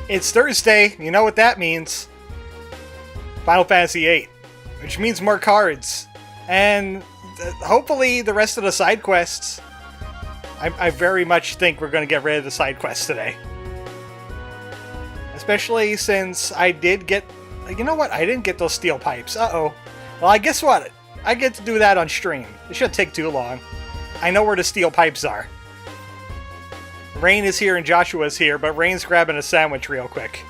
It's Thursday, you know what that means. Final Fantasy VIII, which means more cards. And hopefully the rest of the side quests. I very much think we're going to get rid of the side quests today. Especially since I did get... You know what? I didn't get those steel pipes. Uh-oh. Well, I guess what? I get to do that on stream. It shouldn't take too long. I know where the steel pipes are. Rain is here and Joshua's here, but Rain's grabbing a sandwich real quick.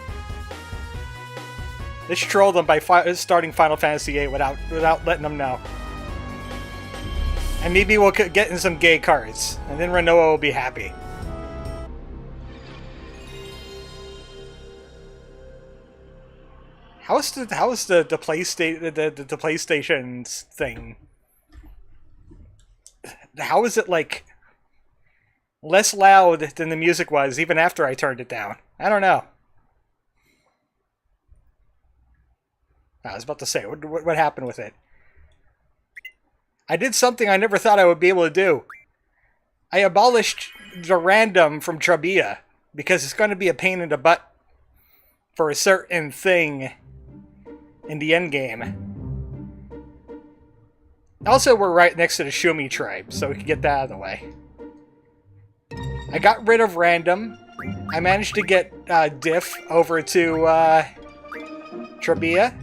Let's troll them by starting Final Fantasy VIII without letting them know. And maybe we'll get in some gay cards, and then Renoa will be happy. How's the PlayStation thing? How is it like less loud than the music was even after I turned it down? I don't know. I was about to say, what happened with it? I did something I never thought I would be able to do. I abolished the random from Trabia because it's going to be a pain in the butt for a certain thing in the end game. Also, we're right next to the Shumi tribe, so we can get that out of the way. I got rid of random. I managed to get Diff over to Trabia.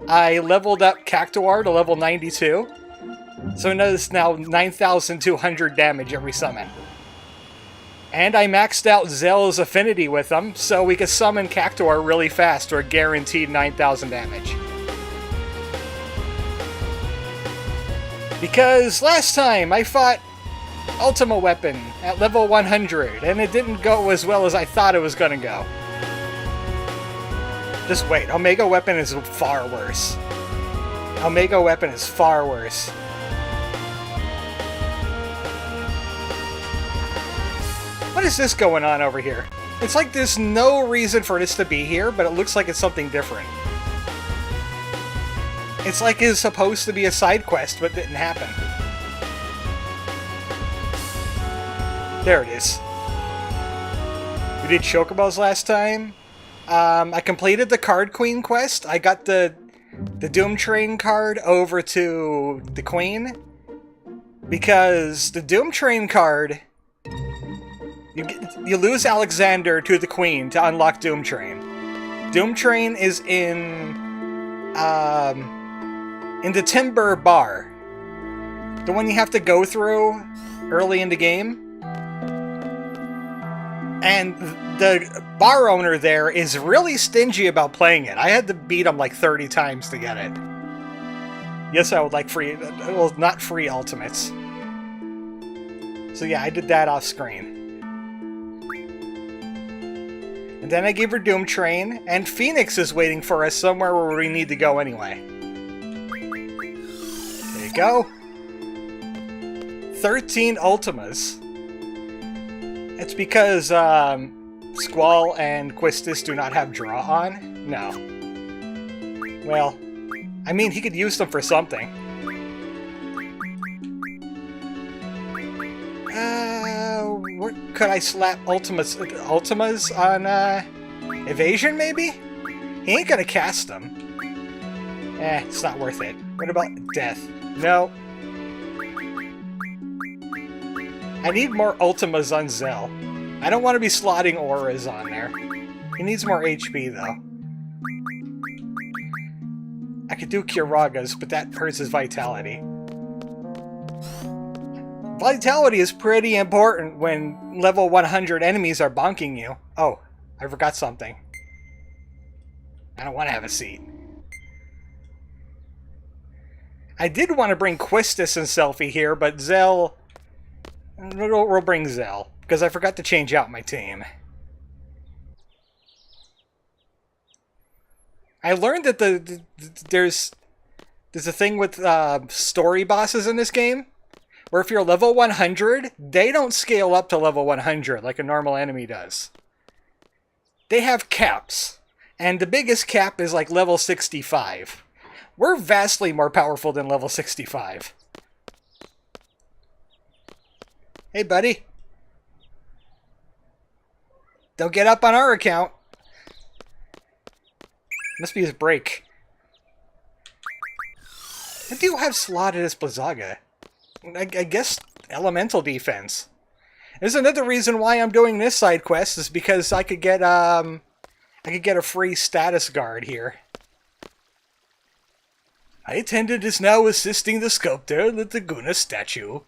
I leveled up Cactuar to level 92. So notice now 9,200 damage every summon. And I maxed out Zell's affinity with them, so we could summon Cactuar really fast for a guaranteed 9,000 damage. Because last time I fought Ultima Weapon at level 100, and it didn't go as well as I thought it was going to go. Just wait, Omega Weapon is far worse. Omega Weapon is far worse. What is this going on over here? It's like there's no reason for this to be here, but it looks like it's something different. It's like it's supposed to be a side quest, but didn't happen. There it is. We did Chocobos last time. I completed the Card Queen quest. I got the Doom Train card over to the Queen. Because the Doom Train card... You lose Alexander to the Queen to unlock Doom Train. Doom Train is in the Timber Bar. The one you have to go through early in the game. And the bar owner there is really stingy about playing it. I had to beat him like 30 times to get it. Yes, I would like free... Well, not free ultimates. So yeah, I did that off screen. And then I gave her Doom Train, and Phoenix is waiting for us somewhere where we need to go anyway. There you go. 13 Ultimas. It's because Squall and Quistis do not have draw on? No. Well, I mean, he could use them for something. What could I slap Ultimas on Evasion, maybe? He ain't gonna cast them. It's not worth it. What about Death? No. I need more Ultimas on Zell. I don't want to be slotting auras on there. He needs more HP, though. I could do Kiragas, but that hurts his vitality. Vitality is pretty important when level 100 enemies are bonking you. Oh, I forgot something. I don't want to have a seat. I did want to bring Quistis and Selfie here, but Zell... We'll bring Zell, because I forgot to change out my team. I learned that there's a thing with story bosses in this game, where if you're level 100, they don't scale up to level 100 like a normal enemy does. They have caps, and the biggest cap is like level 65. We're vastly more powerful than level 65. Hey, buddy. Don't get up on our account. Must be his break. What do you have slotted as Blizzaga? I guess elemental defense. There's another reason why I'm doing this side quest is because I could get a free status guard here. My attendant is now assisting the sculptor in the Laguna statue.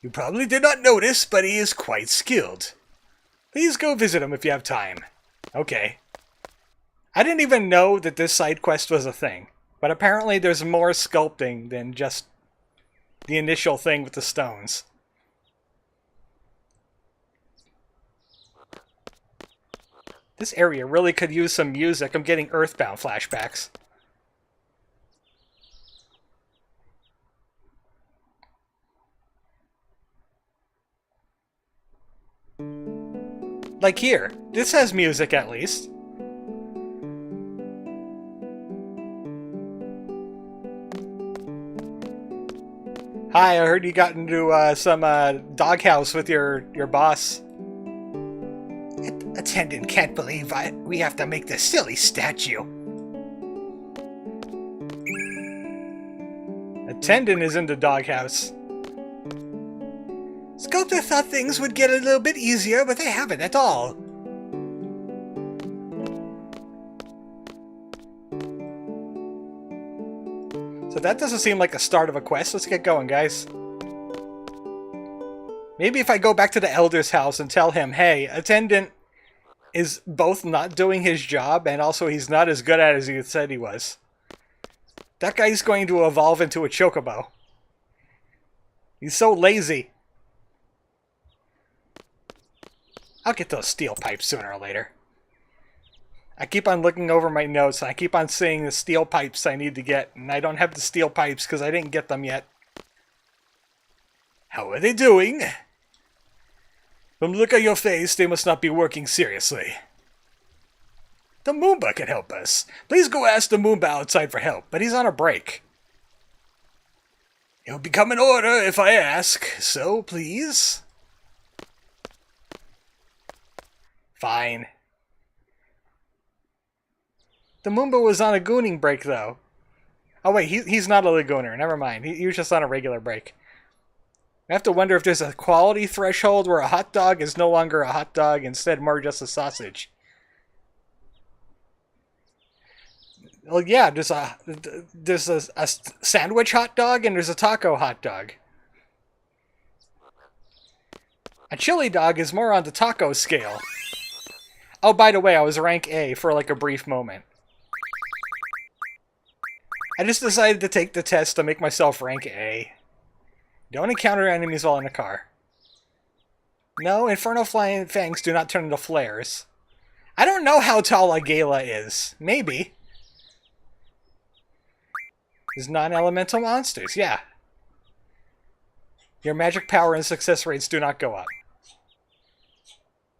You probably did not notice, but he is quite skilled. Please go visit him if you have time. Okay. I didn't even know that this side quest was a thing, but apparently there's more sculpting than just the initial thing with the stones. This area really could use some music. I'm getting Earthbound flashbacks. Like here. This has music, at least. Hi, I heard you got into some doghouse with your boss. Attendant can't believe we have to make this silly statue. Attendant is in the doghouse. Sculptor thought things would get a little bit easier, but they haven't at all. So that doesn't seem like a start of a quest. Let's get going, guys. Maybe if I go back to the Elder's house and tell him, hey, Attendant is both not doing his job and also he's not as good at it as he said he was. That guy's going to evolve into a Chocobo. He's so lazy. I'll get those steel pipes sooner or later. I keep on looking over my notes, and I keep on seeing the steel pipes I need to get, and I don't have the steel pipes because I didn't get them yet. How are they doing? From the look on your face, they must not be working seriously. The Moomba can help us. Please go ask the Moomba outside for help, but he's on a break. It'll become an order if I ask, so please... Fine. The Moomba was on a gooning break, though. Oh, wait, he's not a Lagooner. Never mind. He was just on a regular break. I have to wonder if there's a quality threshold where a hot dog is no longer a hot dog, instead more just a sausage. Well, yeah, there's a sandwich hot dog and there's a taco hot dog. A chili dog is more on the taco scale. Oh, by the way, I was rank A for like a brief moment. I just decided to take the test to make myself rank A. Don't encounter enemies while in a car. No, Infernal Flying Fangs do not turn into flares. I don't know how tall a Gala is. Maybe. There's non-elemental monsters, yeah. Your magic power and success rates do not go up.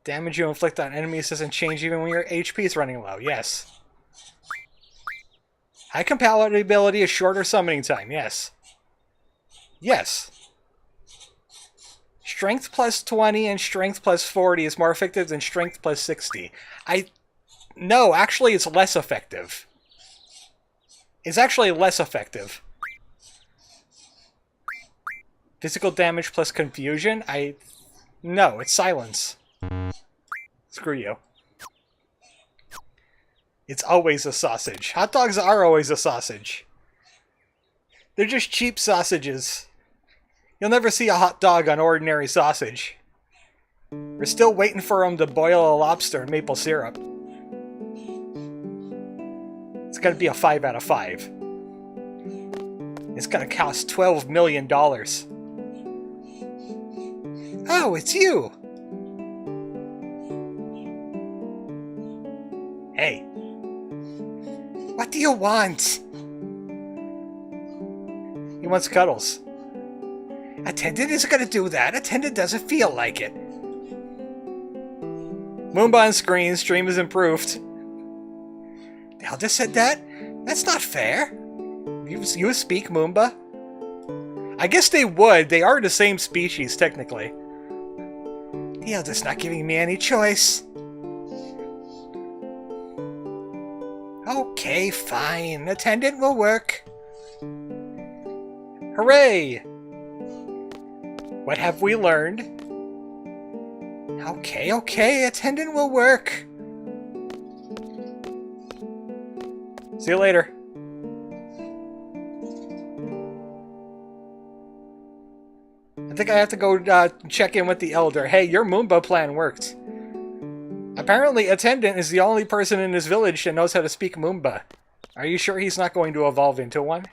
Damage you inflict on enemies doesn't change even when your HP is running low. Yes. High compatibility is shorter summoning time. Yes. Yes. Strength plus 20 and strength plus 40 is more effective than strength plus 60. No, actually it's less effective. It's actually less effective. Physical damage plus confusion? No, it's silence. Screw you. It's always a sausage. Hot dogs are always a sausage. They're just cheap sausages. You'll never see a hot dog on ordinary sausage. We're still waiting for them to boil a lobster in maple syrup. It's gonna be a 5 out of 5. It's gonna cost $12 million. Oh, it's you! Hey. What do you want? He wants cuddles. Attendant isn't gonna do that. Attendant doesn't feel like it. Moonba on screen. Stream is improved. The Elder said that? That's not fair. You speak Moonba? I guess they would. They are the same species, technically. The Elder's not giving me any choice. Okay, fine. Attendant will work. Hooray! What have we learned? Okay. Attendant will work. See you later. I think I have to go check in with the Elder. Hey, your Moonba plan worked. Apparently, Attendant is the only person in this village that knows how to speak Moonba. Are you sure he's not going to evolve into one?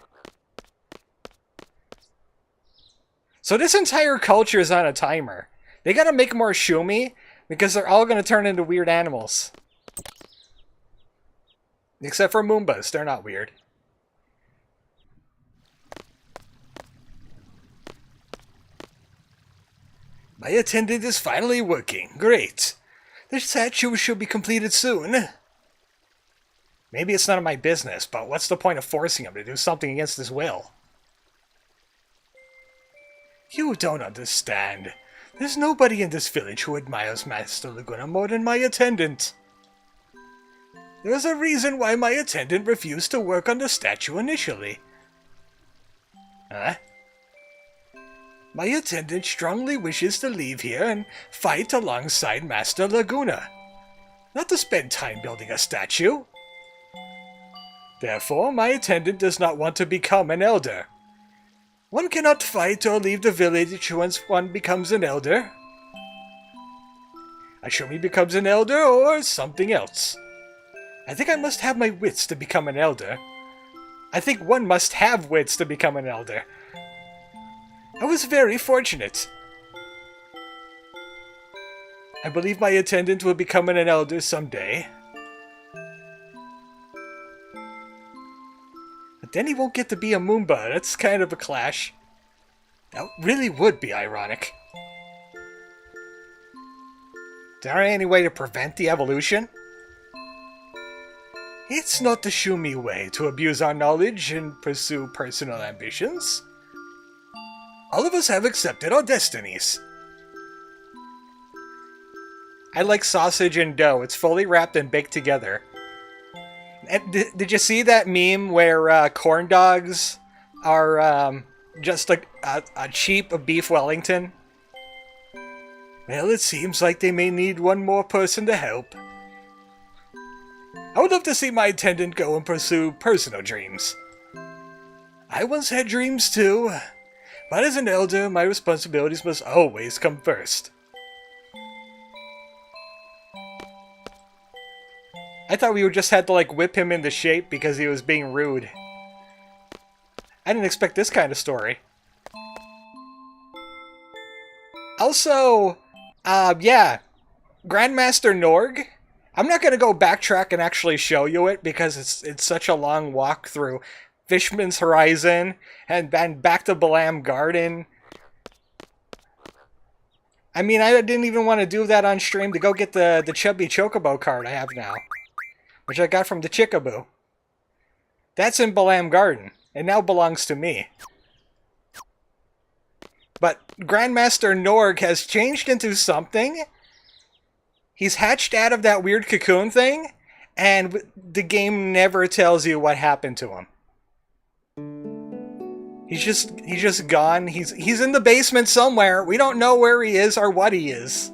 So this entire culture is on a timer. They gotta make more Shumi, because they're all gonna turn into weird animals. Except for Moombas, they're not weird. My attendant is finally working. Great. The statue should be completed soon. Maybe it's none of my business, but what's the point of forcing him to do something against his will? You don't understand. There's nobody in this village who admires Master Laguna more than my attendant. There's a reason why my attendant refused to work on the statue initially. Huh? My attendant strongly wishes to leave here and fight alongside Master Laguna, not to spend time building a statue. Therefore, my attendant does not want to become an elder. One cannot fight or leave the village once one becomes an elder. A Shumi becomes an elder or something else. I think I must have my wits to become an elder. I think one must have wits to become an elder. I was very fortunate. I believe my attendant will become an elder someday. But then he won't get to be a Moomba. That's kind of a clash. That really would be ironic. Is there any way to prevent the evolution? It's not the Shumi way to abuse our knowledge and pursue personal ambitions. All of us have accepted our destinies. I like sausage and dough. It's fully wrapped and baked together. And did you see that meme where corn dogs are just like a cheap beef Wellington? Well, it seems like they may need one more person to help. I would love to see my attendant go and pursue personal dreams. I once had dreams too. But as an elder, my responsibilities must always come first. I thought we just had to, like, whip him into shape because he was being rude. I didn't expect this kind of story. Also, yeah, Grandmaster Norg. I'm not going to go backtrack and actually show you it because it's such a long walk through Fishman's Horizon and back to Balam Garden. I mean, I didn't even want to do that on stream to go get the chubby chocobo card I have now, which I got from the Chickaboo. That's in Balam Garden. It now belongs to me. But Grandmaster Norg has changed into something. He's hatched out of that weird cocoon thing, and the game never tells you what happened to him. He's just gone. He's in the basement somewhere. We don't know where he is or what he is.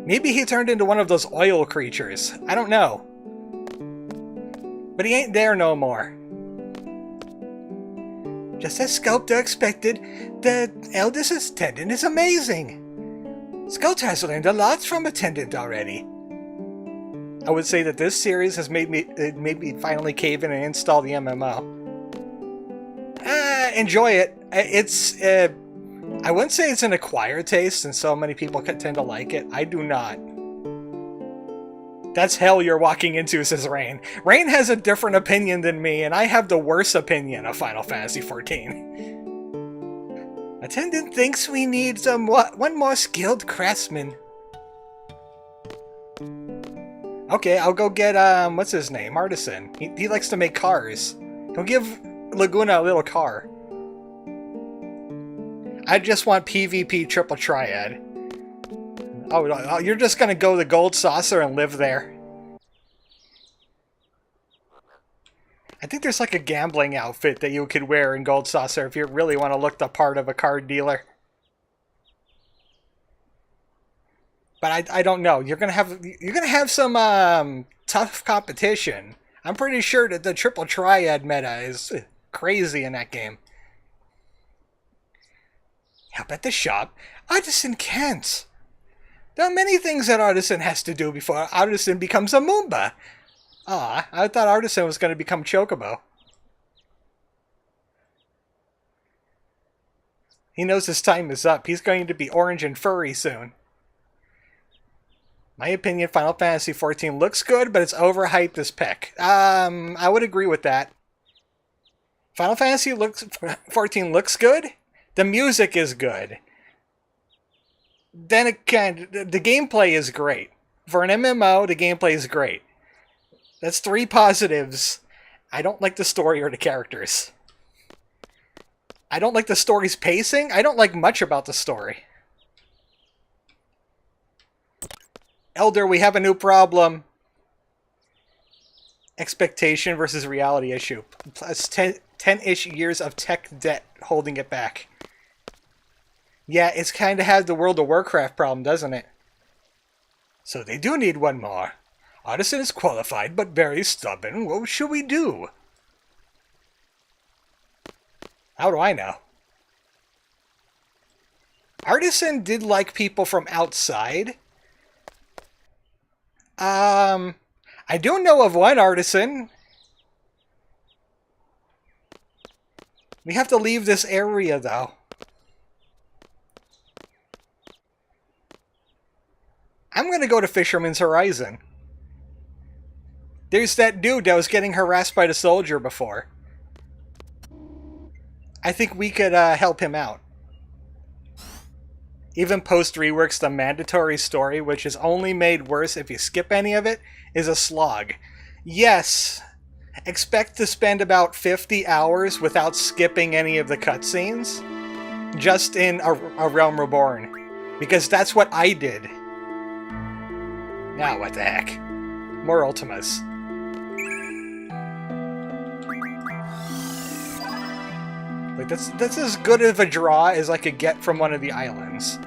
Maybe he turned into one of those oil creatures. I don't know. But he ain't there no more. Just as Sculptor expected, the eldest attendant is amazing. Sculptor has learned a lot from attendant already. I would say that this series has made me finally cave in and install the MMO. Enjoy it. It's I wouldn't say it's an acquired taste, and so many people tend to like it. I do not. That's hell you're walking into, says Rain. Rain has a different opinion than me, and I have the worst opinion of Final Fantasy XIV. Attendant thinks we need one more skilled craftsman. Okay, I'll go get, what's his name? Artisan. He likes to make cars. He'll give Laguna a little car. I just want PvP triple triad. Oh, you're just gonna go the Gold Saucer and live there? I think there's like a gambling outfit that you could wear in Gold Saucer if you really want to look the part of a card dealer. But I don't know. You're gonna have some tough competition. I'm pretty sure that the triple triad meta is crazy in that game. Help at the shop? Artisan can't. There are many things that Artisan has to do before Artisan becomes a Moomba. Ah, I thought Artisan was going to become Chocobo. He knows his time is up. He's going to be orange and furry soon. My opinion, Final Fantasy XIV looks good, but it's overhyped as peck. I would agree with that. Final Fantasy XIV looks good. The music is good. Then again, the gameplay is great. For an MMO, the gameplay is great. That's 3 positives. I don't like the story or the characters. I don't like the story's pacing. I don't like much about the story. Elder, we have a new problem. Expectation versus reality issue. Plus 10-ish years of tech debt holding it back. Yeah, it's kind of had the World of Warcraft problem, doesn't it? So they do need one more. Artisan is qualified, but very stubborn. What should we do? How do I know? Artisan did like people from outside. I do know of one artisan. We have to leave this area, though. I'm going to go to Fisherman's Horizon. There's that dude that was getting harassed by the soldier before. I think we could help him out. Even Post Reworks, the mandatory story, which is only made worse if you skip any of it, is a slog. Yes, expect to spend about 50 hours without skipping any of the cutscenes, just in a Realm Reborn. Because that's what I did. Now what the heck? More Ultimas. Like that's as good of a draw as I could get from one of the islands.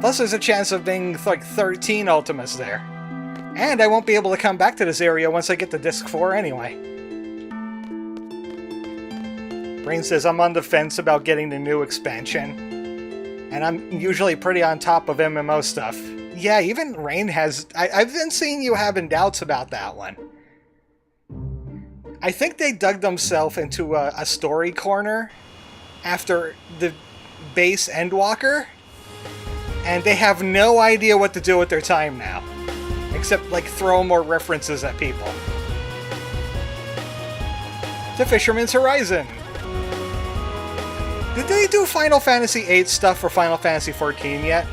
Plus there's a chance of being like 13 Ultimas there. And I won't be able to come back to this area once I get to Disc 4 anyway. Brain says I'm on the fence about getting the new expansion. And I'm usually pretty on top of MMO stuff. Yeah, even Rain has... I've been seeing you having doubts about that one. I think they dug themselves into a story corner after the base Endwalker, and they have no idea what to do with their time now. Except, like, throw more references at people. The Fisherman's Horizon. Did they do Final Fantasy VIII stuff for Final Fantasy XIV yet?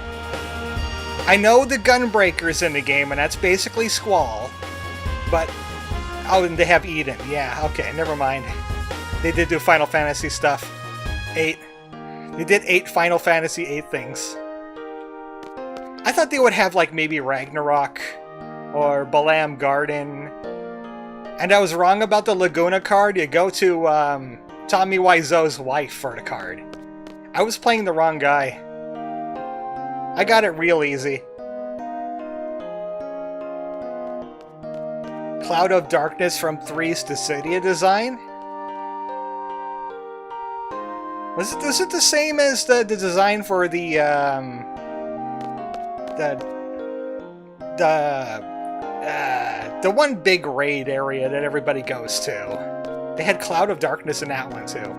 I know the Gunbreaker's in the game, and that's basically Squall. But, oh, and they have Eden. Yeah, okay, never mind. They did do Final Fantasy stuff. 8. They did 8 Final Fantasy 8 things. I thought they would have, like, maybe Ragnarok or Balam Garden. And I was wrong about the Laguna card. You go to Tommy Wiseau's wife for the card. I was playing the wrong guy. I got it real easy. Cloud of Darkness from 3's Dissidia design? Was it the same as the design for the one big raid area that everybody goes to? They had Cloud of Darkness in that one too.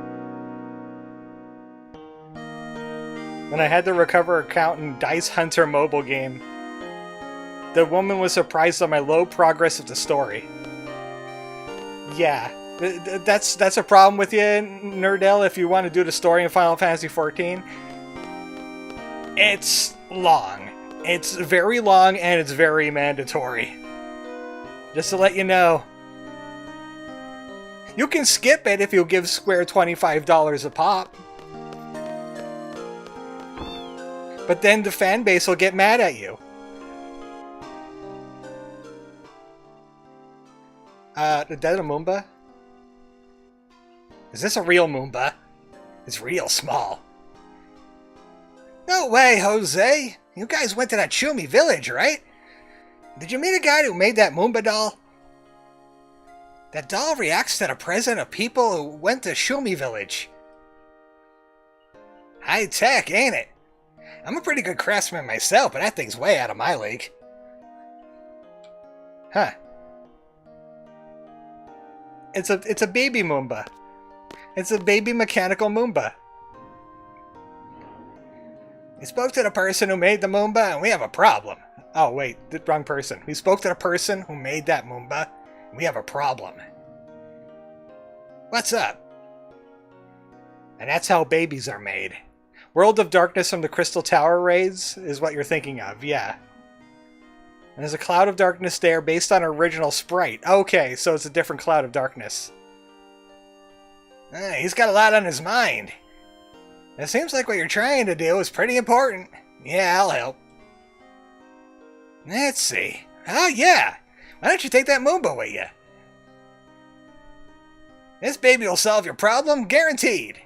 When I had to recover an account in Dice Hunter mobile game, the woman was surprised at my low progress of the story. Yeah, that's a problem with you, Nerdell, if you want to do the story in Final Fantasy XIV. It's long. It's very long, and it's very mandatory. Just to let you know. You can skip it if you give Square $25 a pop. But then the fan base will get mad at you. Is that a Moomba? Is this a real Moomba? It's real small. No way, Jose! You guys went to that Shumi village, right? Did you meet a guy who made that Moomba doll? That doll reacts to the presence of people who went to Shumi village. High tech, ain't it? I'm a pretty good craftsman myself, but that thing's way out of my league. Huh. It's a baby Moomba. It's a baby mechanical Moomba. We spoke to the person who made the Moomba, and we have a problem. Oh, wait, the wrong person. We spoke to the person who made that Moomba, and we have a problem. What's up? And that's how babies are made. World of Darkness from the Crystal Tower raids is what you're thinking of, yeah. And there's a Cloud of Darkness there based on original sprite. Okay, so it's a different Cloud of Darkness. He's got a lot on his mind. It seems like what you're trying to do is pretty important. Yeah, I'll help. Let's see. Oh, yeah. Why don't you take that Moomba with you? This baby will solve your problem, guaranteed.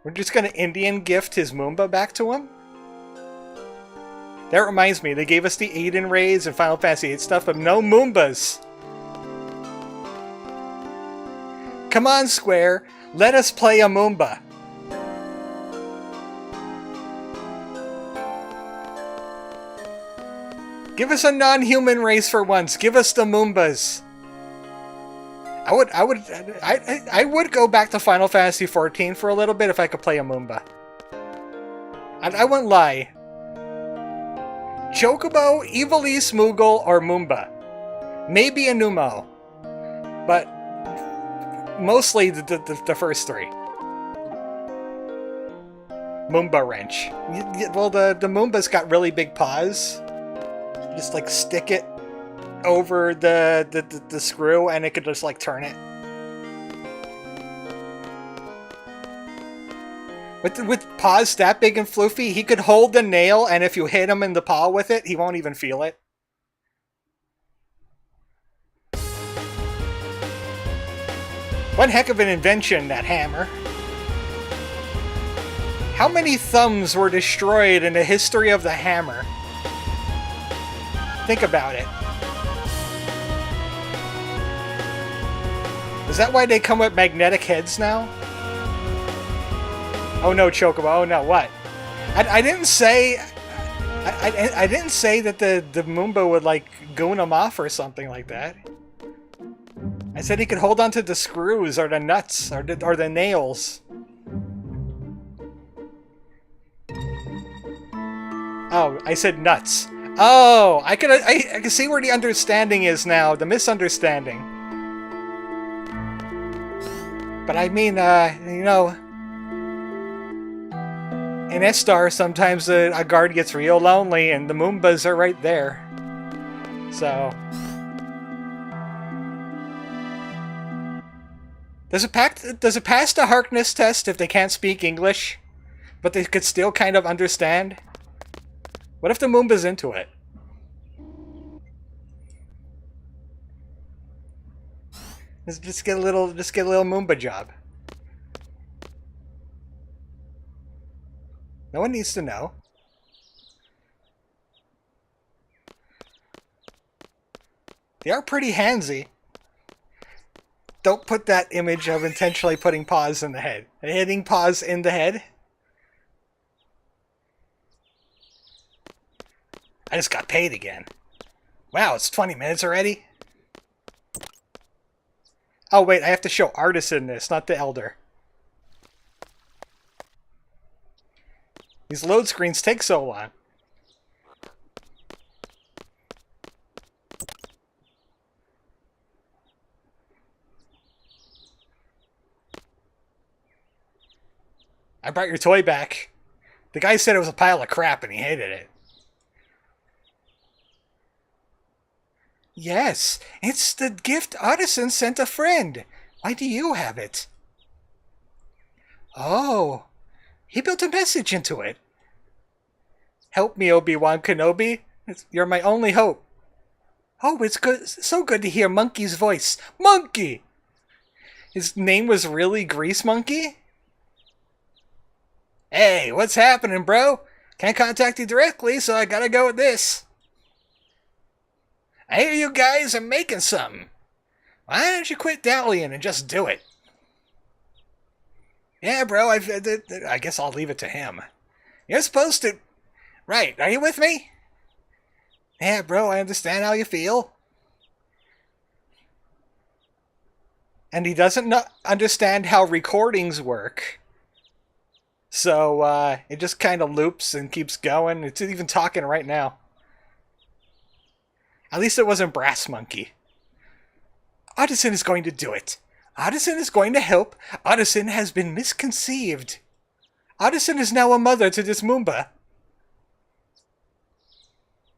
We're just going to Indian gift his Moomba back to him? That reminds me, they gave us the Aiden raids and Final Fantasy VIII stuff, but no Moombas. Come on, Square. Let us play a Moomba. Give us a non-human race for once. Give us the Moombas. I would go back to Final Fantasy XIV for a little bit if I could play a Moomba. I wouldn't lie. Chocobo, Evilise, Moogle, or Moomba. Maybe a Numo. But mostly the first three. Moomba Wrench. Well, the Moomba's got really big paws. Just like stick it over the screw and it could just like turn it. With paws that big and floofy, he could hold the nail, and if you hit him in the paw with it, he won't even feel it. One heck of an invention, that hammer. How many thumbs were destroyed in the history of the hammer? Think about it. Is that why they come with magnetic heads now? Oh no, Chocobo. Oh no, what? I didn't say... I didn't say that the Moomba would, like, goon him off or something like that. I said he could hold on to the screws or the nuts or the nails. Oh, I said nuts. Oh, I can see where the understanding is now, the misunderstanding. But I mean, you know... In S-Star, sometimes a guard gets real lonely, and the Moombas are right there. So... Does it pass the Harkness test if they can't speak English, but they could still kind of understand? What if the Moomba's into it? Just get a little Moomba job. No one needs to know. They are pretty handsy. Don't put that image of intentionally putting paws in the head. Hitting paws in the head. I just got paid again. Wow, it's 20 minutes already? Oh wait, I have to show Artisan this, not the Elder. These load screens take so long. I brought your toy back. The guy said it was a pile of crap and he hated it. Yes, it's the gift Artisan sent a friend. Why do you have it? Oh, he built a message into it. Help me, Obi-Wan Kenobi. You're my only hope. Oh, it's good, so good to hear Monkey's voice. Monkey! His name was really Grease Monkey? Hey, what's happening, bro? Can't contact you directly, so I gotta go with this. I hear you guys are making something. Why don't you quit dallying and just do it? Yeah, bro, I guess I'll leave it to him. You're supposed to... Right, are you with me? Yeah, bro, I understand how you feel. And he doesn't understand how recordings work. So, it just kind of loops and keeps going. It's even talking right now. At least it wasn't Brass Monkey. Artisan is going to do it. Artisan is going to help. Artisan has been misconceived. Artisan is now a mother to this Moomba.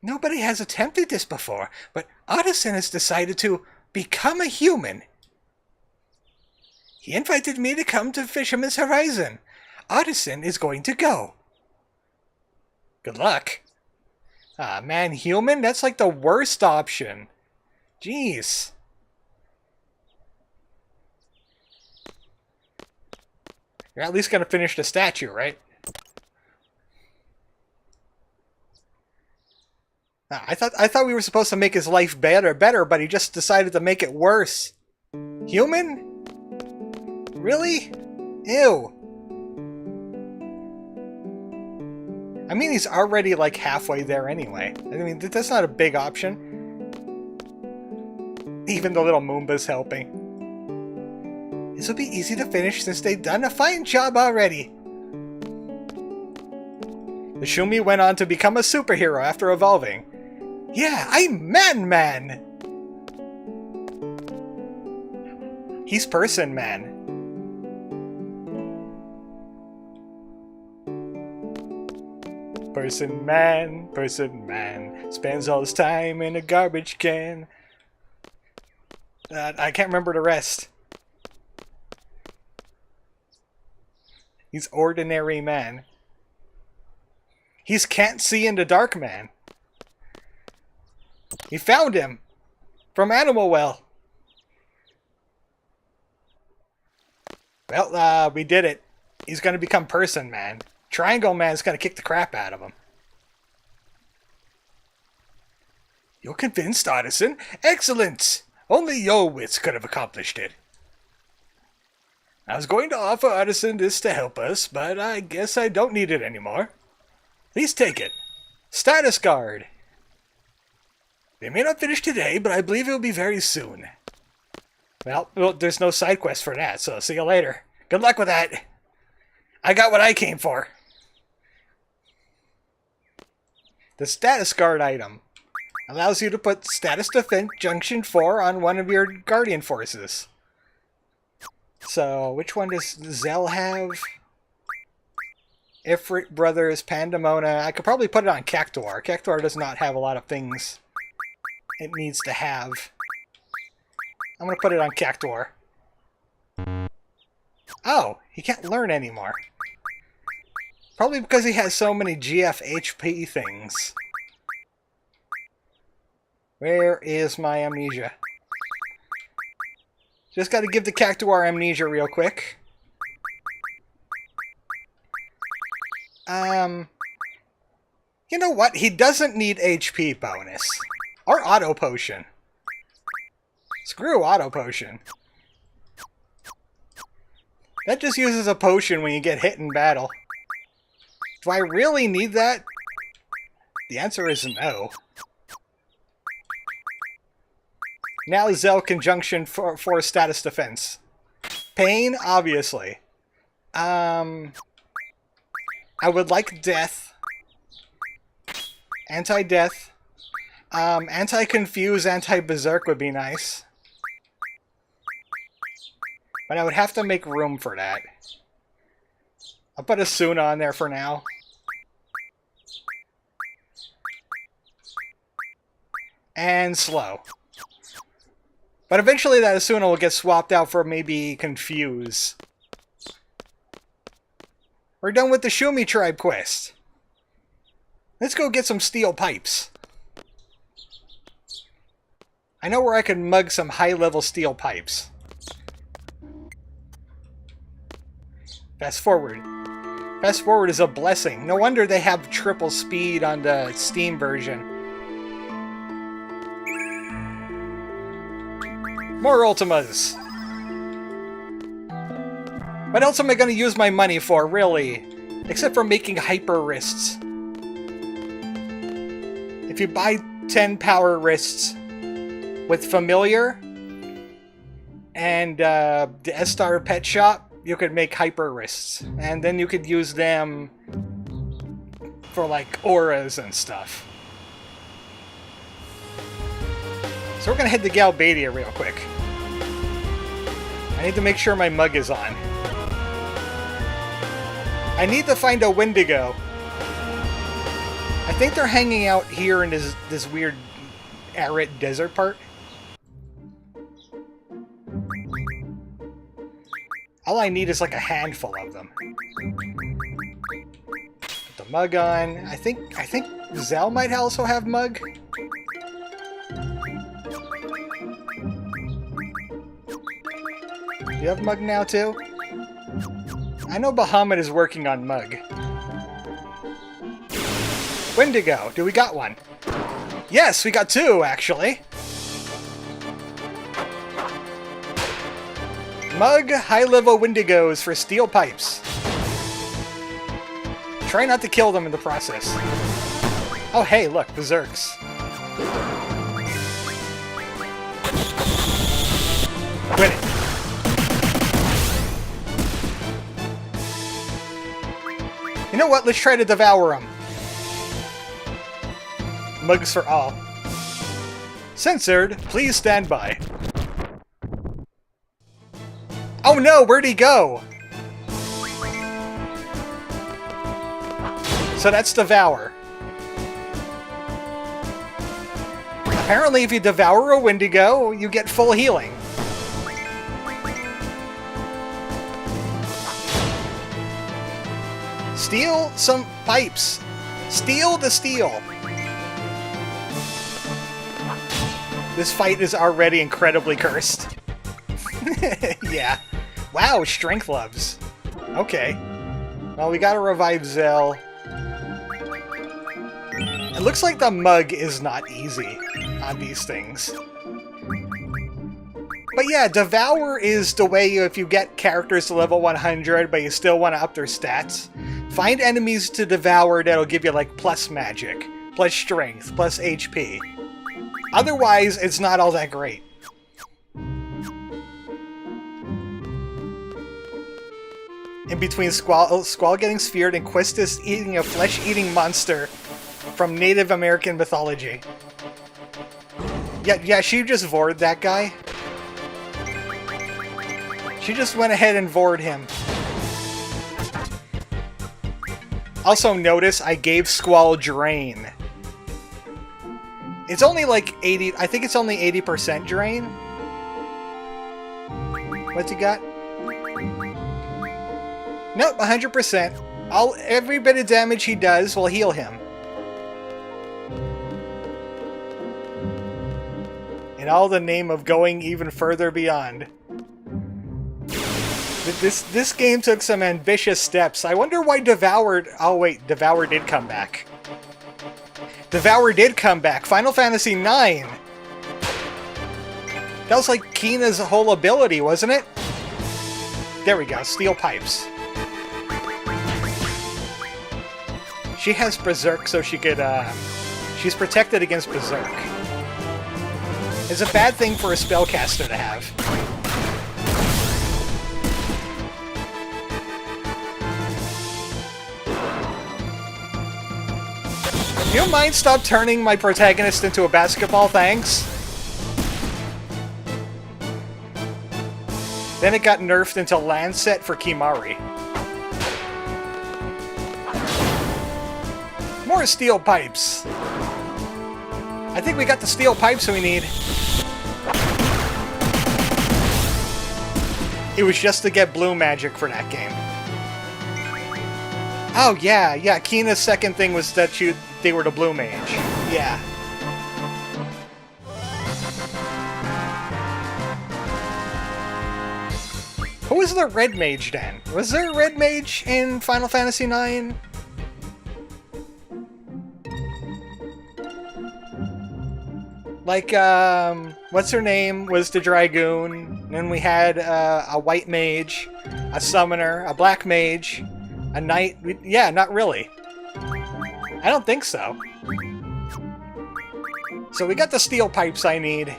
Nobody has attempted this before, but Artisan has decided to become a human. He invited me to come to Fisherman's Horizon. Artisan is going to go. Good luck. Ah, man, human? That's like the worst option. Jeez. You're at least going to finish the statue, right? Ah, I thought we were supposed to make his life better, but he just decided to make it worse. Human? Really? Ew. I mean, he's already like halfway there anyway. I mean, that's not a big option. Even the little Moomba's helping. This will be easy to finish since they've done a fine job already. The Shumi went on to become a superhero after evolving. Yeah, I'm Man-Man! He's Person Man. Person Man, spends all his time in a garbage can. I can't remember the rest. He's Ordinary Man. He's Can't See in the Dark Man. He found him from Animal Well. Well, we did it. He's going to become Person Man. Triangle Man's going to kick the crap out of him. You're convinced, Artisan? Excellent! Only your wits could have accomplished it. I was going to offer Artisan this to help us, but I guess I don't need it anymore. Please take it. Status Guard. They may not finish today, but I believe it will be very soon. Well, there's no side quest for that, so see you later. Good luck with that. I got what I came for. The Status Guard item allows you to put Status Defense Junction 4 on one of your Guardian Forces. So, which one does Zell have? Ifrit Brothers, Pandemona. I could probably put it on Cactuar. Cactuar does not have a lot of things it needs to have. I'm going to put it on Cactuar. Oh, he can't learn anymore. Probably because he has so many GF HP things. Where is my amnesia? Just got to give the Cactuar amnesia real quick. You know what? He doesn't need HP bonus. Or Auto Potion. Screw Auto Potion. That just uses a potion when you get hit in battle. Do I really need that? The answer is no. Now Zell conjunction for status defense. Pain, obviously. I would like death. Anti-death. Anti-confuse, anti-berserk would be nice. But I would have to make room for that. I'll put Asuna on there for now. And slow. But eventually that Asuna will get swapped out for maybe Confuse. We're done with the Shumi Tribe quest. Let's go get some steel pipes. I know where I can mug some high-level steel pipes. Fast forward. Fast forward is a blessing. No wonder they have triple speed on the Steam version. More Ultimas. What else am I going to use my money for, really? Except for making hyper wrists. If you buy 10 power wrists with Familiar and the S-Star Pet Shop, you could make hyper wrists. And then you could use them for like auras and stuff. So we're going to head to Galbadia real quick. I need to make sure my mug is on. I need to find a Wendigo. I think they're hanging out here in this weird arid desert part. All I need is like a handful of them. Put the mug on. I think Zell might also have mug. Do you have mug now too? I know Bahamut is working on mug. Wendigo, do we got one? Yes, we got two, actually. Mug, high-level Wendigos for steel pipes. Try not to kill them in the process. Oh, hey, look, Berserks. Quit it. You know what? Let's try to devour them. Mugs for all. Censored. Please stand by. Oh no! Where'd he go? So that's devour. Apparently if you devour a Wendigo, you get full healing. Steal some pipes. Steal the steel. This fight is already incredibly cursed. Yeah. Wow, strength loves. Okay. Well, we gotta revive Zell. It looks like the mug is not easy on these things. But yeah, Devour is the way if you get characters to level 100, but you still want to up their stats. Find enemies to devour that'll give you like plus magic, plus strength, plus HP. Otherwise, it's not all that great. In between Squall getting sphered and Quistis eating a flesh-eating monster from Native American mythology. Yeah, she just vored that guy. She just went ahead and vored him. Also notice I gave Squall Drain. It's only like 80... I think it's only 80% Drain. What's he got? Nope, 100%. Every bit of damage he does will heal him. In all the name of going even further beyond. This game took some ambitious steps. I wonder why Devoured... Oh wait, Devour did come back. Devour did come back. Final Fantasy IX. That was like Kina's whole ability, wasn't it? There we go, Steel Pipes. She has Berserk, so she could, she's protected against Berserk. It's a bad thing for a spellcaster to have. You don't mind stop turning my protagonist into a basketball, thanks? Then it got nerfed into Lancet for Kimari. More steel pipes. I think we got the steel pipes we need. It was just to get blue magic for that game. Oh yeah, Kina's second thing was that they were the blue mage. Yeah. Who was the red mage then? Was there a red mage in Final Fantasy IX? Like, what's her name was the Dragoon, and then we had a white mage, a summoner, a black mage, a knight. Yeah, not really. I don't think so. So we got the steel pipes I need.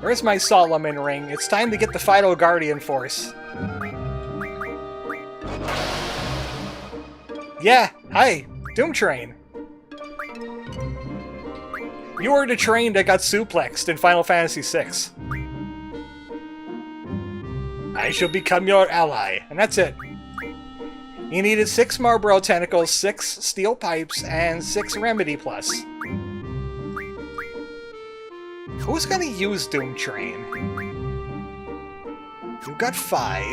Where's my Solomon ring? It's time to get the Final Guardian Force. Yeah, hi, Doom Train. You were the train that got suplexed in Final Fantasy VI. I shall become your ally, and that's it. You needed 6 Marlboro Tentacles, 6 Steel Pipes, and 6 Remedy Plus. Who's gonna use Doom Train? You've got 5.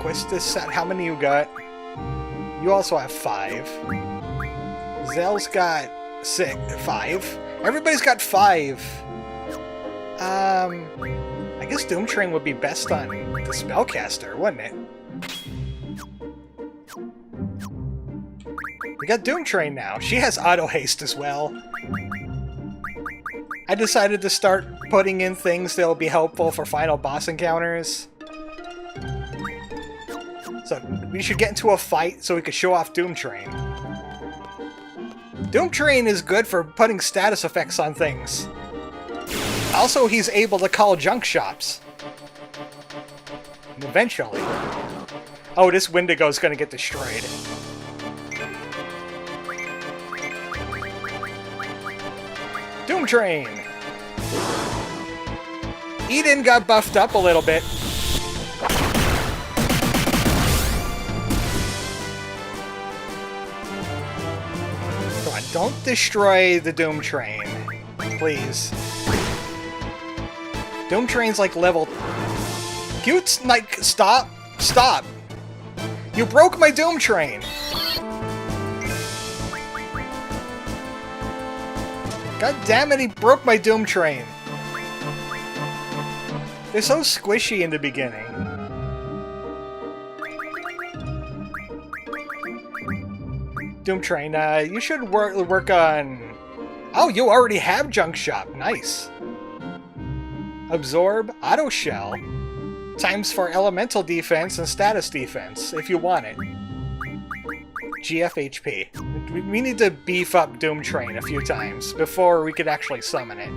Quistis, how many you got? You also have 5. Zell's got 5. Everybody's got 5. I guess Doom Train would be best on the Spellcaster, wouldn't it? We got Doom Train now. She has Auto Haste as well. I decided to start putting in things that will be helpful for final boss encounters. So we should get into a fight so we could show off Doom Train. Doom Train is good for putting status effects on things. Also, he's able to call junk shops. And eventually... Oh, this Wendigo's gonna get destroyed. Doom Train! Eden got buffed up a little bit. Come on, don't destroy the Doom Train. Please. Doom Train's like level... Cute, like, stop! Stop! You broke my Doom Train! God damn it, he broke my Doom Train! They're so squishy in the beginning. Doom Train, you should work on... Oh, you already have Junk Shop. Nice. Absorb, Auto Shell. Times for elemental defense and status defense, if you want it. GFHP. We need to beef up Doom Train a few times before we could actually summon it.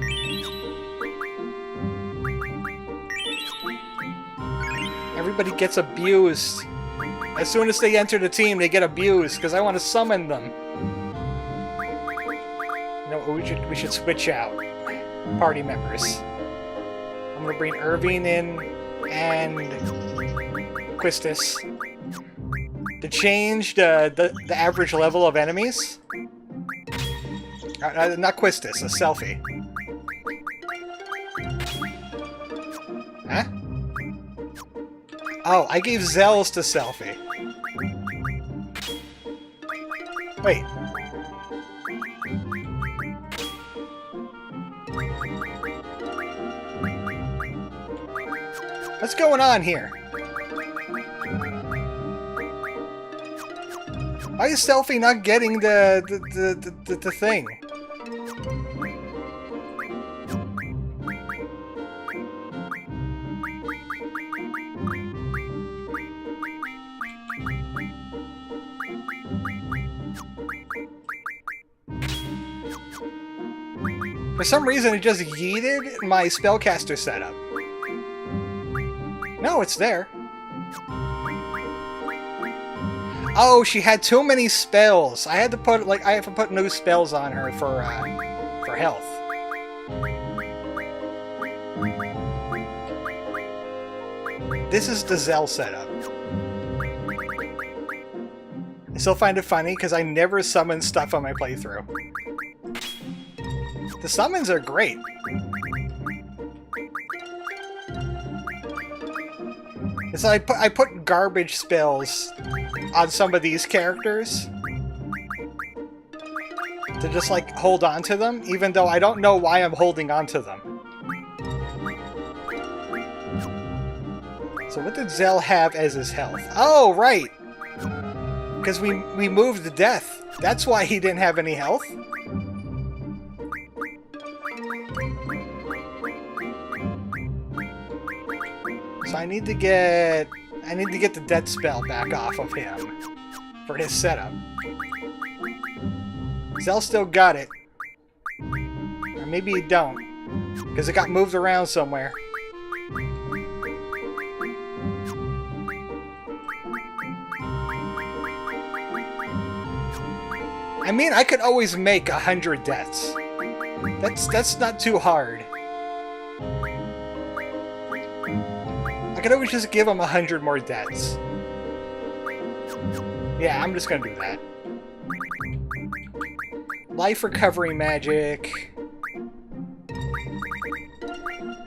Everybody gets abused. As soon as they enter the team, they get abused because I want to summon them. No, we should switch out party members. I'm gonna bring Irving in and Quistis. to change the average level of enemies. Not Quistis, a selfie. Huh? Oh, I gave Zells to selfie. Wait. What's going on here? Why is selfie not getting the thing? For some reason, it just yeeted my spellcaster setup. No, it's there. Oh, she had too many spells. I had to put I have to put new spells on her for health. This is the Zell setup. I still find it funny because I never summon stuff on my playthrough. The summons are great. So I put garbage spells on some of these characters to just like hold on to them, even though I don't know why I'm holding on to them. So what did Zell have as his health? Oh, right! Because we moved to death. That's why he didn't have any health. So I need to get the death spell back off of him for his setup. Zell still got it. Or maybe he don't, because it got moved around somewhere. I mean, I could always make 100 deaths. That's not too hard. I could always just give him 100 more deaths. Yeah, I'm just gonna do that. Life recovery magic.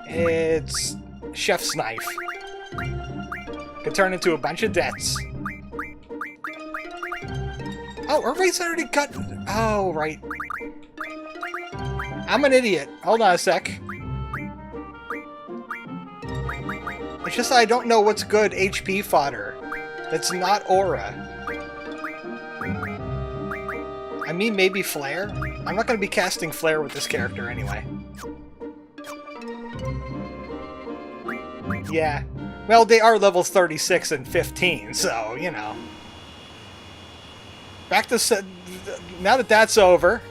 It's Chef's Knife. Could turn into a bunch of deaths. Oh, everybody's already got... Oh, right. I'm an idiot. Hold on a sec. It's just that I don't know what's good HP fodder. That's not aura. I mean, maybe flare? I'm not going to be casting flare with this character anyway. Yeah. Well, they are levels 36 and 15, so, you know. Back to... Now that that's over,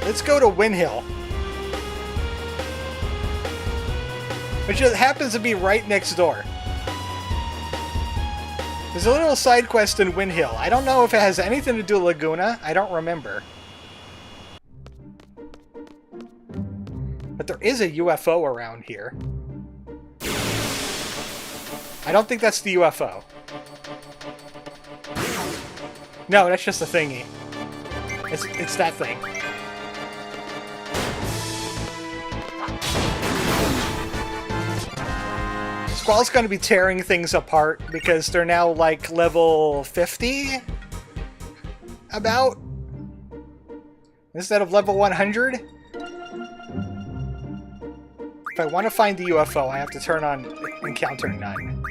let's go to Winhill. Which happens to be right next door. There's a little side quest in Winhill. I don't know if it has anything to do with Laguna. I don't remember. But there is a UFO around here. I don't think that's the UFO. No, that's just a thingy. It's that thing. Squall's gonna be tearing things apart because they're now like level 50? About? Instead of level 100? If I want to find the UFO, I have to turn on Encounter None.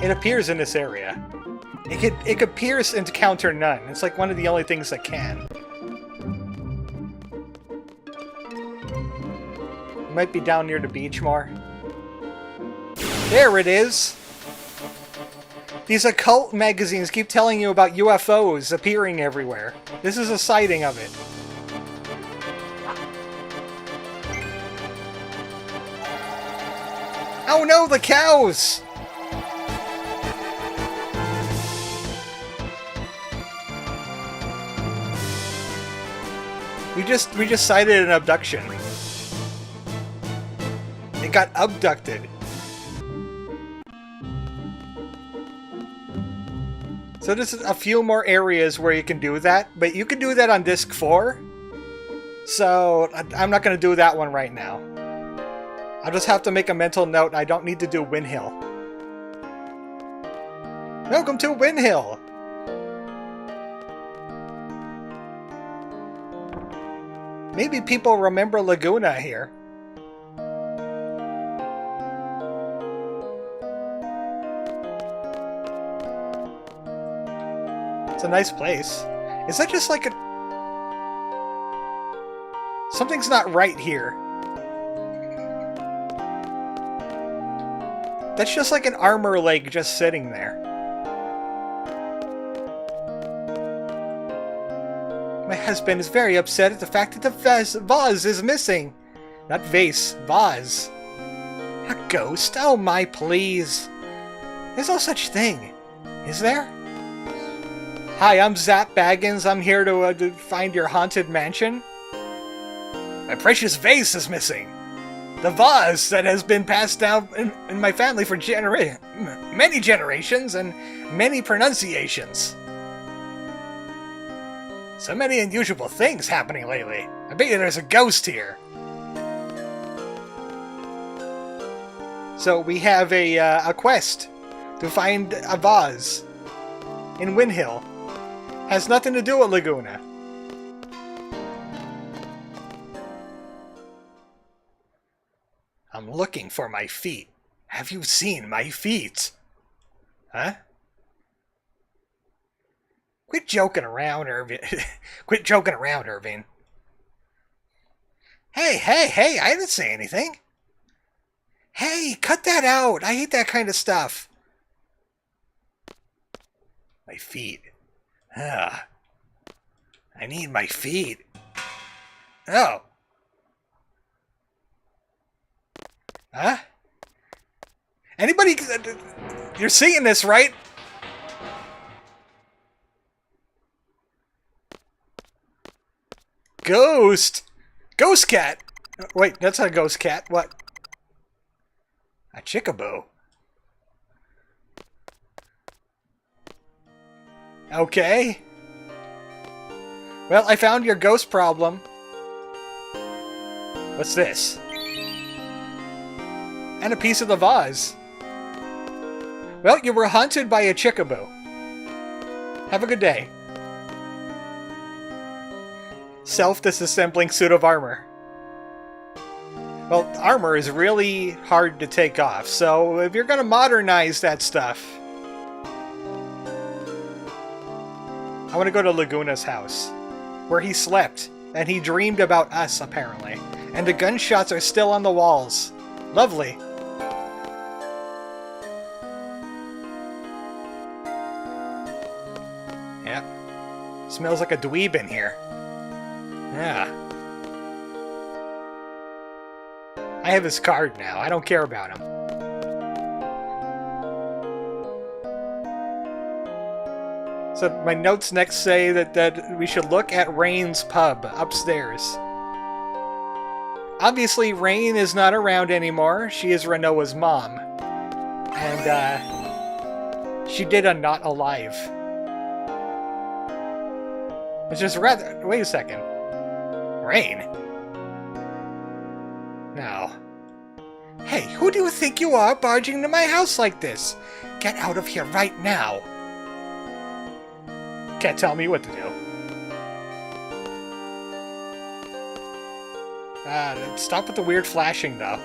It appears in this area. It could pierce into Encounter None. It's like one of the only things that can. It might be down near the beach more. There it is! These occult magazines keep telling you about UFOs appearing everywhere. This is a sighting of it. Oh no, the cows! We just sighted an abduction. It got abducted. So there's a few more areas where you can do that, but you can do that on disc 4. So I'm not going to do that one right now. I'll just have to make a mental note. I don't need to do Winhill. Welcome to Winhill! Maybe people remember Laguna here. It's a nice place. Is that just like a... Something's not right here. That's just like an armor leg just sitting there. My husband is very upset at the fact that the vase is missing. Not vase, vase. A ghost? Oh my, please. There's no such thing. Is there? Hi, I'm Zap Baggins. I'm here to find your haunted mansion. My precious vase is missing. The vase that has been passed down in my family for many generations and many pronunciations. So many unusual things happening lately. I bet you there's a ghost here. So we have a quest to find a vase in Winhill. Has nothing to do with Laguna. I'm looking for my feet. Have you seen my feet? Huh? Quit joking around, Irving. Quit joking around, Irving. Hey, I didn't say anything. Hey, cut that out. I hate that kind of stuff. My feet. I need my feet. Oh. Huh? Anybody... You're seeing this, right? Ghost! Ghost cat! Wait, that's not a ghost cat. What? A Chocobo. Okay. Well, I found your ghost problem. What's this? And a piece of the vase. Well, you were hunted by a Chocobo. Have a good day. Self-disassembling suit of armor. Well, armor is really hard to take off, so if you're gonna modernize that stuff... I want to go to Laguna's house, where he slept, and he dreamed about us, apparently. And the gunshots are still on the walls. Lovely. Yep. Smells like a dweeb in here. Yeah. I have his card now. I don't care about him. So my notes next say that we should look at Rain's pub upstairs. Obviously, Rain is not around anymore. She is Renoa's mom. And, she did a Not Alive. Which is rather... Wait a second. Rain? No. Hey, who do you think you are barging into my house like this? Get out of here right now. Can't tell me what to do. Stop with the weird flashing, though.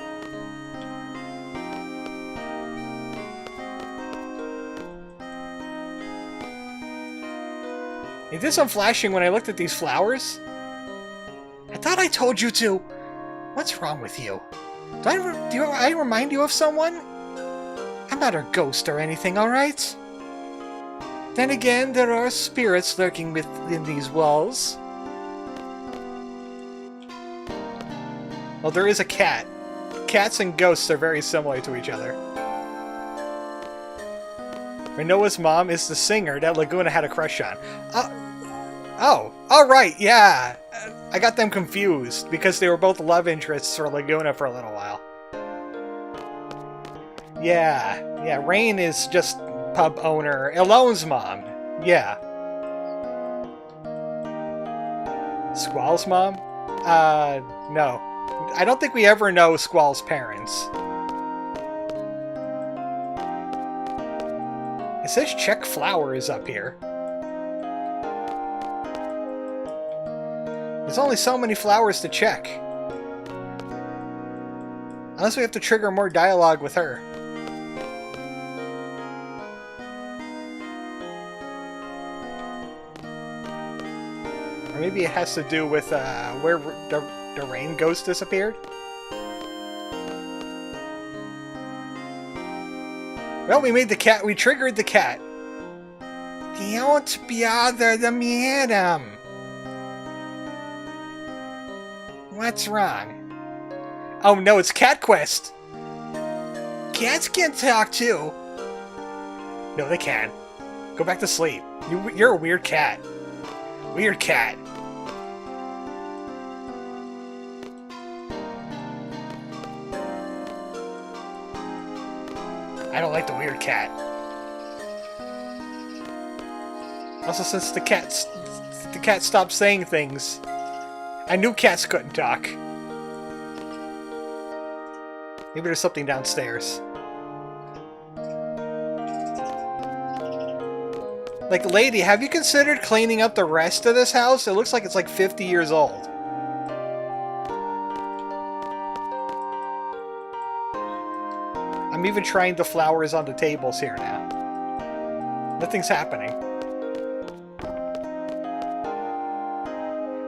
You did some flashing when I looked at these flowers? I thought I told you to. What's wrong with you? Do I remind you of someone? I'm not a ghost or anything, alright? Then again, there are spirits lurking within these walls. Well, there is a cat. Cats and ghosts are very similar to each other. Renoa's mom is the singer that Laguna had a crush on. Oh, alright, yeah. I got them confused because they were both love interests for Laguna for a little while. Yeah, Rain is just pub owner. Elone's mom. Yeah. Squall's mom? No. I don't think we ever know Squall's parents. It says check flowers up here. There's only so many flowers to check. Unless we have to trigger more dialogue with her. Or maybe it has to do with where the rain ghost disappeared? Well, we made the cat. We triggered the cat. Don't bother the madam. What's wrong? Oh no, it's Cat Quest. Cats can talk too. No, they can. Go back to sleep. You're a weird cat. Weird cat. I don't like the weird cat. Also, since the cat stopped saying things, I knew cats couldn't talk. Maybe there's something downstairs. Like, lady, have you considered cleaning up the rest of this house? It looks like it's like 50 years old. I'm even trying the flowers on the tables here now. Nothing's happening.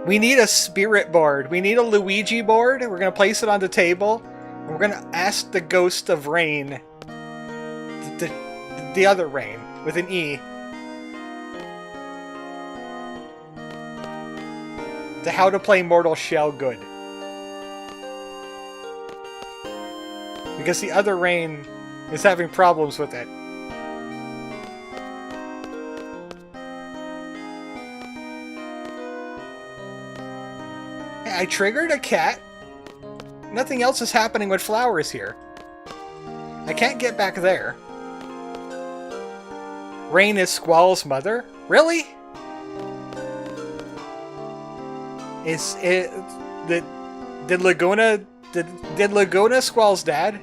We need a spirit board. We need a Luigi board. We're going to place it on the table. And we're going to ask the ghost of Rain, the other Rain, with an E, to how to play Mortal Shell good. Because the other Rain is having problems with it. I triggered a cat. Nothing else is happening with flowers here. I can't get back there. Rain is Squall's mother? Really? Is it... Did Laguna... Did Laguna Squall's dad?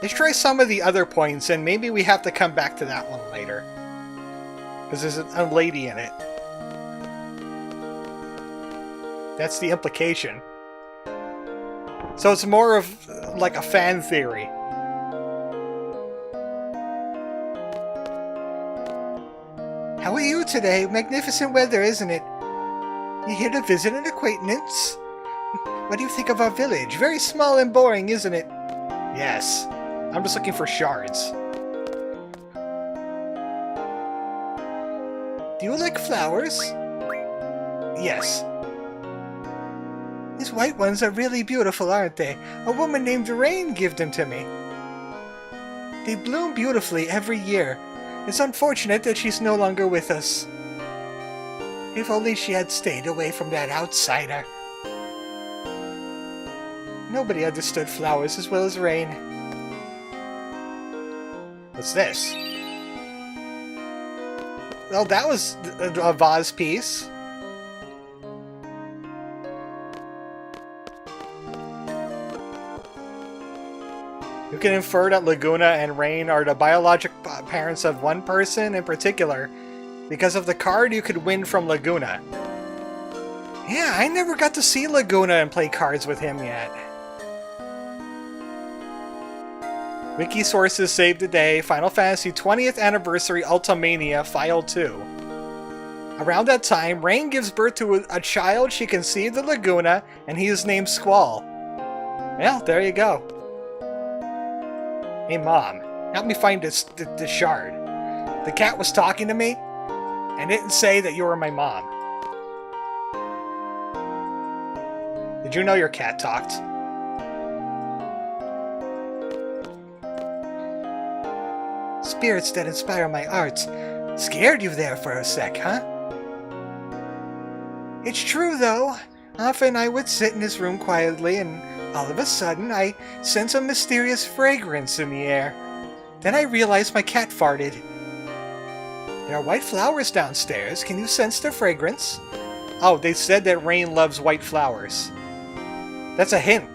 Let's try some of the other points, and maybe we have to come back to that one later. Because there's a lady in it. That's the implication. So it's more of like a fan theory. How are you today? Magnificent weather, isn't it? You here to visit an acquaintance? What do you think of our village? Very small and boring, isn't it? Yes. I'm just looking for shards. Do you like flowers? Yes. These white ones are really beautiful, aren't they? A woman named Rain gave them to me. They bloom beautifully every year. It's unfortunate that she's no longer with us. If only she had stayed away from that outsider. Nobody understood flowers as well as Rain. What's this? Well, that was a vase piece. You can infer that Laguna and Rain are the biologic parents of one person in particular, because of the card you could win from Laguna. Yeah, I never got to see Laguna and play cards with him yet. Wiki sources saved the day, Final Fantasy 20th Anniversary Ultimania File 2. Around that time, Rain gives birth to a child she conceived in Laguna, and he is named Squall. Well, there you go. Hey Mom, help me find this shard. The cat was talking to me, and didn't say that you were my mom. Did you know your cat talked? Spirits that inspire my arts. Scared you there for a sec, huh? It's true, though. Often I would sit in his room quietly, and all of a sudden I sense a mysterious fragrance in the air. Then I realized my cat farted. There are white flowers downstairs. Can you sense their fragrance? Oh, they said that Rain loves white flowers. That's a hint.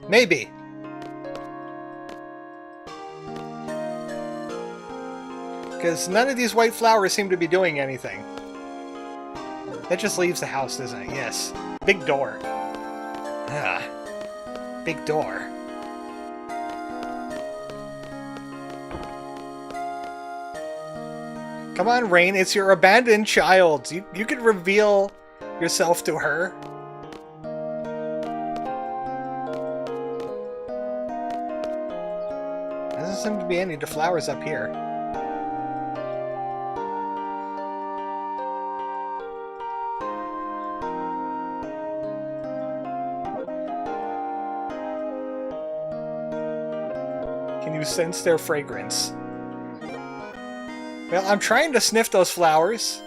Maybe. Because none of these white flowers seem to be doing anything. That just leaves the house, doesn't it? Yes. Big door. Ah. Big door. Come on, Rain. It's your abandoned child. You could reveal yourself to her. There doesn't seem to be any of the flowers up here. Can you sense their fragrance? Well, I'm trying to sniff those flowers.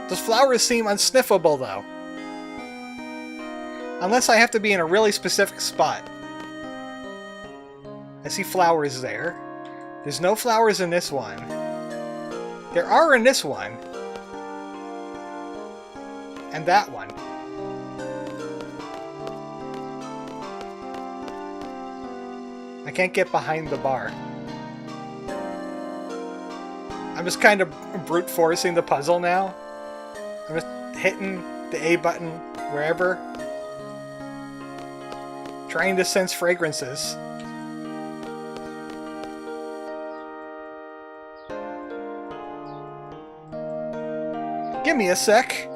Those flowers seem unsniffable, though. Unless I have to be in a really specific spot. I see flowers there. There's no flowers in this one. There are in this one. And that one. I can't get behind the bar. I'm just kind of brute forcing the puzzle now. I'm just hitting the A button wherever. Trying to sense fragrances. Give me a sec.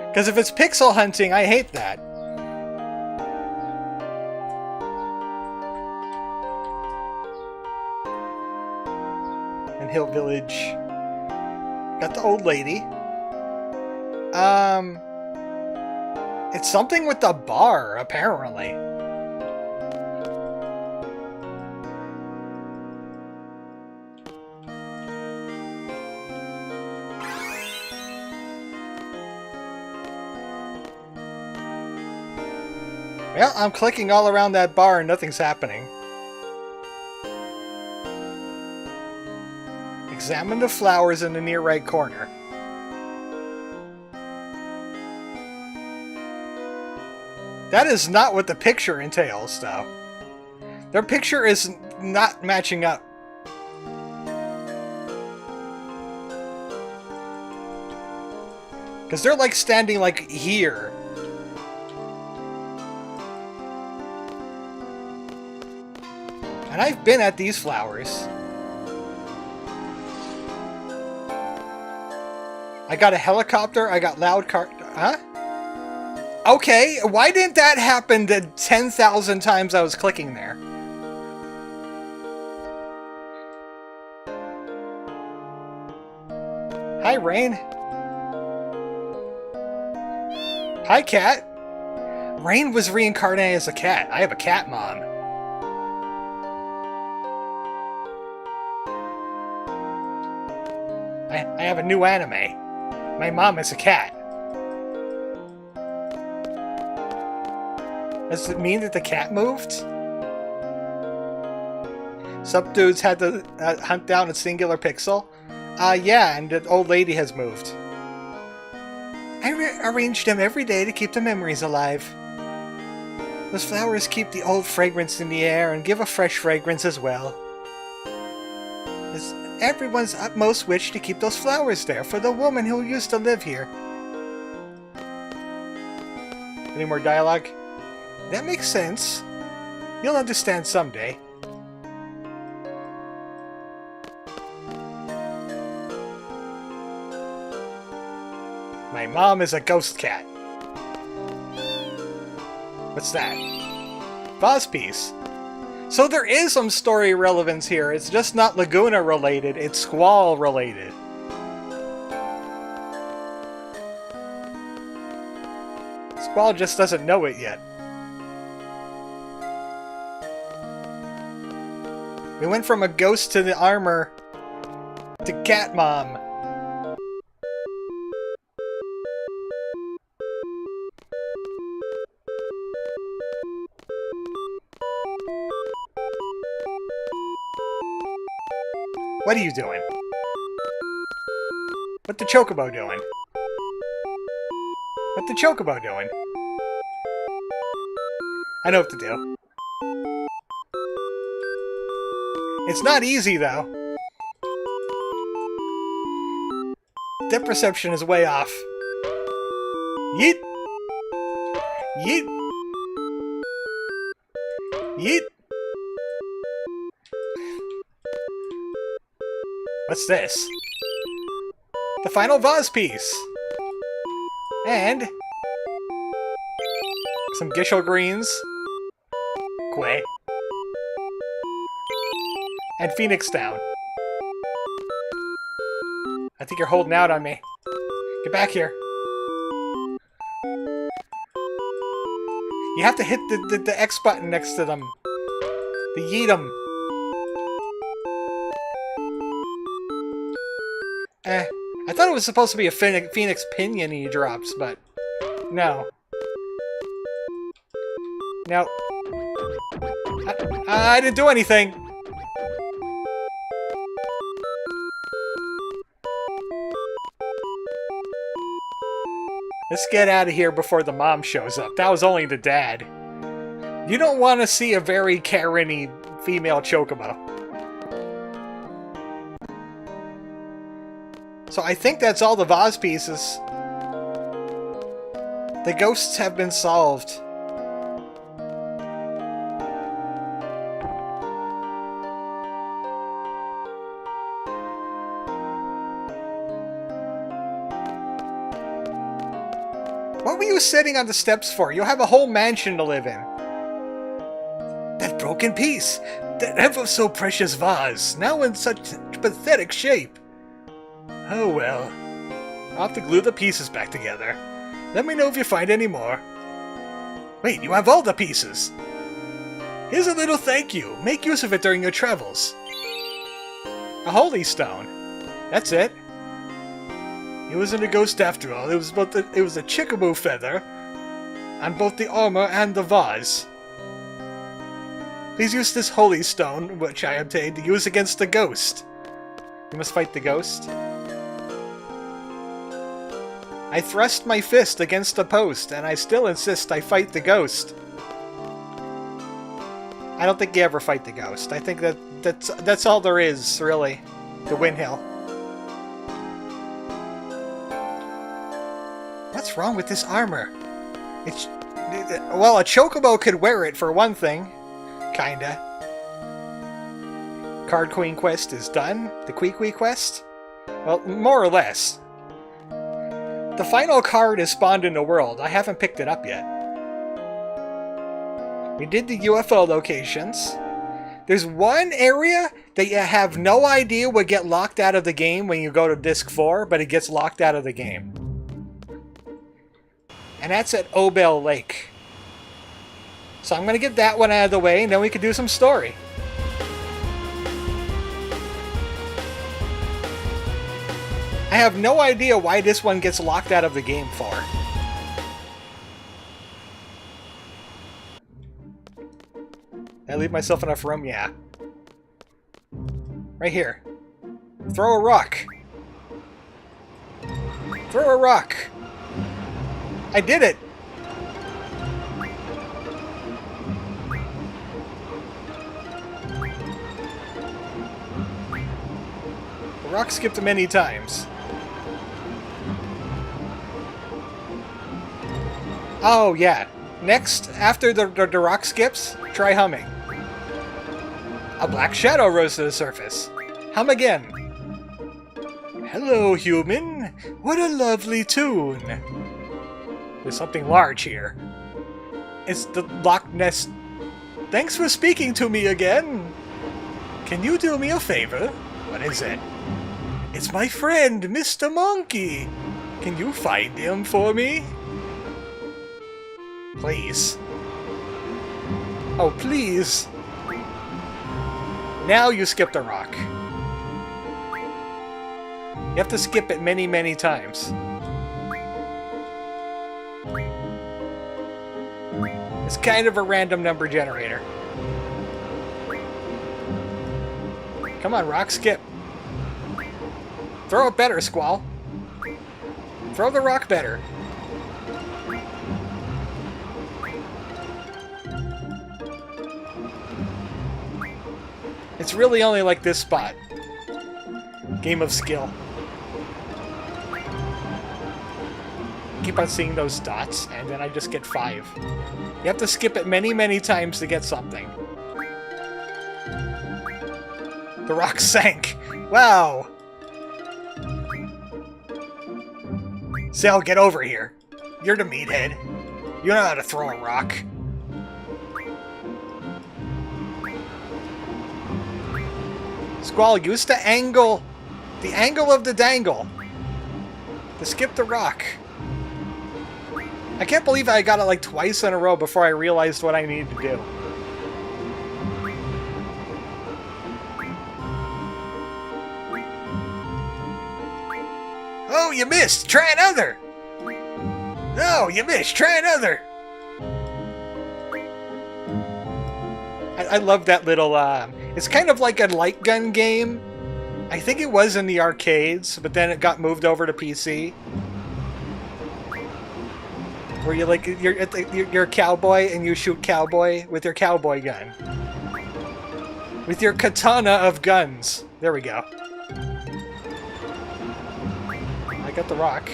Because if it's pixel hunting, I hate that. Winhill Village. Got the old lady. It's something with the bar, apparently. Well, I'm clicking all around that bar and nothing's happening. Examine the flowers in the near right corner. That is not what the picture entails, though. Their picture is not matching up. Because they're like standing like here. And I've been at these flowers. I got a helicopter, I got loud car... Huh? Okay, why didn't that happen the 10,000 times I was clicking there? Hi, Rain. Hi, cat. Rain was reincarnated as a cat. I have a cat mom. I have a new anime. My mom is a cat. Does it mean that the cat moved? Some dudes had to hunt down a singular pixel. Yeah, and the old lady has moved. I arrange them every day to keep the memories alive. Those flowers keep the old fragrance in the air and give a fresh fragrance as well. It's everyone's utmost wish to keep those flowers there for the woman who used to live here. Any more dialogue? That makes sense. You'll understand someday. My mom is a ghost cat. What's that? Boss piece. So there is some story relevance here. It's just not Laguna related, it's Squall related. Squall just doesn't know it yet. We went from a ghost to the armor to Cat Mom. What are you doing? What the Chocobo doing? What the Chocobo doing? I know what to do. It's not easy, though. Depth perception is way off. Yeet! Yeet! Yeet! What's this? The final vase piece! And some Gishel greens. Quay. And Phoenix down. I think you're holding out on me. Get back here. You have to hit the X button next to them. The yeet 'em. I thought it was supposed to be a Phoenix Pinion he drops, but no. No. I didn't do anything. Let's get out of here before the mom shows up. That was only the dad. You don't want to see a very Karen-y female Chocobo. So I think that's all the vase pieces. The ghosts have been solved. What were you sitting on the steps for? You'll have a whole mansion to live in. That broken piece! That ever so precious vase! Now in such pathetic shape! Oh well. I'll have to glue the pieces back together. Let me know if you find any more. Wait, you have all the pieces! Here's a little thank you. Make use of it during your travels. A holy stone. That's it. It wasn't a ghost after all. It was a Chocobo feather on both the armor and the vase. Please use this holy stone, which I obtained, to use against the ghost. You must fight the ghost. I thrust my fist against the post, and I still insist I fight the ghost. I don't think you ever fight the ghost. I think that's all there is, really, to Winhill. What's wrong with this armor? Well, a Chocobo could wear it for one thing. Kinda. Card Queen quest is done. The Quee quest? Well, more or less. The final card is spawned in the world. I haven't picked it up yet. We did the UFO locations. There's one area that you have no idea would get locked out of the game when you go to Disc 4, but it gets locked out of the game. And that's at Obel Lake. So I'm going to get that one out of the way, and then we can do some story. I have no idea why this one gets locked out of the game for. Did I leave myself enough room? Yeah. Right here. Throw a rock. Throw a rock. I did it! The rock skipped many times. Oh, yeah. Next, after the rock skips, try humming. A black shadow rose to the surface. Hum again. Hello, human. What a lovely tune. There's something large here. It's the Loch Ness. Thanks for speaking to me again. Can you do me a favor? What is it? It's my friend, Mr. Monkey. Can you find him for me? Please. Oh, please. Now you skipped a rock. You have to skip it many, many times. It's kind of a random number generator. Come on, rock, skip. Throw it better, Squall. Throw the rock better. It's really only like this spot. Game of skill. Keep on seeing those dots, and then I just get 5. You have to skip it many, many times to get something. The rock sank. Wow. Sal, get over here. You're the meathead. You know how to throw a rock. Squall, use the angle. The angle of the dangle. To skip the rock. I can't believe I got it like twice in a row before I realized what I needed to do. Oh, you missed! Try another! No, you missed! Try another! I love that little, it's kind of like a light gun game. I think it was in the arcades, but then it got moved over to PC. Where you like you're a cowboy and you shoot cowboy with your cowboy gun. With your katana of guns. There we go. I got the rock.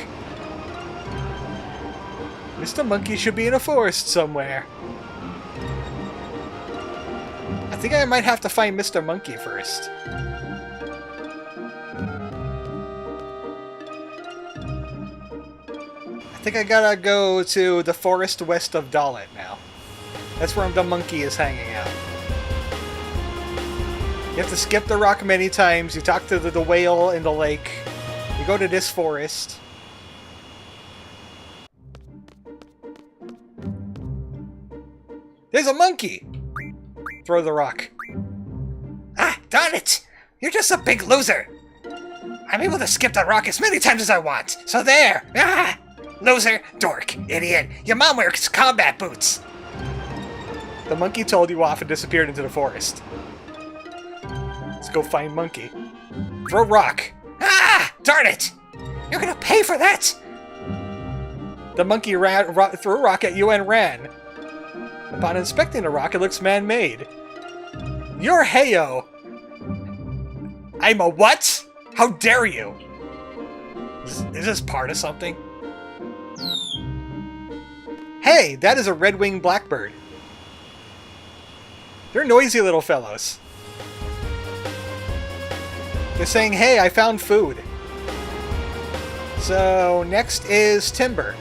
Mr. Monkey should be in a forest somewhere. I think I might have to find Mr. Monkey first. I think I gotta go to the forest west of Dalit now. That's where the monkey is hanging out. You have to skip the rock many times. You talk to the whale in the lake. You go to this forest. There's a monkey! Throw the rock. Ah, darn it! You're just a big loser! I'm able to skip the rock as many times as I want, so there! Ah! Loser, dork, idiot, your mom wears combat boots! The monkey told you off and disappeared into the forest. Let's go find monkey. Throw rock! Ah! Darn it! You're gonna pay for that! The monkey threw a rock at you and ran. Upon inspecting the rock, it looks man-made. You're Heyo! I'm a what? How dare you? Is this part of something? Hey, that is a red-winged blackbird. They're noisy little fellows. They're saying, hey, I found food. So, next is timber.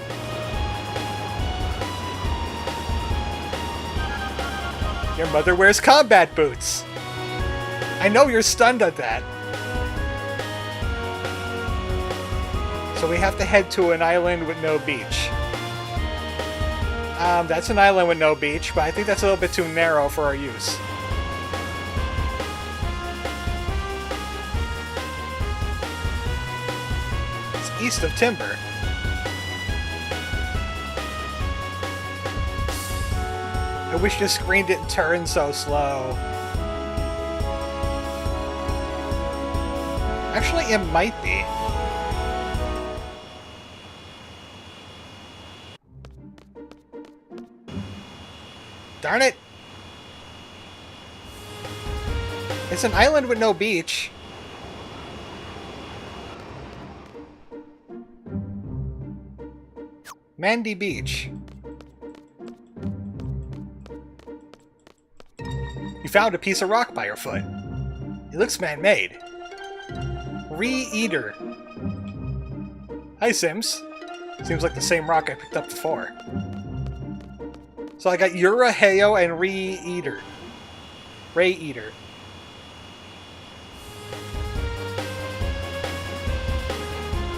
Your mother wears combat boots. I know you're stunned at that. So we have to head to an island with no beach. That's an island with no beach, but I think that's a little bit too narrow for our use. It's east of Timber. I wish the screen didn't turn so slow. Actually, it might be. Darn it! It's an island with no beach. Mandy Beach. You found a piece of rock by your foot. It looks man-made. Re-Eater. Hi, Sims. Seems like the same rock I picked up before. So I got Yura, Heyo, and Re-Eater. Ray-Eater.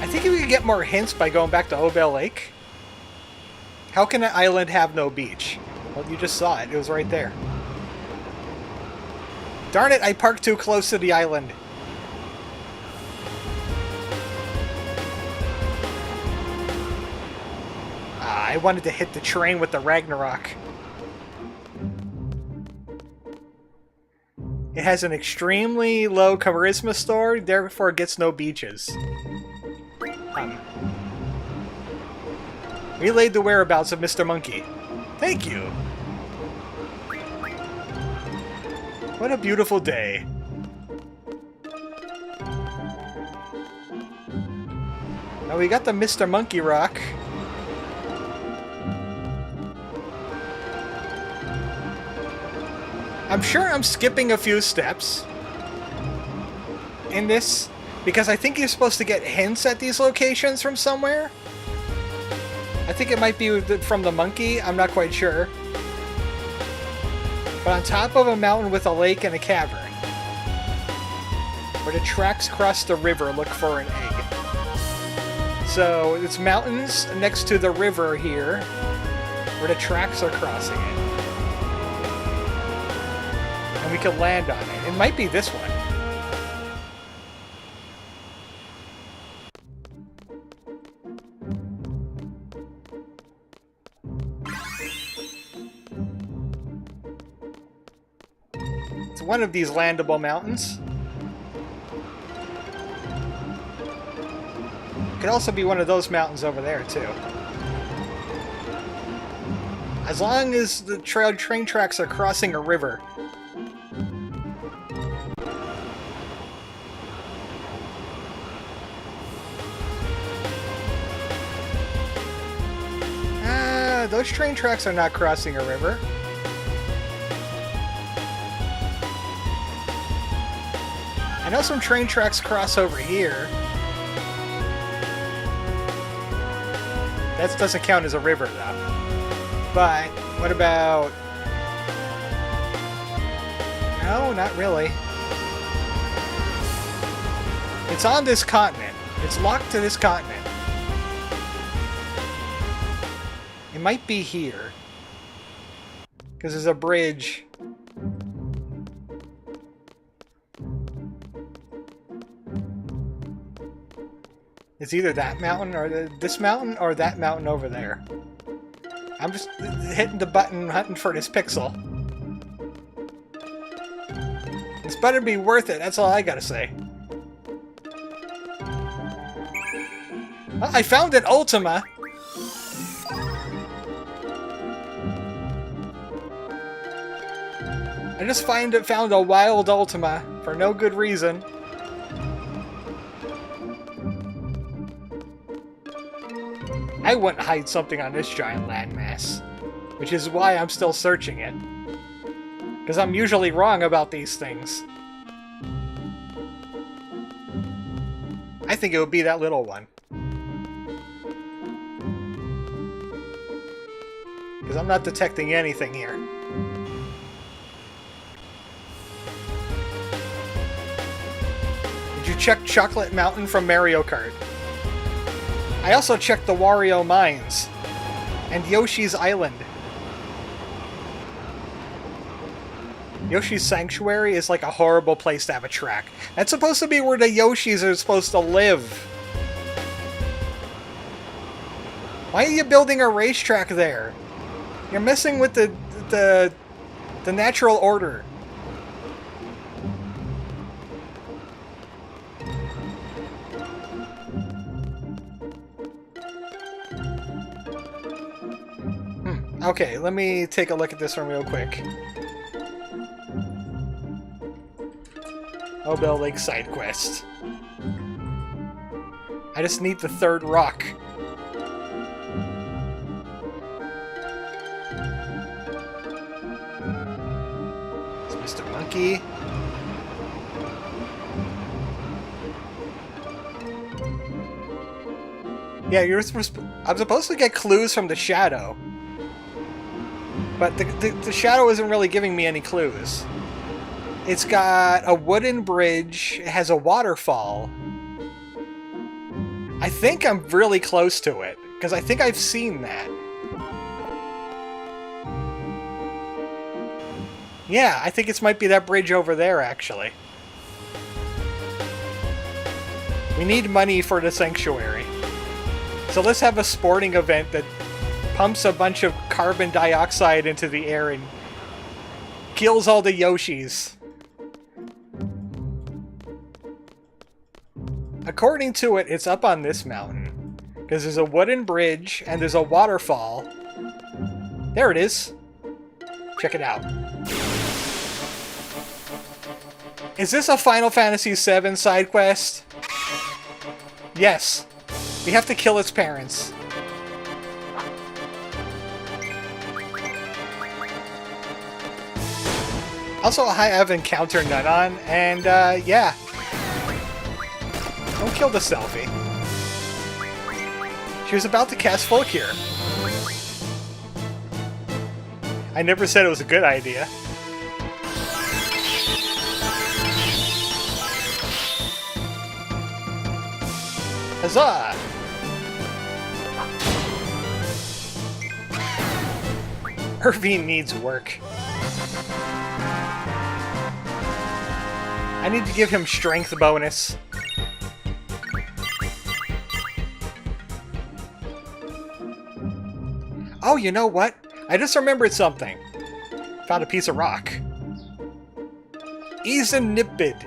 I think we could get more hints by going back to Obel Lake. How can an island have no beach? Well, you just saw it. It was right there. Darn it, I parked too close to the island. I wanted to hit the train with the Ragnarok. It has an extremely low charisma score, therefore it gets no beaches. Relayed the whereabouts of Mr. Monkey. Thank you. What a beautiful day. Now we got the Mr. Monkey Rock. I'm sure I'm skipping a few steps in this, because I think you're supposed to get hints at these locations from somewhere. I think it might be from the monkey, I'm not quite sure. But on top of a mountain with a lake and a cavern, where the tracks cross the river, look for an egg. So it's mountains next to the river here, where the tracks are crossing it. And we can land on it. It might be this one. It's one of these landable mountains. It could also be one of those mountains over there, too. As long as the train tracks are crossing a river. Those train tracks are not crossing a river. I know some train tracks cross over here. That doesn't count as a river, though. But, what about... No, not really. It's on this continent. It's locked to this continent. It might be here. Because there's a bridge. It's either that mountain or this mountain or that mountain over there. I'm just hitting the button hunting for this pixel. It's better be worth it, that's all I gotta say. Oh, I found an Ultima! I just found a wild Ultima for no good reason. I wouldn't hide something on this giant landmass, which is why I'm still searching it. Because I'm usually wrong about these things. I think it would be that little one. Because I'm not detecting anything here. Did you check Chocolate Mountain from Mario Kart? I also checked the Wario Mines and Yoshi's Island. Yoshi's Sanctuary is like a horrible place to have a track. That's supposed to be where the Yoshis are supposed to live. Why are you building a racetrack there? You're messing with the natural order. Okay, let me take a look at this one real quick. Obel Lake side quest. I just need the third rock. It's Mr. Monkey. Yeah, I'm supposed to get clues from the shadow. But the shadow isn't really giving me any clues. It's got a wooden bridge. It has a waterfall. I think I'm really close to it, because I think I've seen that. Yeah, I think it might be that bridge over there, actually. We need money for the sanctuary. So let's have a sporting event that pumps a bunch of carbon dioxide into the air and kills all the Yoshis. According to it, it's up on this mountain. Because there's a wooden bridge and there's a waterfall. There it is. Check it out. Is this a Final Fantasy VII side quest? Yes. We have to kill its parents. Also, I have encountered none on, and yeah. Don't kill the selfie. She was about to cast Full Cure. I never said it was a good idea. Huzzah! Irvine needs work. I need to give him strength bonus. Oh, you know what? I just remembered something. Found a piece of rock. Easanipid.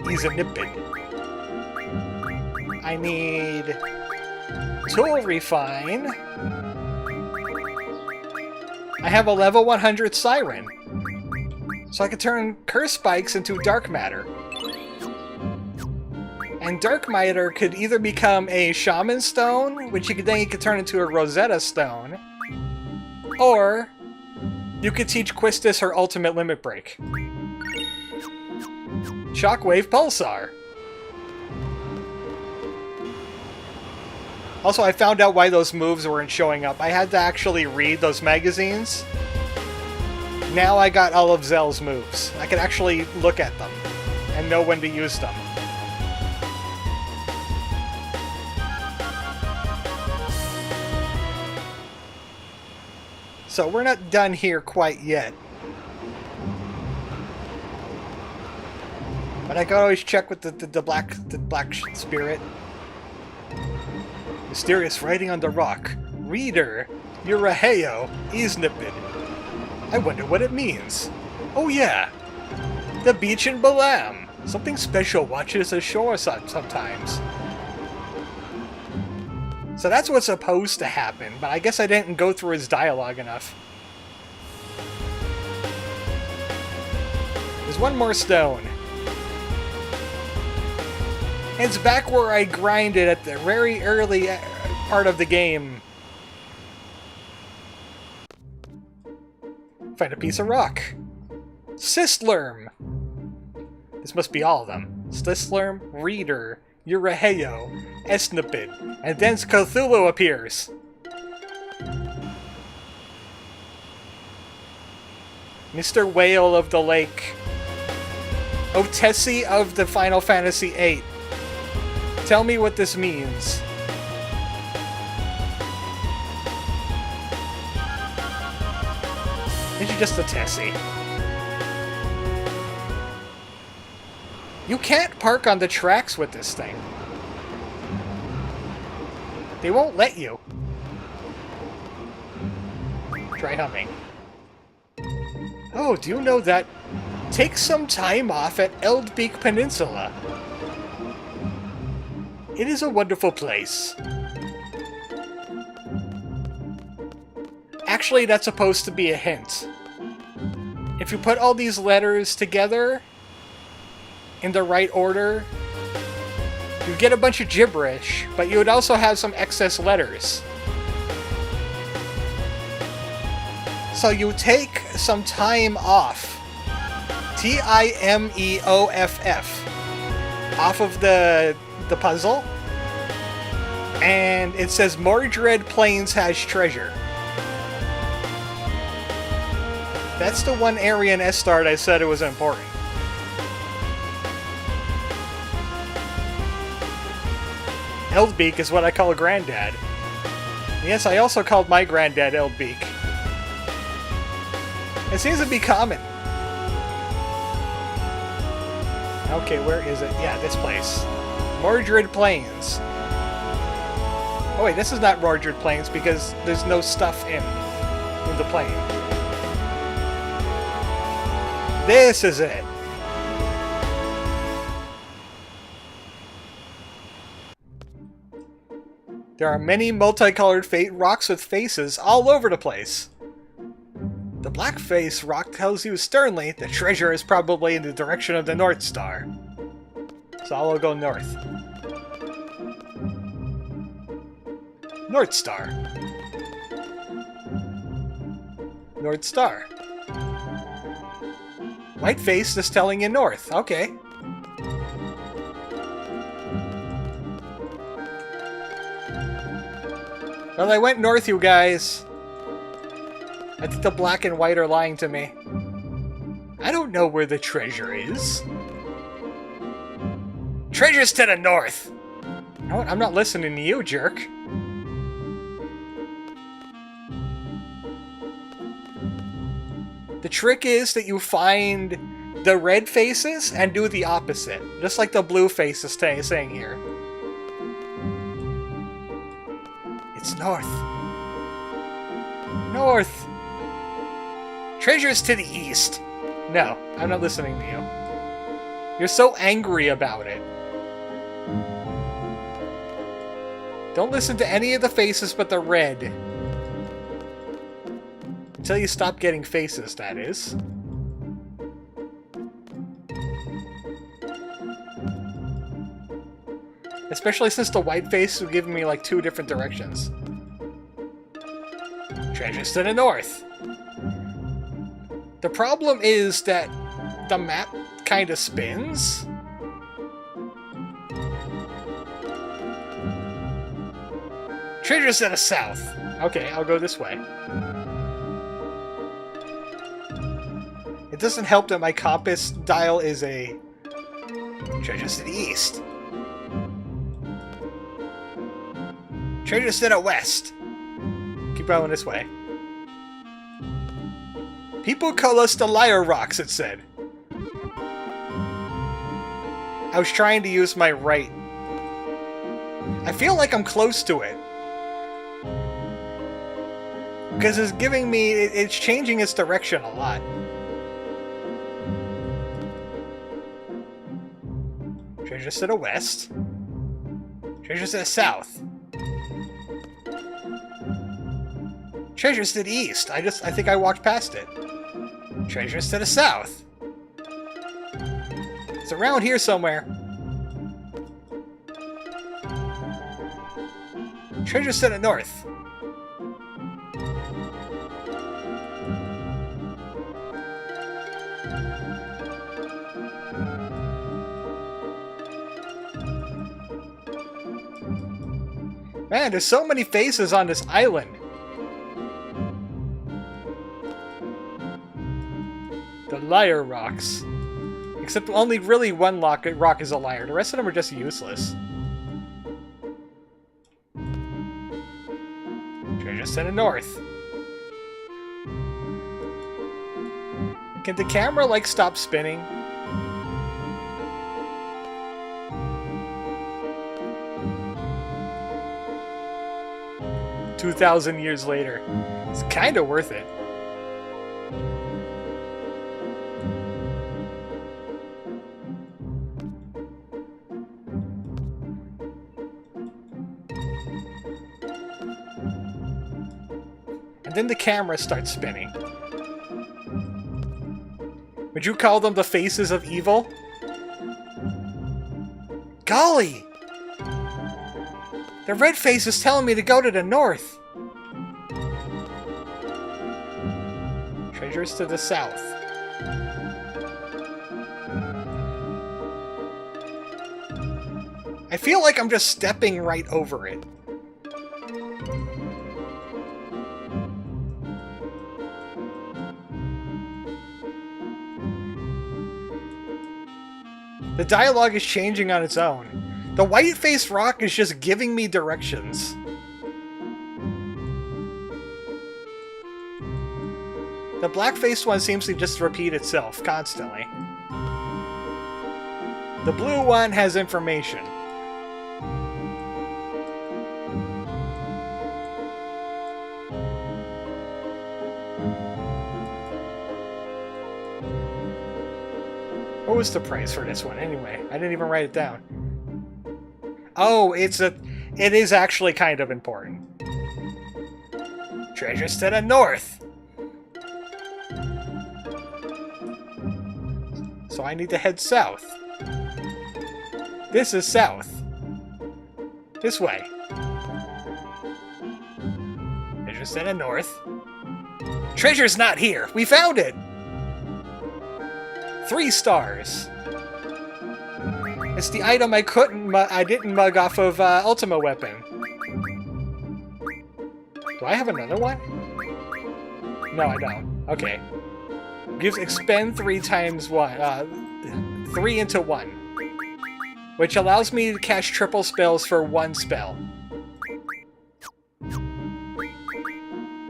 Easanipid. I need tool refine. I have a level 100 siren. So I can turn curse spikes into dark matter. And dark matter could either become a shaman stone, which then you could turn into a Rosetta stone, or you could teach Quistis her ultimate limit break. Shockwave Pulsar. Also, I found out why those moves weren't showing up. I had to actually read those magazines. Now I got all of Zell's moves. I can actually look at them and know when to use them. So we're not done here quite yet. But I can always check with the black spirit. Mysterious writing on the rock. Reader, Uraheo, Easnipid. I wonder what it means. Oh yeah, the beach in Balam. Something special watches ashore sometimes. So that's what's supposed to happen, but I guess I didn't go through his dialogue enough. There's one more stone. It's back where I grinded at the very early part of the game. Find a piece of rock. Sistlerm. This must be all of them. Sistlerm, Reader, Uraheo, Esnipid, and then Cthulhu appears. Mr. Whale of the Lake. Oh, Tessie of the Final Fantasy VIII. Tell me what this means. Is she just a Tessie? You can't park on the tracks with this thing. They won't let you. Try humming. Oh, do you know that? Take some time off at Eldbeak Peninsula. It is a wonderful place. Actually, that's supposed to be a hint. If you put all these letters together in the right order, you get a bunch of gibberish, but you would also have some excess letters. So you take some time off. Timeoff. Off of the puzzle. And it says Mordred Plains has treasure. That's the one area in Estard I said it was important. Eldbeak is what I call Granddad. Yes, I also called my granddad Eldbeak. It seems to be common. Okay, where is it? Yeah, this place. Mordred Plains. Oh wait, this is not Mordred Plains because there's no stuff in the plane. This is it. There are many multicolored rocks with faces all over the place. The black face rock tells you sternly the treasure is probably in the direction of the North Star. So I'll go north. North Star. North Star. White face is telling you north. Okay. Well, I went north, you guys. I think the black and white are lying to me. I don't know where the treasure is. Treasure's to the north! You know what? I'm not listening to you, jerk. The trick is that you find the red faces and do the opposite. Just like the blue face is saying here. It's north. North! Treasure's to the east. No, I'm not listening to you. You're so angry about it. Don't listen to any of the faces but the red. Until you stop getting faces, that is. Especially since the white face was giving me like 2 different directions. Treasure's to the north. The problem is that the map kind of spins. Treasure's to the south. Okay, I'll go this way. It doesn't help that my compass dial is a treasures to the east. Treasures to the west. Keep going this way. People call us the Liar Rocks, it said. I was trying to use my right. I feel like I'm close to it. Because it's giving me... It's changing its direction a lot. Treasures to the west. Treasures to the south. Treasures to the east. I think I walked past it. Treasures to the south. It's around here somewhere. Treasures to the north. Man, there's so many faces on this island. The Liar Rocks. Except only really one rock is a liar. The rest of them are just useless. Treasures to the north. Can the camera, like, stop spinning? "2,000 years later." It's kind of worth it. And then the camera starts spinning. Would you call them the faces of evil? Golly! The red face is telling me to go to the north. Treasures to the south. I feel like I'm just stepping right over it. The dialogue is changing on its own. The white-faced rock is just giving me directions. The black-faced one seems to just repeat itself constantly. The blue one has information. What was the price for this one anyway? I didn't even write it down. Oh, it is actually kind of important. Treasures to the north. So I need to head south. This is south. This way. Treasures to the north. Treasure's not here. We found it. 3 stars. It's the item I didn't mug off of Ultima Weapon. Do I have another one? No, I don't. Okay. Expend 3 times 1. 3 into 1. Which allows me to cast triple spells for 1 spell.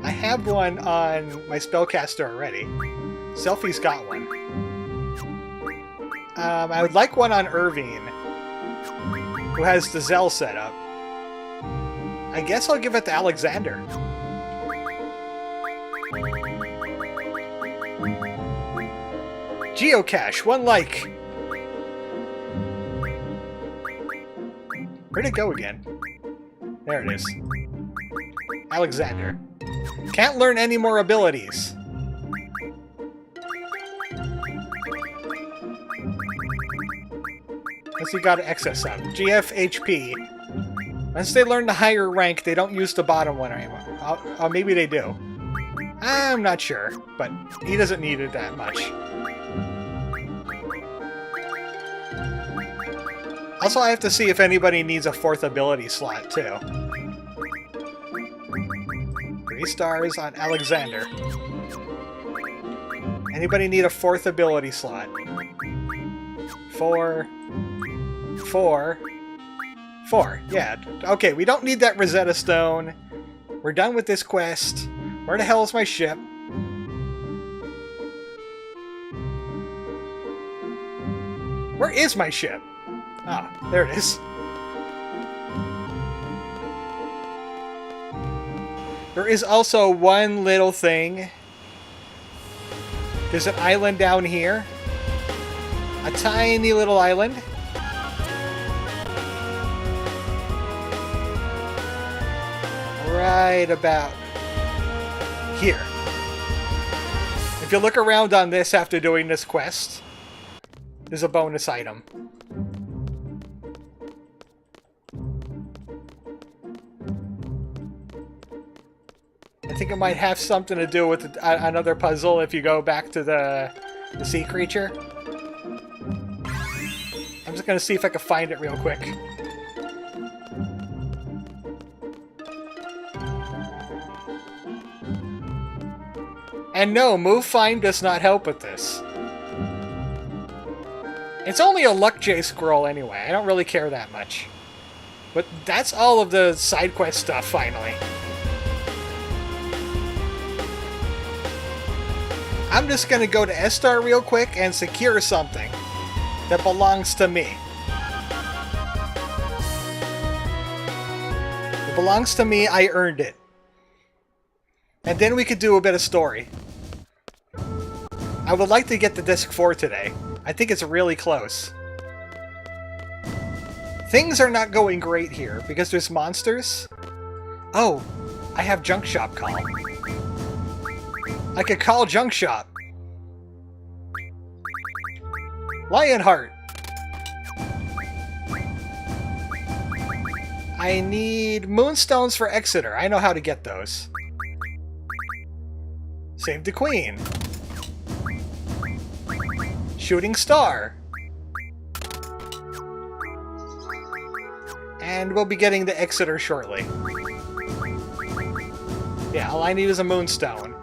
I have one on my spellcaster already. Selfie's got one. I would like one on Irvine, who has the Zell set up. I guess I'll give it to Alexander. Geocache, 1 like. Where'd it go again? There it is. Alexander. Can't learn any more abilities. Unless you got excess of. GF HP. Once they learn the higher rank, they don't use the bottom one anymore. Oh, maybe they do. I'm not sure, but he doesn't need it that much. Also, I have to see if anybody needs a 4th ability slot, too. 3 stars on Alexander. Anybody need a 4th ability slot? 4... 4. 4. Yeah. Okay, we don't need that Rosetta Stone. We're done with this quest. Where the hell is my ship? Where is my ship? Ah, there it is. There is also one little thing. There's an island down here. A tiny little island. Right about here. If you look around on this after doing this quest, there's a bonus item. I think it might have something to do with another puzzle if you go back to the sea creature. I'm just going to see if I can find it real quick. And no, move find does not help with this. It's only a Luck J scroll anyway. I don't really care that much. But that's all of the side quest stuff, finally. I'm just going to go to Estar real quick and secure something that belongs to me. It belongs to me, I earned it. And then we could do a bit of story. I would like to get to Disc 4 today. I think it's really close. Things are not going great here because there's monsters. Oh, I have Junk Shop call. I could call Junk Shop. Lionheart. I need Moonstones for Exeter. I know how to get those. Save the Queen. Shooting Star. And we'll be getting to Exeter shortly. Yeah, all I need is a Moonstone.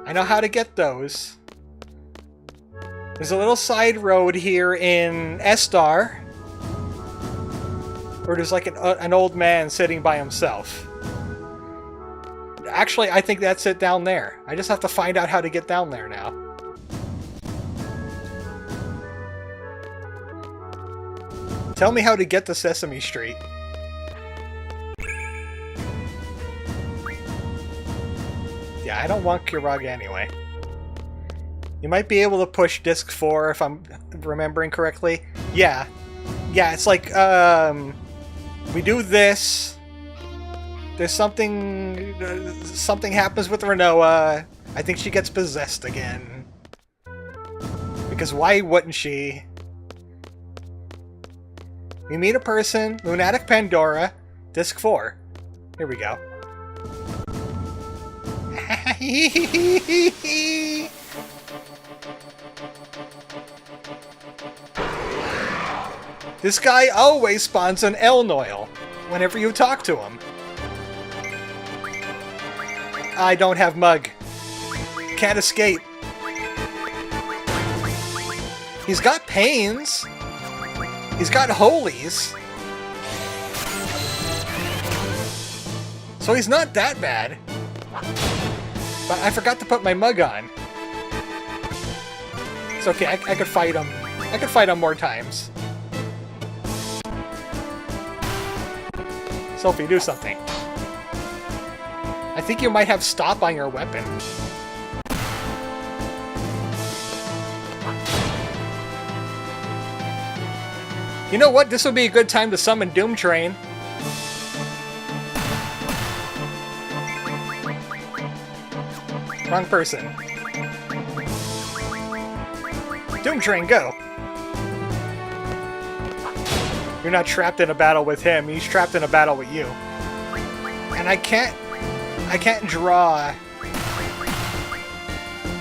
I know how to get those. There's a little side road here in Estar where there's like an old man sitting by himself. Actually, I think that's it down there. I just have to find out how to get down there now. Tell me how to get to Sesame Street. Yeah, I don't want Kiraga anyway. You might be able to push disc 4 if I'm remembering correctly. Yeah. Yeah, it's like, we do this. There's something... something happens with Renoa. I think she gets possessed again. Because why wouldn't she? We meet a person, Lunatic Pandora, disc 4. Here we go. This guy always spawns an Elnoil whenever you talk to him. I don't have Mug. Can't escape. He's got Pains. He's got Holies. So he's not that bad. But I forgot to put my Mug on. It's okay, I could fight him. I could fight him more times. Sophie, do something. I think you might have stop on your weapon. You know what? This would be a good time to summon Doom Train. Wrong person. Doom Train, go! You're not trapped in a battle with him, he's trapped in a battle with you. And I can't draw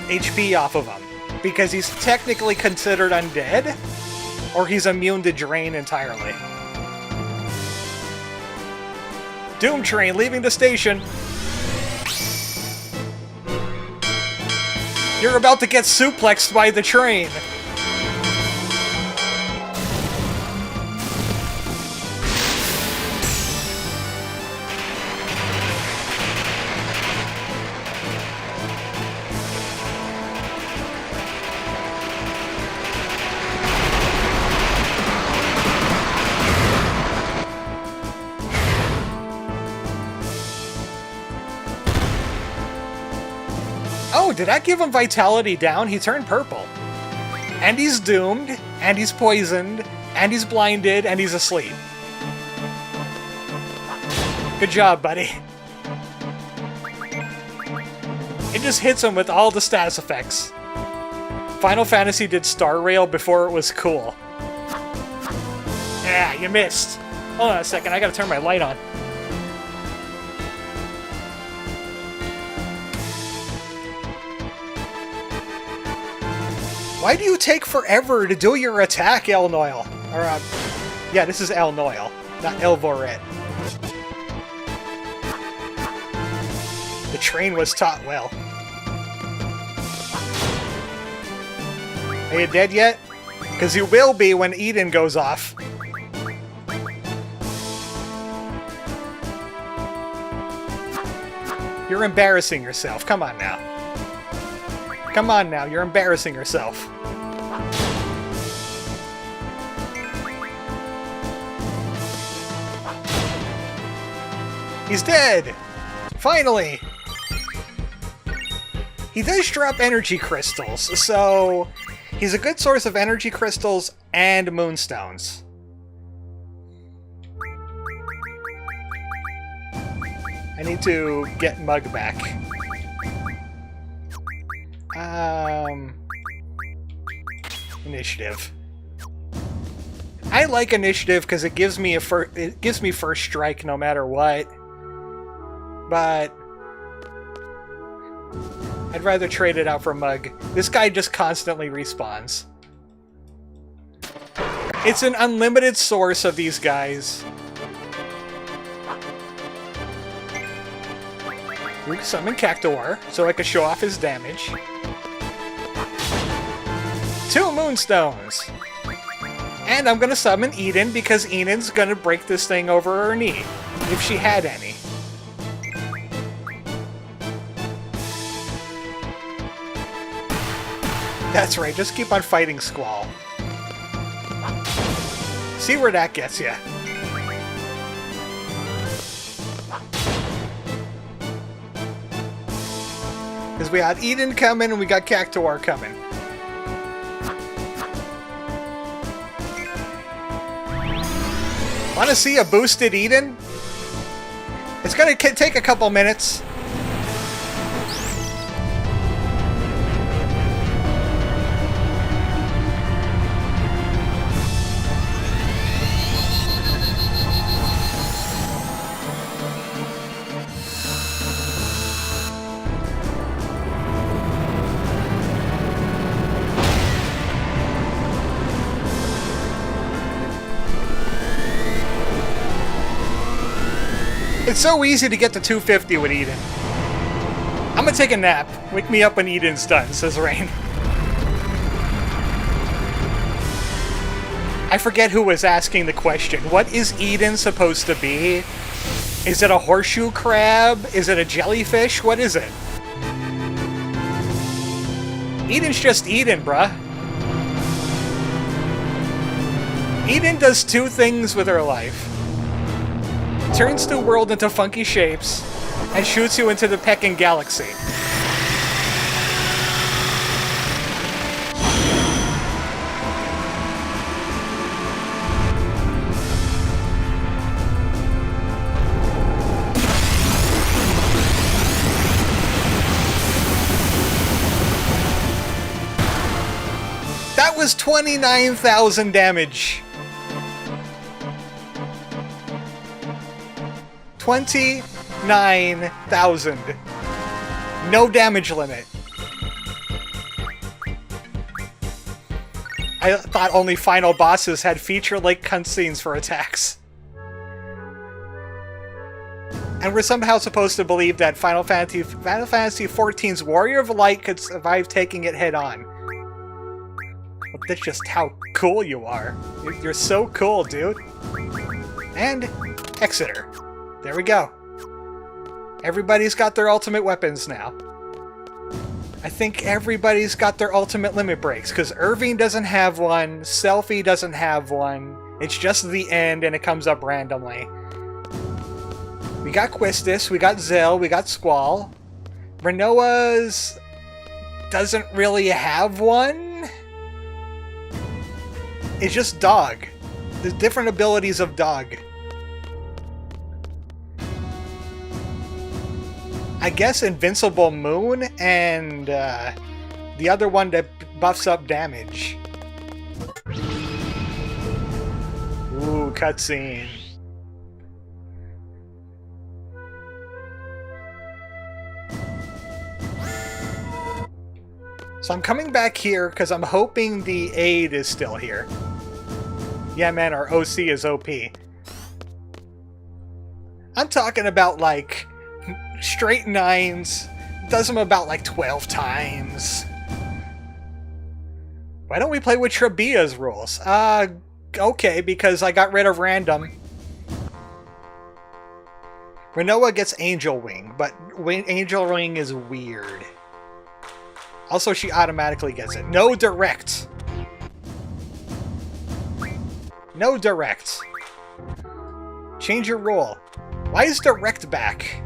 HP off of him, because he's technically considered undead, or he's immune to drain entirely. Doom Train leaving the station! You're about to get suplexed by the train! Oh, did I give him vitality down? He turned purple. And he's doomed, and he's poisoned, and he's blinded, and he's asleep. Good job, buddy. It just hits him with all the status effects. Final Fantasy did Star Rail before it was cool. Yeah, you missed. Hold on a second, I gotta turn my light on. Why do you take forever to do your attack, Elnoil? Or, yeah, this is Elnoil, not Elvoret. The train was taught well. Are you dead yet? Because you will be when Eden goes off. You're embarrassing yourself. Come on now. Come on now, you're embarrassing yourself. He's dead! Finally! He does drop energy crystals, so he's a good source of energy crystals and moonstones. I need to get Mug back. Initiative. I like initiative because it gives me first strike no matter what. But I'd rather trade it out for Mug. This guy just constantly respawns. It's an unlimited source of these guys. We can summon Cactuar so I can show off his damage. 2 Moonstones! And I'm gonna summon Eden because Eden's gonna break this thing over her knee. If she had any. That's right, just keep on fighting Squall. See where that gets you. Because we got Eden coming and we got Cactuar coming. Want to see a boosted Eden? It's going to take a couple minutes. It's so easy to get to 250 with Eden. I'm gonna take a nap. Wake me up when Eden's done, says Rain. I forget who was asking the question. What is Eden supposed to be? Is it a horseshoe crab? Is it a jellyfish? What is it? Eden's just Eden, bruh. Eden does two things with her life. Turns the world into funky shapes, and shoots you into the Pecking Galaxy. That was 29,000 damage. 29,000. No damage limit. I thought only final bosses had feature-length cutscenes for attacks. And we're somehow supposed to believe that Final Fantasy XIV's Warrior of Light could survive taking it head-on. Well, that's just how cool you are. You're so cool, dude. And Exeter. There we go. Everybody's got their ultimate weapons now. I think everybody's got their ultimate limit breaks, because Irving doesn't have one, Selphie doesn't have one, it's just the end and it comes up randomly. We got Quistis, we got Zell, we got Squall. Renoa's doesn't really have one. It's just Dog. There's different abilities of Dog. I guess Invincible Moon and the other one that buffs up damage. Ooh, cutscene. So I'm coming back here because I'm hoping the aid is still here. Yeah, man, our OC is OP. I'm talking about, like, straight 9s, does them about like 12 times. Why don't we play with Trabia's rules? Okay, because I got rid of random. Renoa gets Angel Wing, but Angel Wing is weird. Also, she automatically gets it. No direct. No direct. Change your rule. Why is direct back?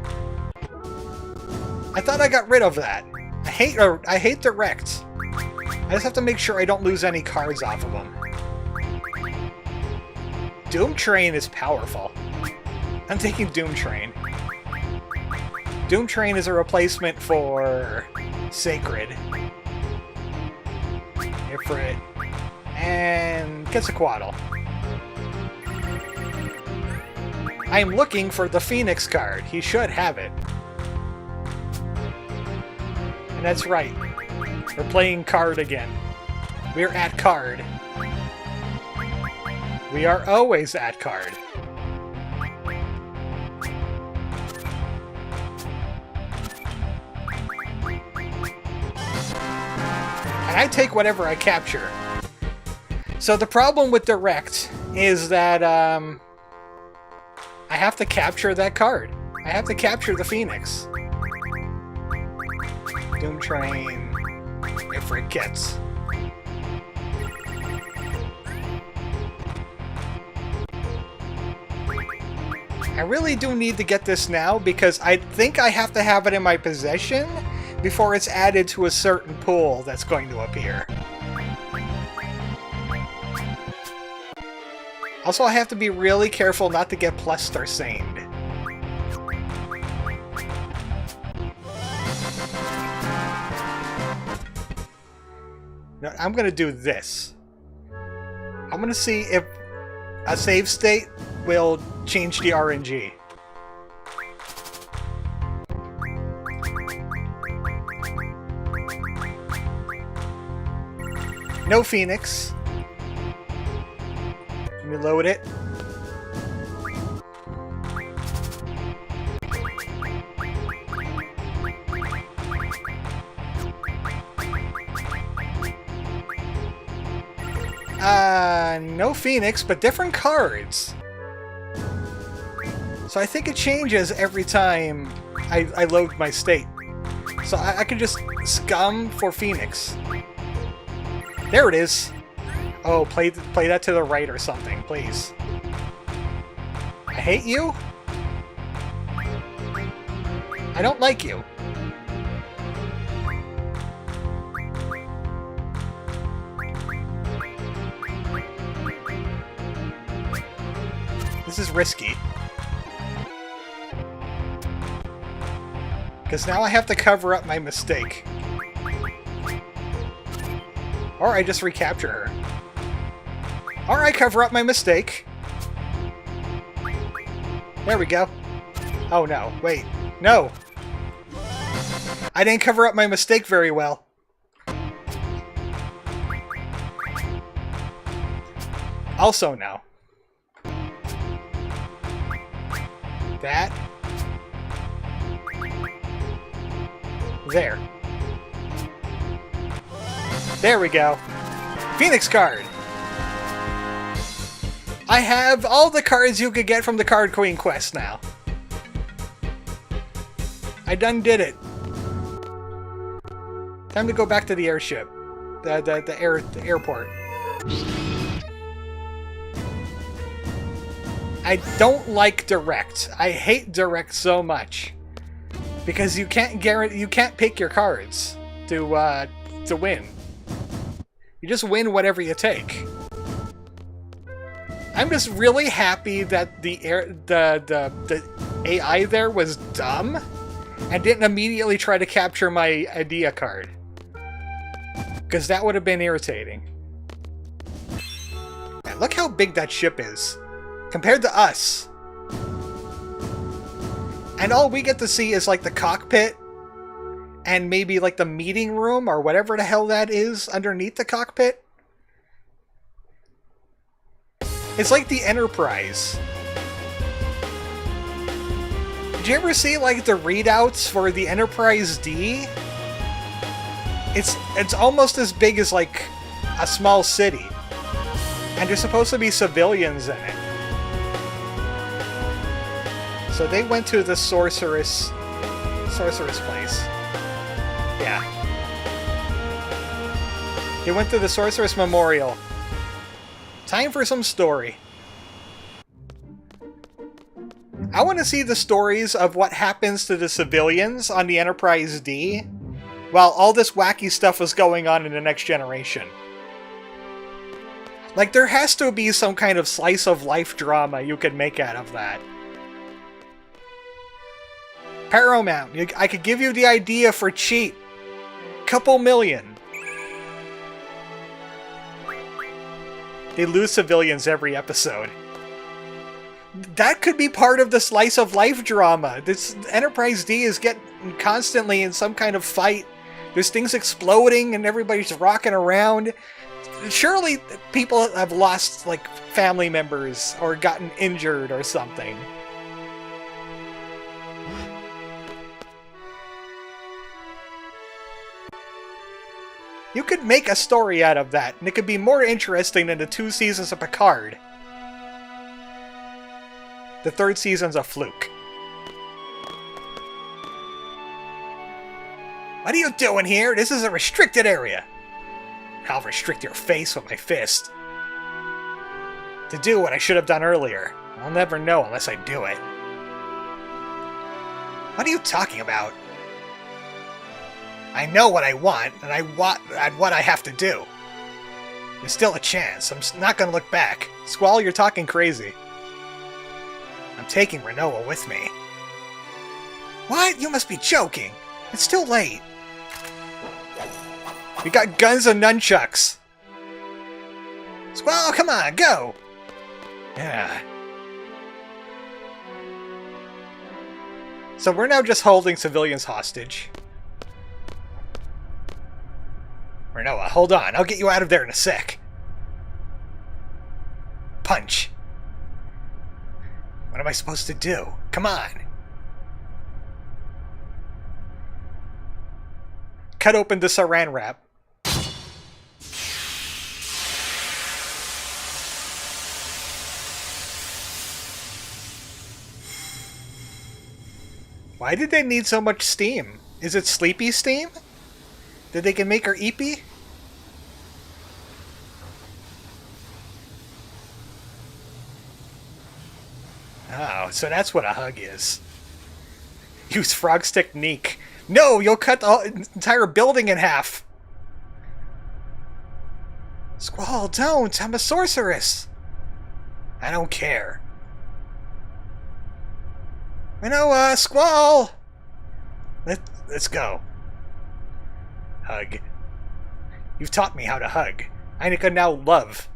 I thought I got rid of that. I hate direct. I just have to make sure I don't lose any cards off of them. Doom Train is powerful. I'm taking Doom Train. Doom Train is a replacement for Sacred. Ifrit. And Quetzalcoatl. I'm looking for the Phoenix card. He should have it. And that's right. We're playing card again. We're at card. We are always at card. And I take whatever I capture. So the problem with Direct is that I have to capture that card. I have to capture the Phoenix. Doom Train. Ifrit gets. I really do need to get this now because I think I have to have it in my possession before it's added to a certain pool that's going to appear. Also, I have to be really careful not to get Pluster-saned. No, I'm gonna do this. I'm gonna see if a save state will change the RNG. No Phoenix. Let me load it. No Phoenix, but different cards. So I think it changes every time I load my state. So I can just scum for Phoenix. There it is. Oh, play that to the right or something, please. I hate you? I don't like you. This is risky. Because now I have to cover up my mistake. Or I just recapture her. Or I cover up my mistake. There we go. Oh no, wait. No! I didn't cover up my mistake very well. Also no. That. There. There we go. Phoenix card! I have all the cards you could get from the Card Queen quest now. I done did it. Time to go back to the airship. The airport. I don't like direct. I hate direct so much. Because you can't pick your cards to win. You just win whatever you take. I'm just really happy that the AI there was dumb and didn't immediately try to capture my idea card. Because that would have been irritating. Man, look how big that ship is. Compared to us. And all we get to see is like the cockpit and maybe like the meeting room or whatever the hell that is underneath the cockpit. It's like the Enterprise. Did you ever see like the readouts for the Enterprise D? It's almost as big as like a small city. And there's supposed to be civilians in it. So they went to the Sorceress place. Yeah. They went to the Sorceress Memorial. Time for some story. I want to see the stories of what happens to the civilians on the Enterprise D while all this wacky stuff was going on in the Next Generation. Like, there has to be some kind of slice of life drama you could make out of that. Paramount, I could give you the idea for cheap. Couple million. They lose civilians every episode. That could be part of the slice of life drama. This Enterprise D is getting constantly in some kind of fight. There's things exploding and everybody's rocking around. Surely people have lost, like, family members or gotten injured or something. You could make a story out of that, and it could be more interesting than the 2 seasons of Picard. The 3rd season's a fluke. What are you doing here? This is a restricted area. I'll restrict your face with my fist. To do what I should have done earlier. I'll never know unless I do it. What are you talking about? I know what I want, and what I have to do. There's still a chance. I'm not gonna look back. Squall, you're talking crazy. I'm taking Renoa with me. What? You must be joking. It's too late. We got guns and nunchucks. Squall, come on, go! Yeah. So we're now just holding civilians hostage. Renoa, hold on. I'll get you out of there in a sec. Punch. What am I supposed to do? Come on. Cut open the saran wrap. Why did they need so much steam? Is it sleepy steam? That they can make her eepy? Oh, so that's what a hug is. Use frog's technique. No, you'll cut the entire building in half. Squall, don't. I'm a sorceress. I don't care. Squall! Let's go. Hug. You've taught me how to hug. I can now love.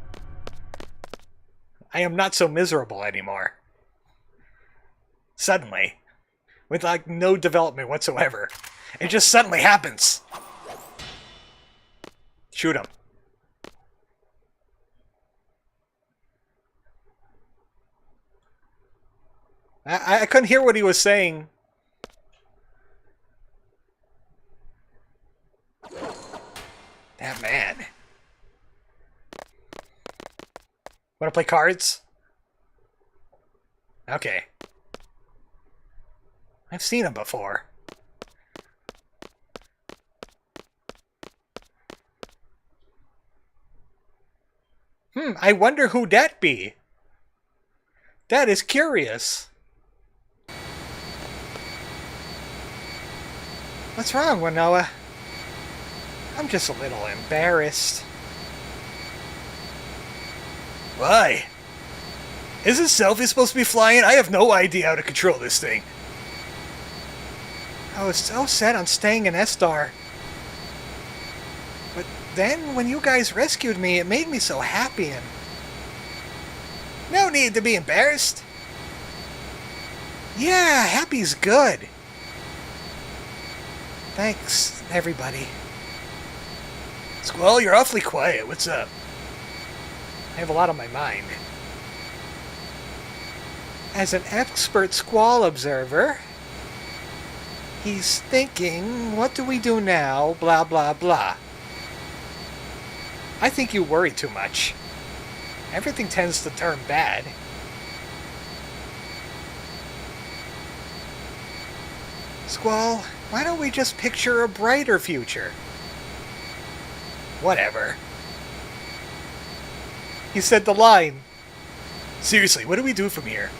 I am not so miserable anymore. Suddenly. With like no development whatsoever. It just suddenly happens. Shoot him. I couldn't hear what he was saying. That man. Want to play cards? Okay. I've seen him before. I wonder who that be. That is curious. What's wrong, Winnoa? I'm just a little embarrassed. Why? Isn't Selphie supposed to be flying? I have no idea how to control this thing. I was so set on staying in Estar. But then, when you guys rescued me, it made me so happy and... No need to be embarrassed. Yeah, happy's good. Thanks, everybody. Squall, you're awfully quiet. What's up? I have a lot on my mind. As an expert Squall observer, he's thinking, what do we do now? Blah, blah, blah. I think you worry too much. Everything tends to turn bad. Squall, why don't we just picture a brighter future? Whatever. He said the line. Seriously, what do we do from here?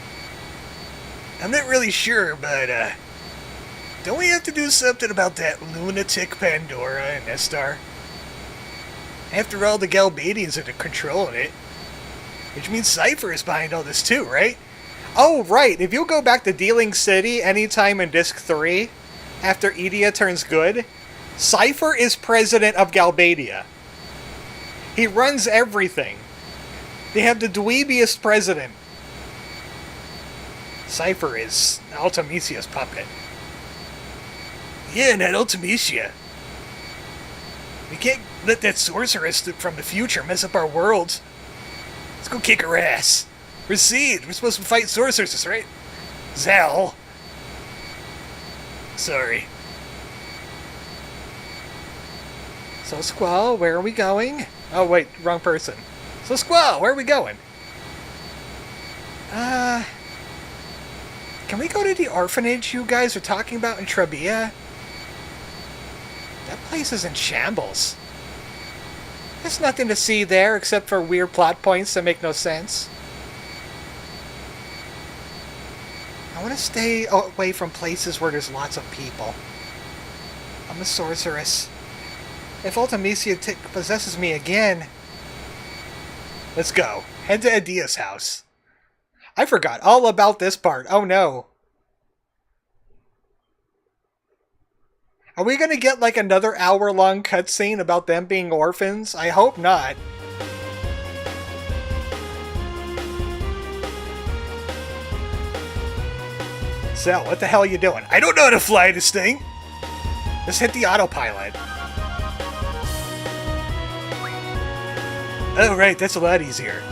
I'm not really sure, but, don't we have to do something about that lunatic Pandora and Estar? After all, the Galbadians are controlling it. Which means Cypher is behind all this too, right? Oh, right. If you go back to Dealing City anytime in Disc 3, after Edea turns good, Cypher is president of Galbadia. He runs everything. They have the dweebiest president. Cypher is Ultimisia's puppet. Yeah, not Ultimisia. We can't let that sorceress from the future mess up our world. Let's go kick her ass. Proceed. We're supposed to fight sorceresses, right? Zal. Sorry. So, Squall, where are we going? Oh, wait, wrong person. So, Squall, where are we going? Can we go to the orphanage you guys are talking about in Trabia? That place is in shambles. There's nothing to see there except for weird plot points that make no sense. I want to stay away from places where there's lots of people. I'm a sorceress. If Ultimecia possesses me again... Let's go. Head to Adia's house. I forgot all about this part. Oh no. Are we going to get like another hour-long cutscene about them being orphans? I hope not. So, what the hell are you doing? I don't know how to fly this thing! Just hit the autopilot. Oh right, that's a lot easier.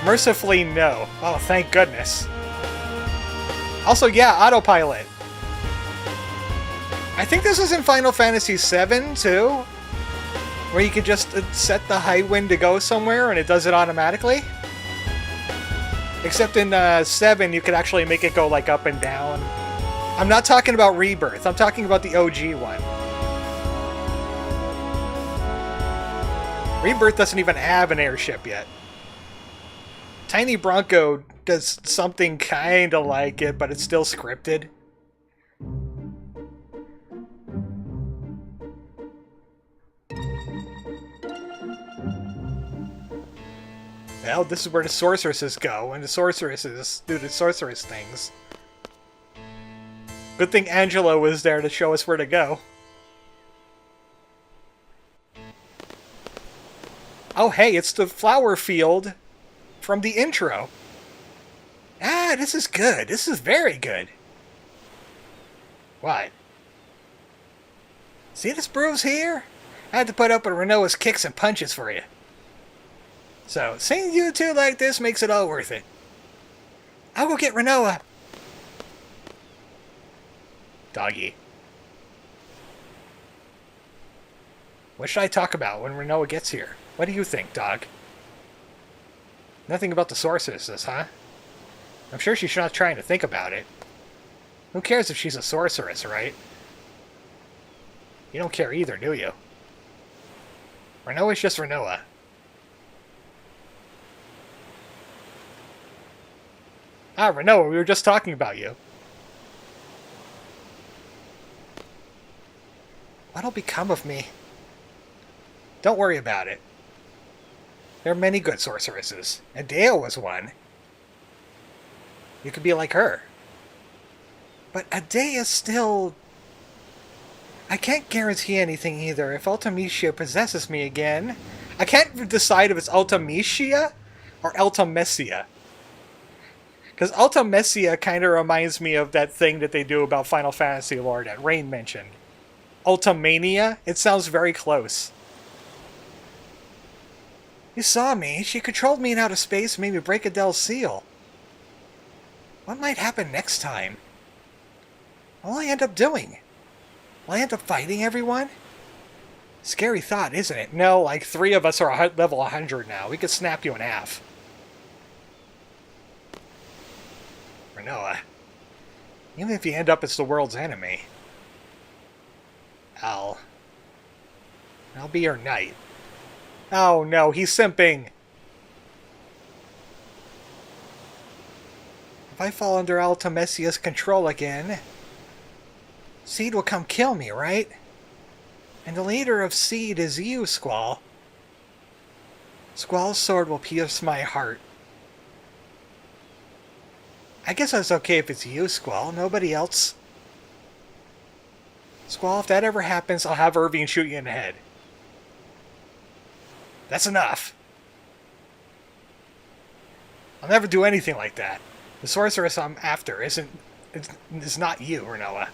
Mercifully, no. Oh, thank goodness. Also, yeah, autopilot. I think this was in Final Fantasy VII, too. Where you could just set the high wind to go somewhere and it does it automatically. Except in 7, you could actually make it go like up and down. I'm not talking about Rebirth. I'm talking about the OG one. Rebirth doesn't even have an airship yet. Tiny Bronco does something kinda like it, but it's still scripted. Well, this is where the sorceresses go, and the sorceresses do the sorceress things. Good thing Angelo was there to show us where to go. Oh hey, it's the flower field from the intro. Ah, this is good. This is very good. What? See this bruise here? I had to put up with Renoa's kicks and punches for you. So, seeing you two like this makes it all worth it. I'll go get Renoa. Doggy. What should I talk about when Renoa gets here? What do you think, dog? Nothing about the sorceresses, huh? I'm sure she's not trying to think about it. Who cares if she's a sorceress, right? You don't care either, do you? Renoa's just Renoa. Ah, Renoa, we were just talking about you. What'll become of me? Don't worry about it. There are many good sorceresses. Adea was one. You could be like her. But Adea still... I can't guarantee anything either. If Ultimecia possesses me again... I can't decide if it's Ultimecia or Ultimecia. Because Ultimecia kind of reminds me of that thing that they do about Final Fantasy lore that Rain mentioned. Ultimania? It sounds very close. You saw me. She controlled me in outer space and made me break Adele's seal. What might happen next time? What will I end up doing? Will I end up fighting everyone? Scary thought, isn't it? No, like 3 of us are level 100 now. We could snap you in half. Renoa. Even if you end up as the world's enemy. I'll be your knight. Oh no, he's simping! If I fall under Ultimecia's control again, Seed will come kill me, right? And the leader of Seed is you, Squall. Squall's sword will pierce my heart. I guess that's okay if it's you, Squall. Nobody else. Squall, if that ever happens, I'll have Irving shoot you in the head. That's enough. I'll never do anything like that. The sorceress I'm after is not you, Renoa.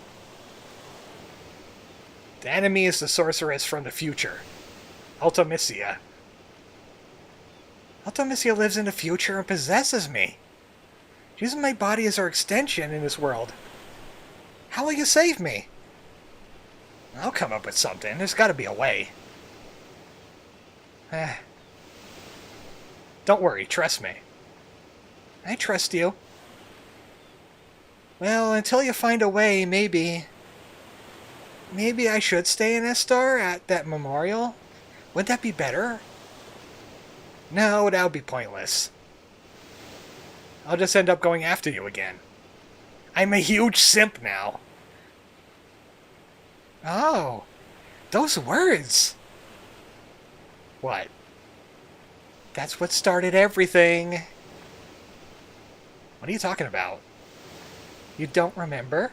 The enemy is the sorceress from the future. Ultimecia. Ultimecia lives in the future and possesses me. She uses my body as her extension in this world. How will you save me? I'll come up with something. There's got to be a way. Don't worry, trust me. I trust you. Well, until you find a way, maybe... Maybe I should stay in Estar at that memorial? Would that be better? No, that would be pointless. I'll just end up going after you again. I'm a huge simp now. Oh, those words. What? That's what started everything. What are you talking about? You don't remember?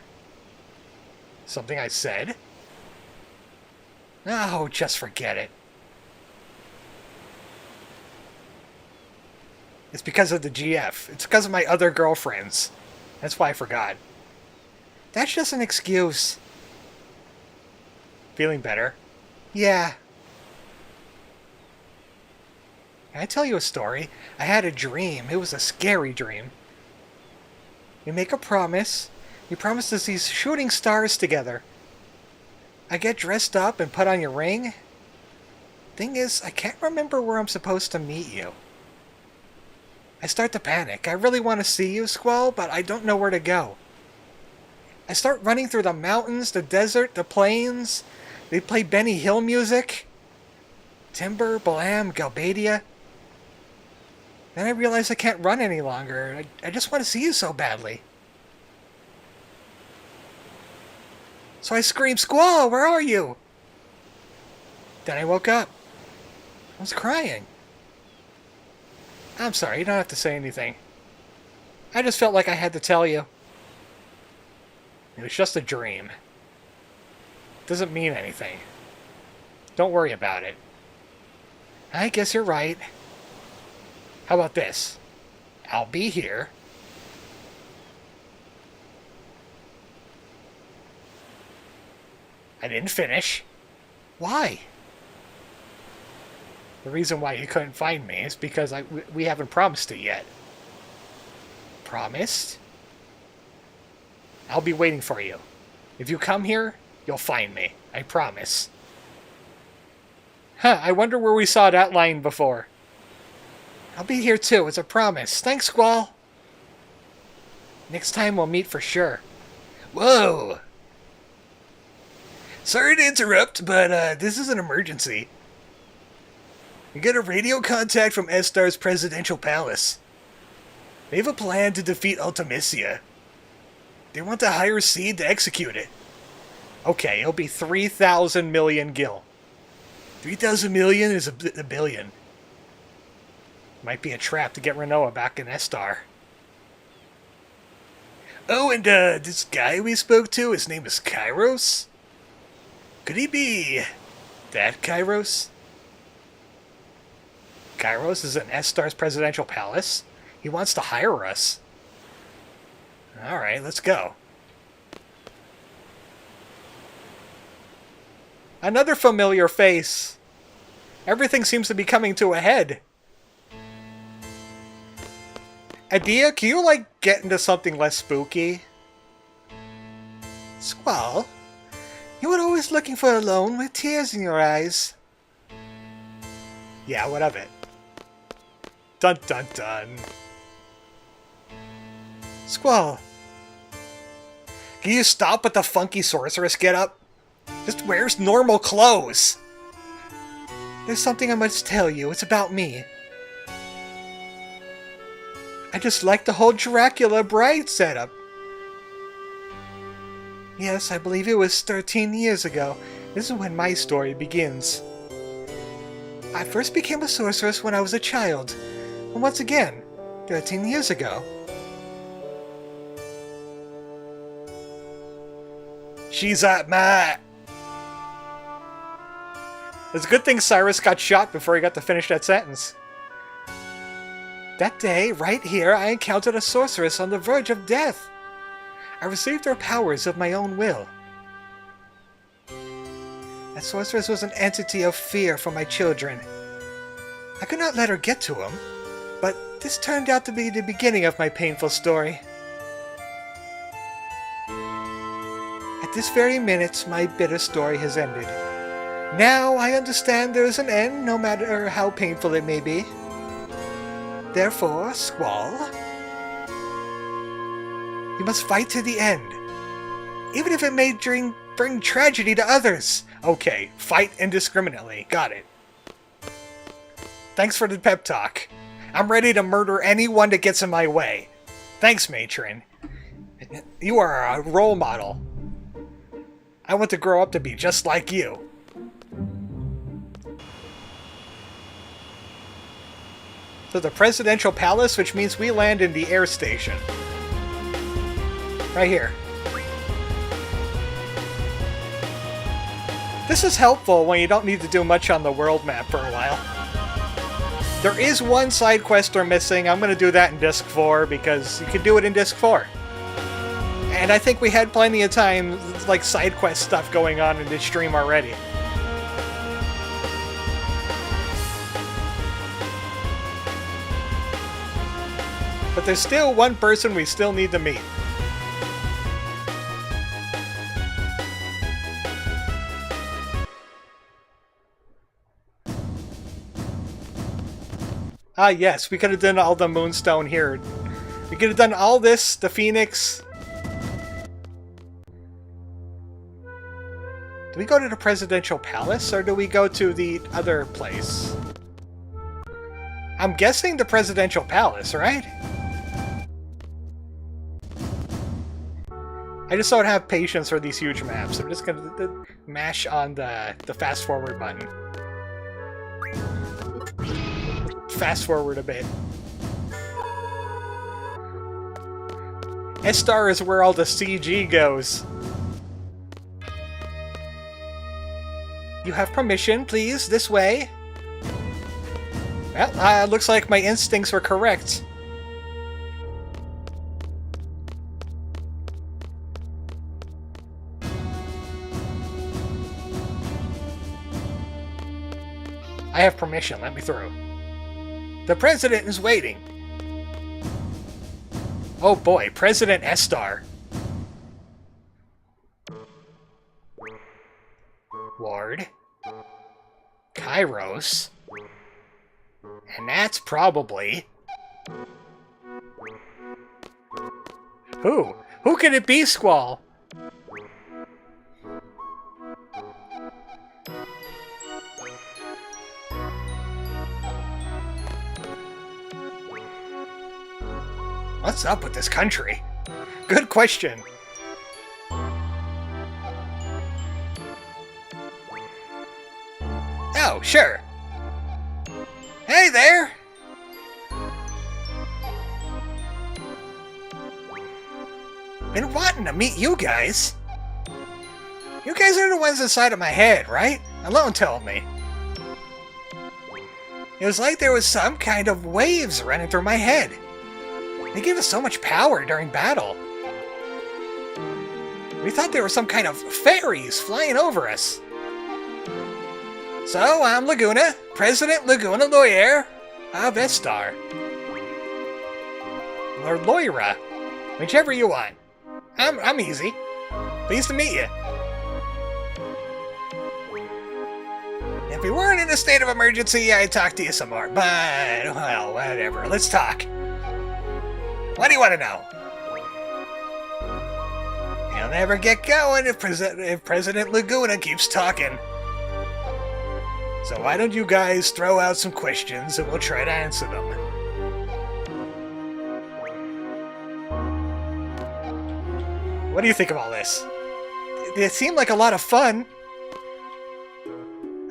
Something I said? Oh, just forget it. It's because of the GF. It's because of my other girlfriends. That's why I forgot. That's just an excuse. Feeling better? Yeah. Can I tell you a story? I had a dream. It was a scary dream. We make a promise. We promise to see shooting stars together. I get dressed up and put on your ring. Thing is, I can't remember where I'm supposed to meet you. I start to panic. I really want to see you, Squall, but I don't know where to go. I start running through the mountains, the desert, the plains. They play Benny Hill music. Timber, Balam, Galbadia. Then I realize I can't run any longer. I just want to see you so badly. So I scream, Squall, where are you? Then I woke up. I was crying. I'm sorry, you don't have to say anything. I just felt like I had to tell you. It was just a dream. Doesn't mean anything. Don't worry about it. I guess you're right. How about this? I'll be here. I didn't finish. Why? The reason why you couldn't find me is because we haven't promised it yet. Promised? I'll be waiting for you. If you come here, you'll find me. I promise. Huh, I wonder where we saw that line before. I'll be here too, it's a promise. Thanks, Squall. Next time we'll meet for sure. Whoa! Sorry to interrupt, but this is an emergency. We get a radio contact from Estar's presidential palace. They have a plan to defeat Ultimecia. They want to hire Seed to execute it. Okay, it'll be 3,000 million gil. 3,000 million is a billion. Might be a trap to get Renoa back in Estar. Oh, and this guy we spoke to, his name is Kairos? Could he be that Kairos? Kairos is in Estar's presidential palace. He wants to hire us. Alright, let's go. Another familiar face. Everything seems to be coming to a head. Adia, can you, get into something less spooky? Squall, you were always looking for a loan with tears in your eyes. Yeah, what of it? Dun dun dun. Squall, can you stop with the funky sorceress getup? Just wears normal clothes. There's something I must tell you. It's about me. I just like the whole Dracula bride setup. Yes, I believe it was 13 years ago. This is when my story begins. I first became a sorceress when I was a child. And once again, 13 years ago. She's at my... It's a good thing Cyrus got shot before he got to finish that sentence. That day, right here, I encountered a sorceress on the verge of death. I received her powers of my own will. That sorceress was an entity of fear for my children. I could not let her get to him, but this turned out to be the beginning of my painful story. At this very minute, my bitter story has ended. Now I understand there is an end, no matter how painful it may be. Therefore, Squall, you must fight to the end, even if it may bring tragedy to others. Okay, fight indiscriminately. Got it. Thanks for the pep talk. I'm ready to murder anyone that gets in my way. Thanks, matron. You are a role model. I want to grow up to be just like you. So the presidential palace, which means we land in the air station. Right here. This is helpful when you don't need to do much on the world map for a while. There is one side quest we're missing. I'm going to do that in Disc 4 because you can do it in Disc 4. And I think we had plenty of time, like, side quest stuff going on in this stream already. But there's still one person we still need to meet. Ah, yes, we could have done all the Moonstone here. We could have done all this, the Phoenix. Do we go to the Presidential Palace, or do we go to the other place? I'm guessing the Presidential Palace, right? I just don't have patience for these huge maps. I'm just gonna mash on the fast forward button. Fast forward a bit. S-Star is where all the CG goes. You have permission, please, this way. Well, looks like my instincts were correct. I have permission, let me through. The president is waiting. Oh boy, President S-Star. Lord. Kairos. And that's probably... Who? Who could it be, Squall? What's up with this country? Good question. Oh, sure. Hey there! Been wanting to meet you guys. You guys are the ones inside of my head, right? Alone told me. It was like there was some kind of waves running through my head. They give us so much power during battle. We thought there were some kind of fairies flying over us. So, I'm Laguna, President Laguna Loyer of S-Star. Or Loira, whichever you want. I'm easy. Pleased to meet you. If we weren't in a state of emergency, I'd talk to you some more, but, well, whatever. Let's talk. What do you want to know? He'll never get going if President Laguna keeps talking. So why don't you guys throw out some questions and we'll try to answer them. What do you think of all this? It seemed like a lot of fun.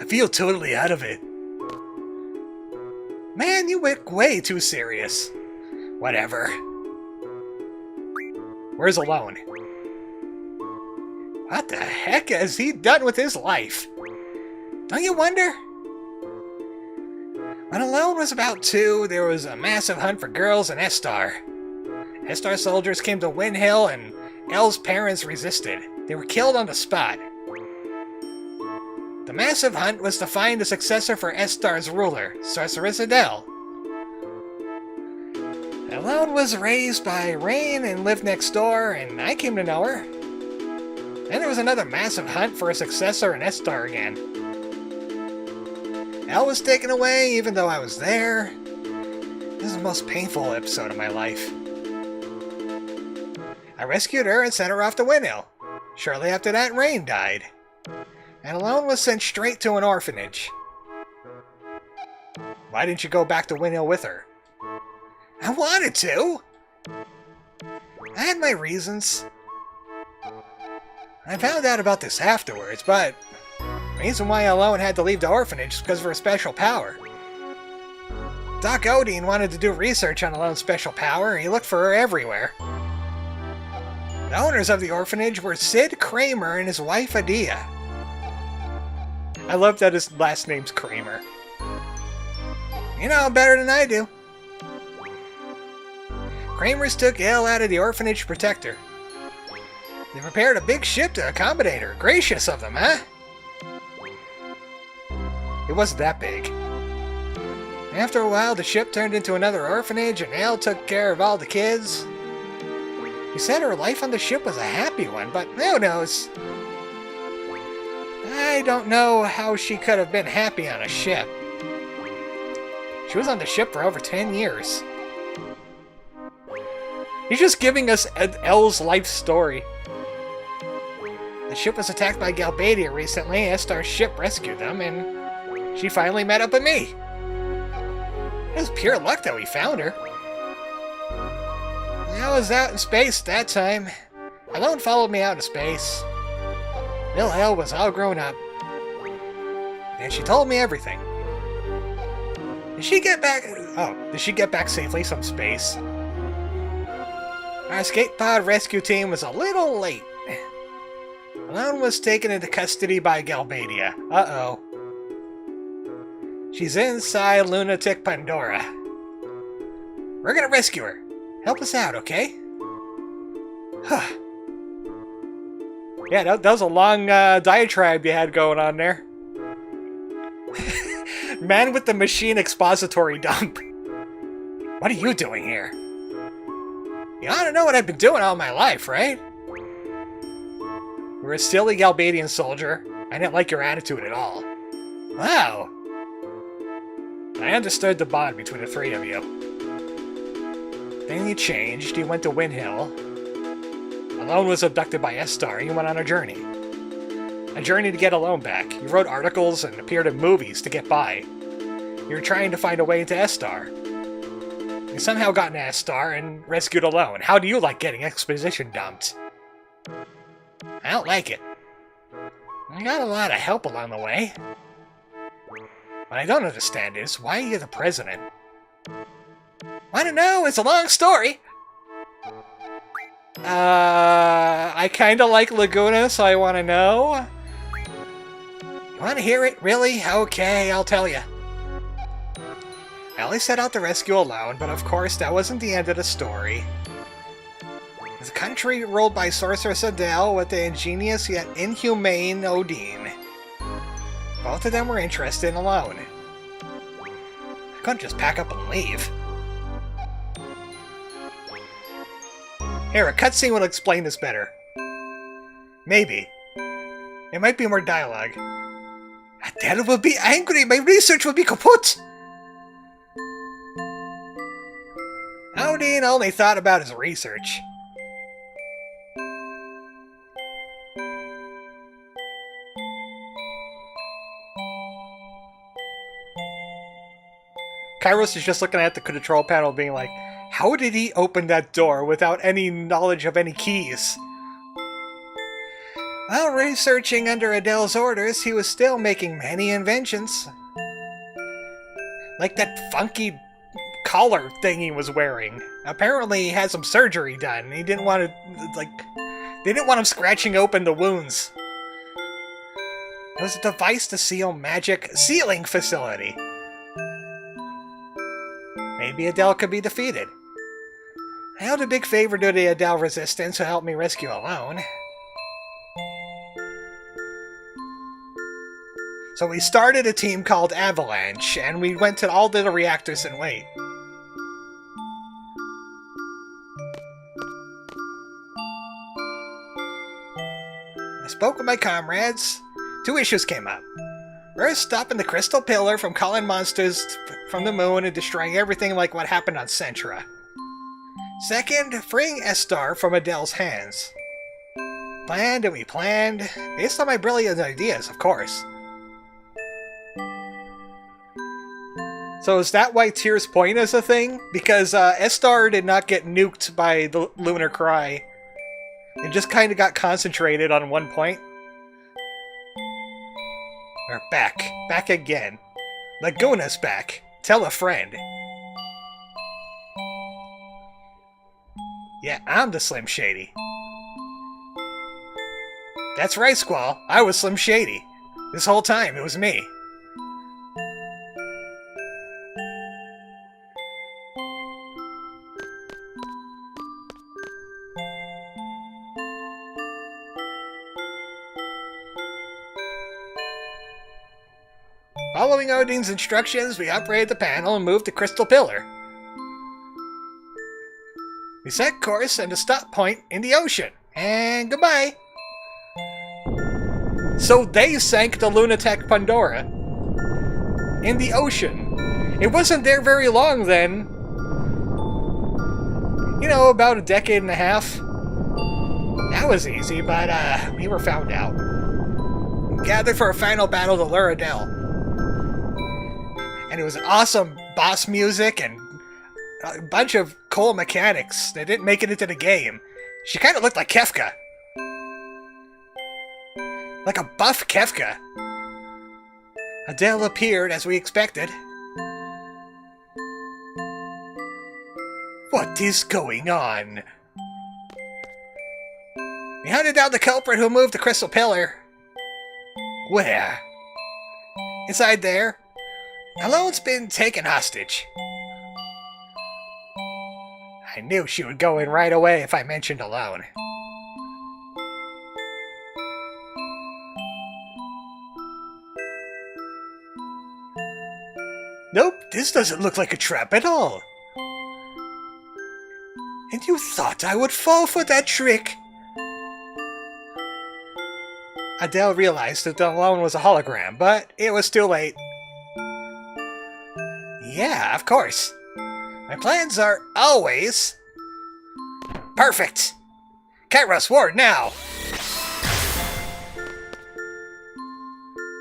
I feel totally out of it. Man, you look way too serious. Whatever. Where's Alone? What the heck has he done with his life? Don't you wonder? When Alone was about 2, there was a massive hunt for girls in S-Star. S-Star soldiers came to Winhill and Elle's parents resisted. They were killed on the spot. The massive hunt was to find a successor for S-Star's ruler, Sorceress Adele. Alone was raised by Rain and lived next door, and I came to know her. Then there was another massive hunt for a successor in S-Star again. Elle was taken away even though I was there. This is the most painful episode of my life. I rescued her and sent her off to Winhill. Shortly after that, Rain died. And Alone was sent straight to an orphanage. Why didn't you go back to Winhill with her? I wanted to! I had my reasons. I found out about this afterwards, but the reason why Alone had to leave the orphanage is because of her special power. Doc Odin wanted to do research on Alone's special power, and he looked for her everywhere. The owners of the orphanage were Sid Kramer and his wife Adia. I love that his last name's Kramer. You know better than I do. Kramers took Elle out of the orphanage to protect her. They prepared a big ship to accommodate her. Gracious of them, huh? It wasn't that big. After a while, the ship turned into another orphanage, and Elle took care of all the kids. She said her life on the ship was a happy one, but who knows? I don't know how she could have been happy on a ship. She was on the ship for over 10 years. He's just giving us Elle's life story. The ship was attacked by Galbadia recently. Estar's ship rescued them, and she finally met up with me. It was pure luck that we found her. I was out in space that time. Alone followed me out in space. Little Elle was all grown up. And she told me everything. Did she get back? Oh, did she get back safely from space? Our escape pod rescue team was a little late. Alone was taken into custody by Galbadia. Uh-oh. She's inside Lunatic Pandora. We're gonna rescue her. Help us out, okay? Huh. Yeah, that was a long diatribe you had going on there. Man with the machine expository dump. What are you doing here? You ought to know what I've been doing all my life, right? You're a silly Galbadian soldier. I didn't like your attitude at all. Wow. I understood the bond between the three of you. Then you changed, you went to Winhill. Alone was abducted by Estar, and you went on a journey. A journey to get Alone back. You wrote articles and appeared in movies to get by. You were trying to find a way into Estar. You somehow got into Estar and rescued Alone. How do you like getting exposition dumped? I don't like it. I got a lot of help along the way. What I don't understand is, why are you the president? Want to know? It's a long story. I kinda like Laguna, so I want to know. You want to hear it? Really? Okay, I'll tell you. I only set out to rescue Alone, but of course that wasn't the end of the story. The country ruled by Sorceress Adele with the ingenious yet inhumane Odin. Both of them were interested in Alone. I couldn't just pack up and leave. Here, a cutscene will explain this better. Maybe. It might be more dialogue. Adele will be angry! My research will be kaput! Odin only thought about his research. Kairos is just looking at the control panel being like, how did he open that door without any knowledge of any keys? While researching under Adele's orders, he was still making many inventions. Like that funky collar thing he was wearing. Apparently he had some surgery done. He didn't want to, like, they didn't want him scratching open the wounds. It was a device to seal magic sealing facility. Maybe Adele could be defeated. I held a big favor to the Adele resistance who helped me rescue Alone. So we started a team called Avalanche, and we went to all the reactors and wait. I spoke with my comrades. 2 issues came up. First, stopping the Crystal Pillar from calling monsters from the moon and destroying everything like what happened on Centra. Second, freeing Estar from Adele's hands. Planned and we planned, based on my brilliant ideas, of course. So is that why Tears Point is a thing? Because S-Star did not get nuked by the Lunar Cry. It just kind of got concentrated on one point. We're back. Back again. Laguna's back. Tell a friend. Yeah, I'm the Slim Shady. That's right, Squall. I was Slim Shady. This whole time, it was me. Following Odine's instructions, we operated the panel and moved the crystal pillar. We set course and a stop point in the ocean. And goodbye. So they sank the Lunatech Pandora in the ocean. It wasn't there very long then. You know, about a decade and a half. That was easy, but we were found out. Gathered for a final battle to lure Adele. And it was awesome boss music and a bunch of cool mechanics that didn't make it into the game. She kind of looked like Kefka. Like a buff Kefka. Adele appeared as we expected. What is going on? We hunted down the culprit who moved the crystal pillar. Where? Inside there. Alone's been taken hostage. I knew she would go in right away if I mentioned Alone. Nope, this doesn't look like a trap at all. And you thought I would fall for that trick? Adele realized that the Alone was a hologram, but it was too late. Yeah, of course. My plans are always... perfect! Kairos Ward now!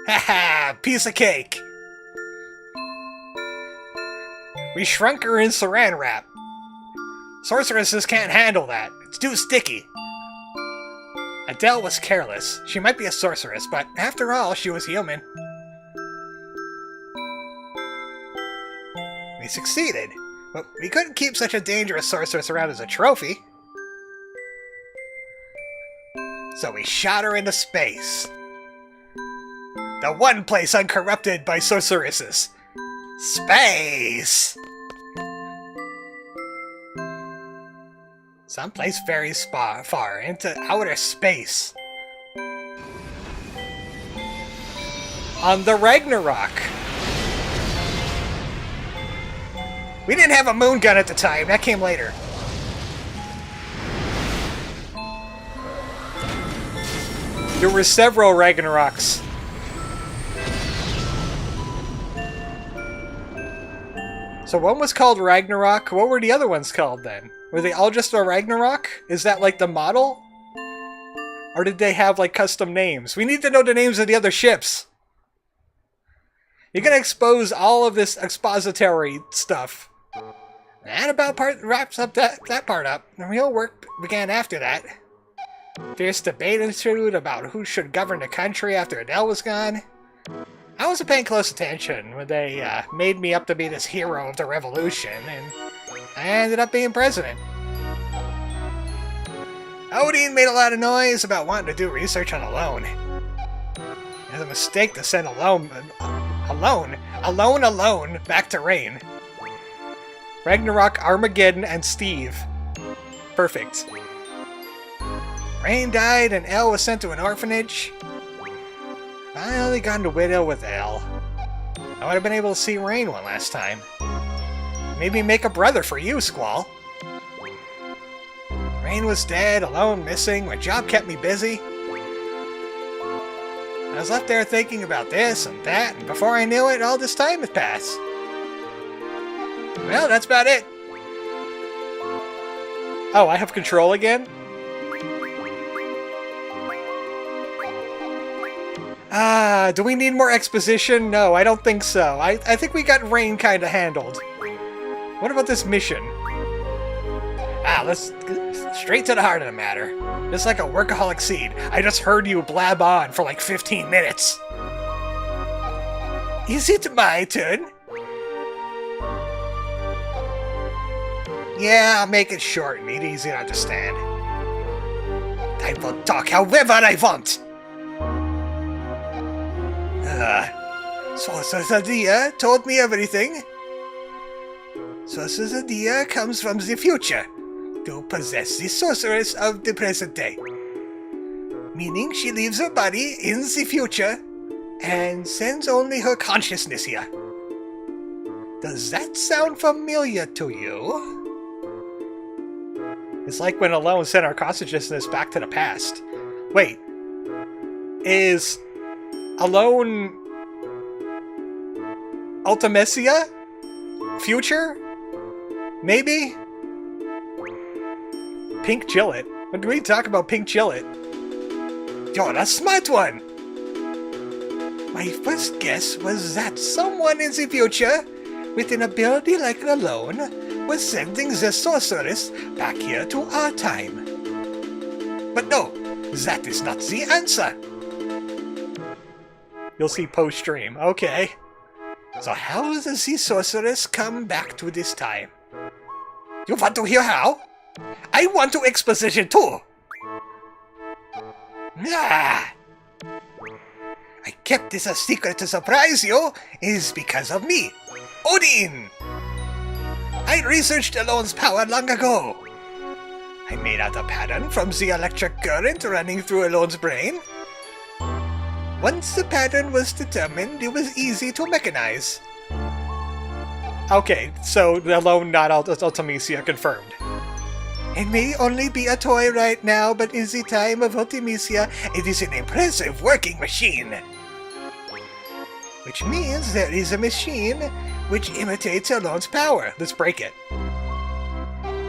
Haha, piece of cake! We shrunk her in saran wrap. Sorceresses can't handle that. It's too sticky. Adele was careless. She might be a sorceress, but after all, she was human. We succeeded, but we couldn't keep such a dangerous sorceress around as a trophy. So we shot her into space. The one place uncorrupted by sorceresses. Space! Someplace very far into outer space. On the Ragnarok. We didn't have a moon gun at the time, that came later. There were several Ragnaroks. So one was called Ragnarok. What were the other ones called then? Were they all just a Ragnarok? Is that like the model? Or did they have like custom names? We need to know the names of the other ships. You're gonna expose all of this expository stuff. That about wraps up that part up. The real work began after that. Fierce debate ensued about who should govern the country after Adele was gone. I wasn't paying close attention when they made me up to be this hero of the revolution, and I ended up being president. Odin made a lot of noise about wanting to do research on Alone. It was a mistake to send Alone back to Rain. Ragnarok, Armageddon, and Steve. Perfect. Rain died and Elle was sent to an orphanage. Finally got into Winhill with Elle. I would have been able to see Rain one last time. Maybe make a brother for you, Squall. Rain was dead, Alone missing, my job kept me busy. I was left there thinking about this and that, and before I knew it, all this time had passed. Well, that's about it. Oh, I have control again? Do we need more exposition? No, I don't think so. I think we got Rain kind of handled. What about this mission? Let's get straight to the heart of the matter. Just like a workaholic seed, I just heard you blab on for like 15 minutes. Is it my turn? Yeah, I'll make it short and easy to understand. I will talk however I want. Sorceress told me everything. Sorceress comes from the future to possess the sorceress of the present day. Meaning she leaves her body in the future and sends only her consciousness here. Does that sound familiar to you? It's like when Alone sent our consciousness back to the past. Wait. Is Alone Ultimecia? Future? Maybe? Pink Gillet? When do we talk about Pink Gillet? You're a smart one! My first guess was that someone in the future, with an ability like Alone, was sending the sorceress back here to our time. But no, that is not the answer. You'll see post-stream. Okay. So how does the sorceress come back to this time? You want to hear how? I want to exposition too! I kept this a secret to surprise you, is because of me, Odin! I researched Alone's power long ago. I made out a pattern from the electric current running through Alone's brain. Once the pattern was determined, it was easy to mechanize. Okay, so Alone not Ultimecia confirmed. It may only be a toy right now, but in the time of Ultimecia, it is an impressive working machine. Which means there is a machine which imitates Alone's power. Let's break it.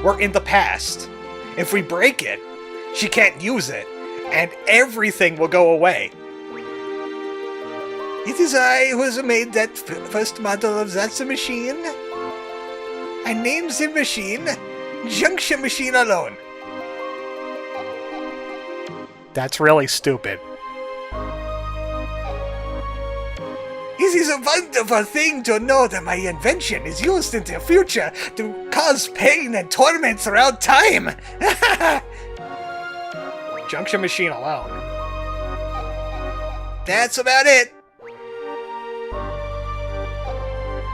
We're in the past. If we break it, she can't use it, and everything will go away. It is I who has made that first model of that machine. I named the machine Junction Machine Alone. That's really stupid. It is a wonderful thing to know that my invention is used in the future to cause pain and torment throughout time. Junction Machine Alone. That's about it.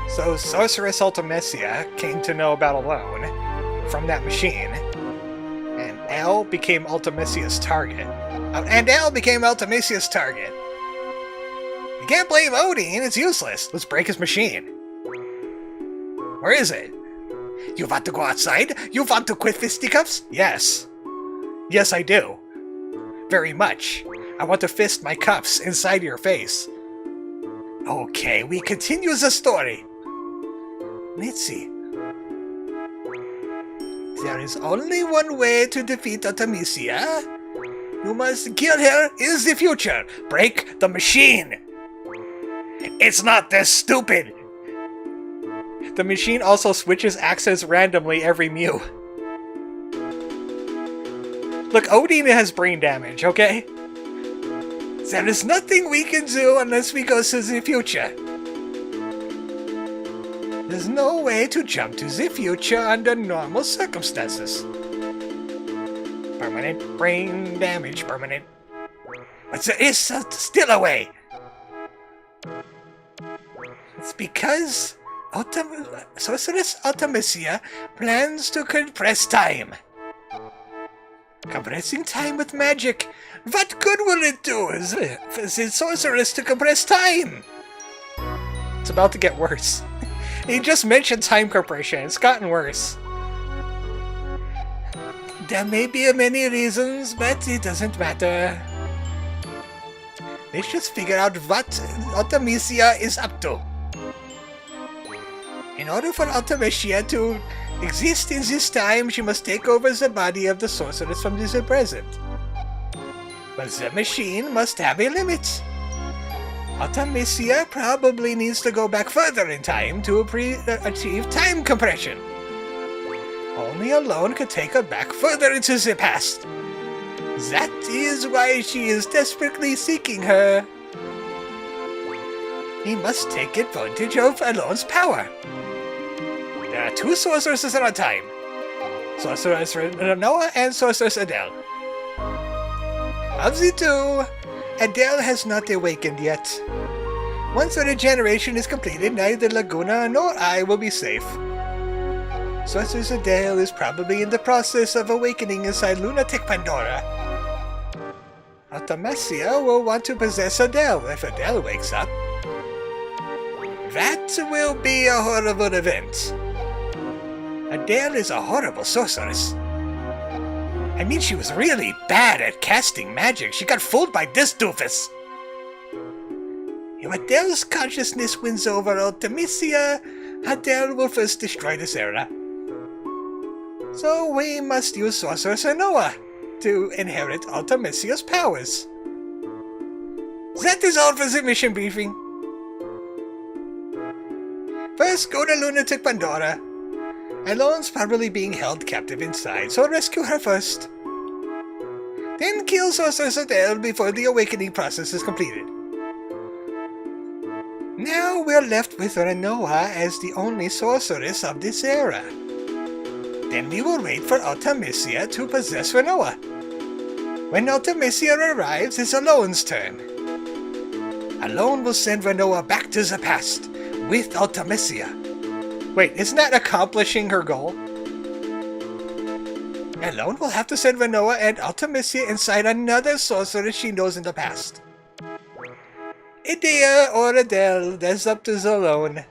So Sorceress Ultimecia came to know about Alone from that machine, and L became Ultimecia's target. You can't blame Odin, it's useless. Let's break his machine. Where is it? You want to go outside? You want to quit fisticuffs? Yes. Yes, I do. Very much. I want to fist my cuffs inside your face. Okay, we continue the story. Let's see. There is only one way to defeat Ultimecia. You must kill her in the future. Break the machine. It's not this stupid. The machine also switches accents randomly every mew. Look, Odin has brain damage, okay? There is nothing we can do unless we go to the future. There's no way to jump to the future under normal circumstances. Permanent brain damage, permanent. But there is still a way. It's because Sorceress Ultimecia plans to compress time. Compressing time with magic. What good will it do for the sorceress to compress time? It's about to get worse. He just mentioned time compression. It's gotten worse. There may be many reasons, but it doesn't matter. Let's just figure out what Ultimecia is up to. In order for Ultimecia to exist in this time, she must take over the body of the sorceress from the present. But the machine must have a limit. Artemisia probably needs to go back further in time to achieve time compression. Only alone could take her back further into the past. That is why she is desperately seeking her. He must take advantage of Alone's power. There are two sorceresses at a time. Sorceress Renoa and Sorceress Adele. Of the two, Adele has not awakened yet. Once the regeneration is completed, neither Laguna nor I will be safe. Sorceress Adele is probably in the process of awakening inside Lunatic Pandora. Artemisia will want to possess Adele if Adele wakes up. That will be a horrible event. Adele is a horrible sorceress. I mean, she was really bad at casting magic. She got fooled by this doofus. If Adele's consciousness wins over Artemisia, Adele will first destroy this era. So we must use Sorceress Renoa to inherit Artemisia's powers. That is all for the mission briefing. First, go to Lunatic Pandora. Alone's probably being held captive inside, so rescue her first. Then kill Sorceress Adele before the awakening process is completed. Now we're left with Renoa as the only sorceress of this era. Then we will wait for Artemisia to possess Renoa. When Artemisia arrives, it's Alone's turn. Alone will send Renoa back to the past with Artemisia. Wait, isn't that accomplishing her goal? Alone will have to send Renoa and Artemisia inside another sorceress she knows in the past. Idea or Adele, that's up to Alone.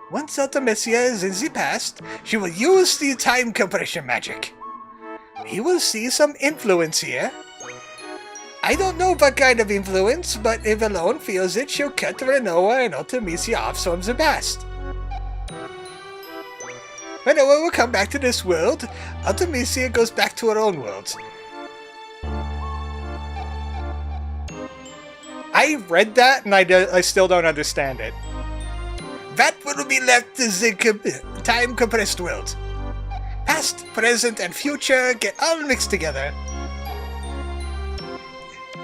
Once Artemisia is in the past, she will use the time compression magic. We will see some influence here. I don't know what kind of influence, but if Alone feels it, she'll cut Renoa and Artemisia off from the past. Renoa will come back to this world. Artemisia goes back to her own world. I read that and I still don't understand it. That will be left as the time compressed world. Past, present, and future get all mixed together.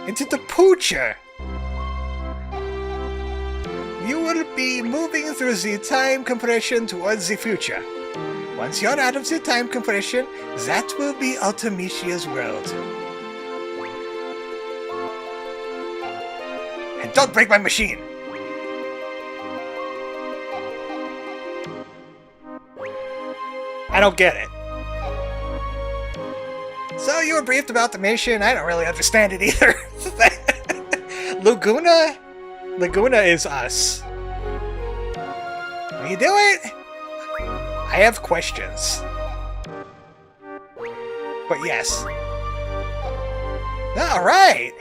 Into the poocher. You will be moving through the time compression towards the future. Once you're out of the time compression, that will be Artemisia's world. And don't break my machine! I don't get it. So you were briefed about the mission. I don't really understand it either. Laguna? Laguna is us. Will you do it? I have questions. But yes. Alright!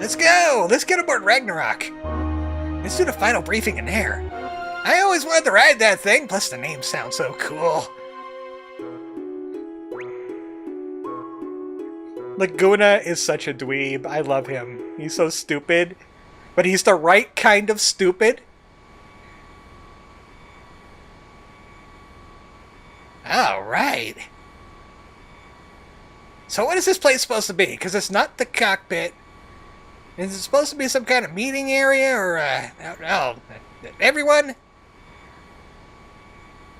Let's go! Let's get aboard Ragnarok. Let's do the final briefing in there. I always wanted to ride that thing, plus the name sounds so cool. Laguna is such a dweeb. I love him. He's so stupid. But he's the right kind of stupid. Alright. So what is this place supposed to be? Because it's not the cockpit. Is it supposed to be some kind of meeting area or, everyone?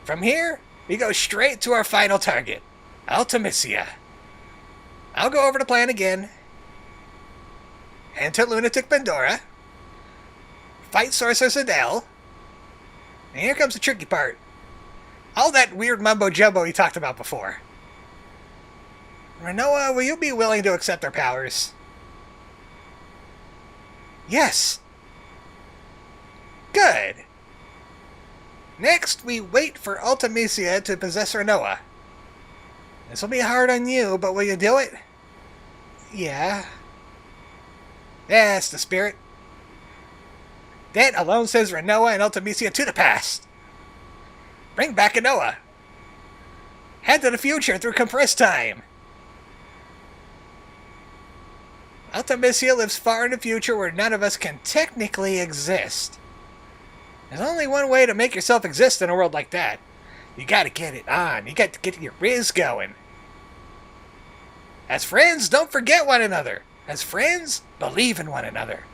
From here, we go straight to our final target, Artemisia. I'll go over the plan again. Enter Lunatic Pandora. Fight Sorceress Adele. And here comes the tricky part. All that weird mumbo-jumbo he talked about before. Renoa, will you be willing to accept our powers? Yes. Good. Next, we wait for Artemisia to possess Renoa. This will be hard on you, but will you do it? Yeah. That's the spirit. Then Alone sends Renoa and Artemisia to the past. Bring back Renoa. Head to the future through compressed time. Ultimacia lives far in the future where none of us can technically exist. There's only one way to make yourself exist in a world like that. You gotta get it on. You got to get your riz going. As friends, don't forget one another. As friends, believe in one another.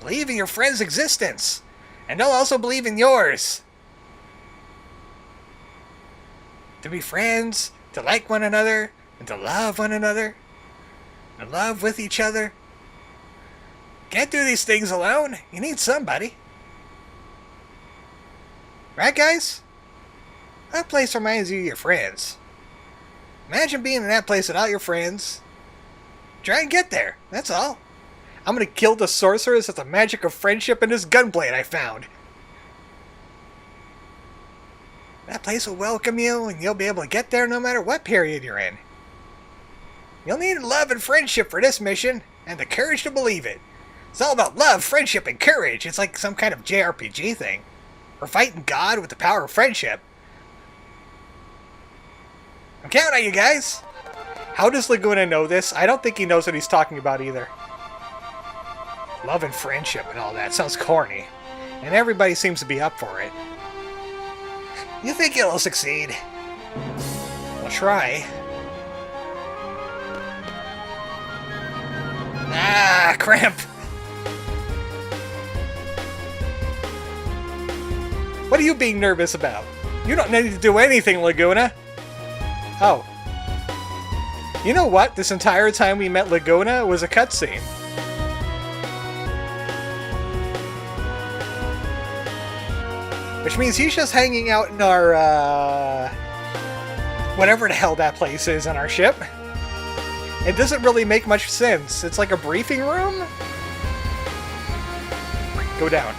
Believe in your friend's existence. And they'll also believe in yours. To be friends, to like one another, and to love one another. And love with each other. Can't do these things alone. You need somebody. Right, guys? That place reminds you of your friends. Imagine being in that place without your friends. Try and get there. That's all. I'm gonna kill the sorceress with the magic of friendship and this gunblade I found. That place will welcome you, and you'll be able to get there no matter what period you're in. You'll need love and friendship for this mission, and the courage to believe it. It's all about love, friendship, and courage. It's like some kind of JRPG thing. We're fighting God with the power of friendship. I'm counting on you guys. How does Laguna know this? I don't think he knows what he's talking about either. Love and friendship and all that sounds corny. And everybody seems to be up for it. You think it'll succeed? We'll try. Ah, cramp! What are you being nervous about? You don't need to do anything, Laguna. Oh. You know what? This entire time we met Laguna was a cutscene. Which means he's just hanging out in our, whatever the hell that place is on our ship. It doesn't really make much sense. It's like a briefing room? Go down.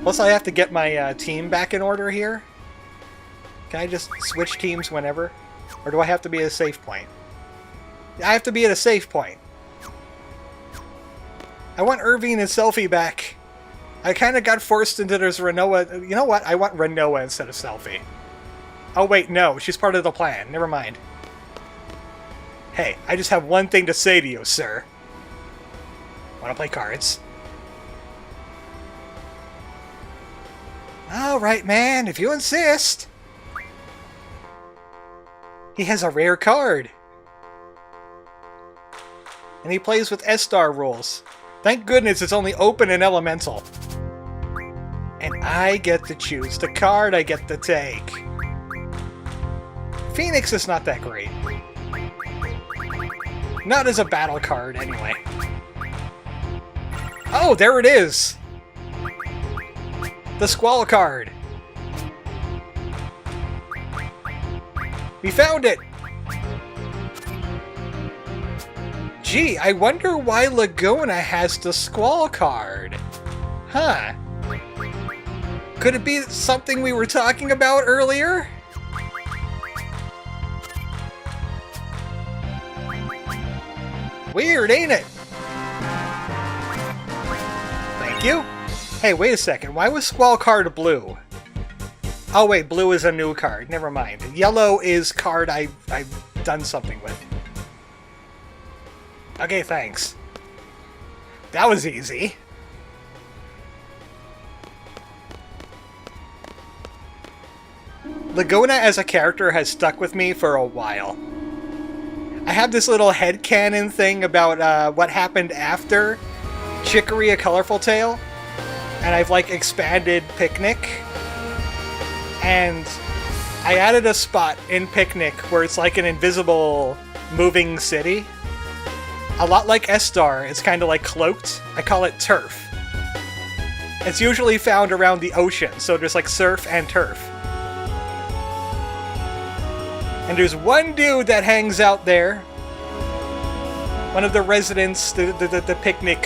Plus I have to get my team back in order here. Can I just switch teams whenever? Or do I have to be at a safe point? I have to be at a safe point. I want Irvine and Selfie back. I kind of got forced into this Renoa. You know what? I want Renoa instead of Selfie. Oh wait, no. She's part of the plan. Never mind. Hey, I just have one thing to say to you, sir. Want to play cards? Alright, man. If you insist. He has a rare card. And he plays with S-Star rules. Thank goodness it's only open and elemental. And I get to choose the card I get to take. Phoenix is not that great. Not as a battle card, anyway. Oh, there it is! The Squall card. We found it! Gee, I wonder why Laguna has the Squall card. Huh. Could it be something we were talking about earlier? Weird, ain't it? Thank you. Hey, wait a second. Why was Squall card blue? Oh wait, blue is a new card. Never mind. Yellow is card I've done something with. Okay, thanks. That was easy. Laguna as a character has stuck with me for a while. I have this little headcanon thing about what happened after Chicory A Colorful Tale, and I've like expanded Picnic, and I added a spot in Picnic where it's like an invisible moving city. A lot like S-Star, it's kind of like cloaked. I call it turf. It's usually found around the ocean, so there's like surf and turf. And there's one dude that hangs out there. One of the residents, the picnic,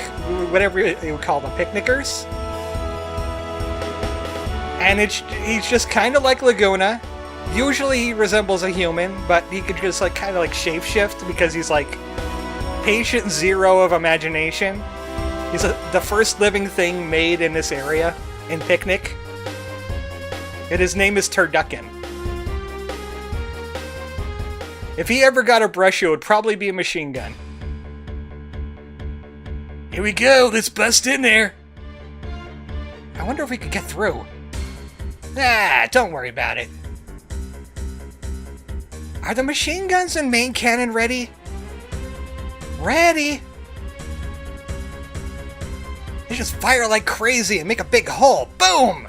whatever you would call them, picnickers. And he's just kind of like Laguna. Usually he resembles a human, but he could just like kind of like shapeshift because he's like patient zero of imagination. He's the first living thing made in this area, in Picnic. And his name is Turducken. If he ever got a brush, it would probably be a machine gun. Here we go, let's bust in there. I wonder if we could get through. Ah, don't worry about it. Are the machine guns and main cannon ready? Ready? They just fire like crazy and make a big hole. Boom!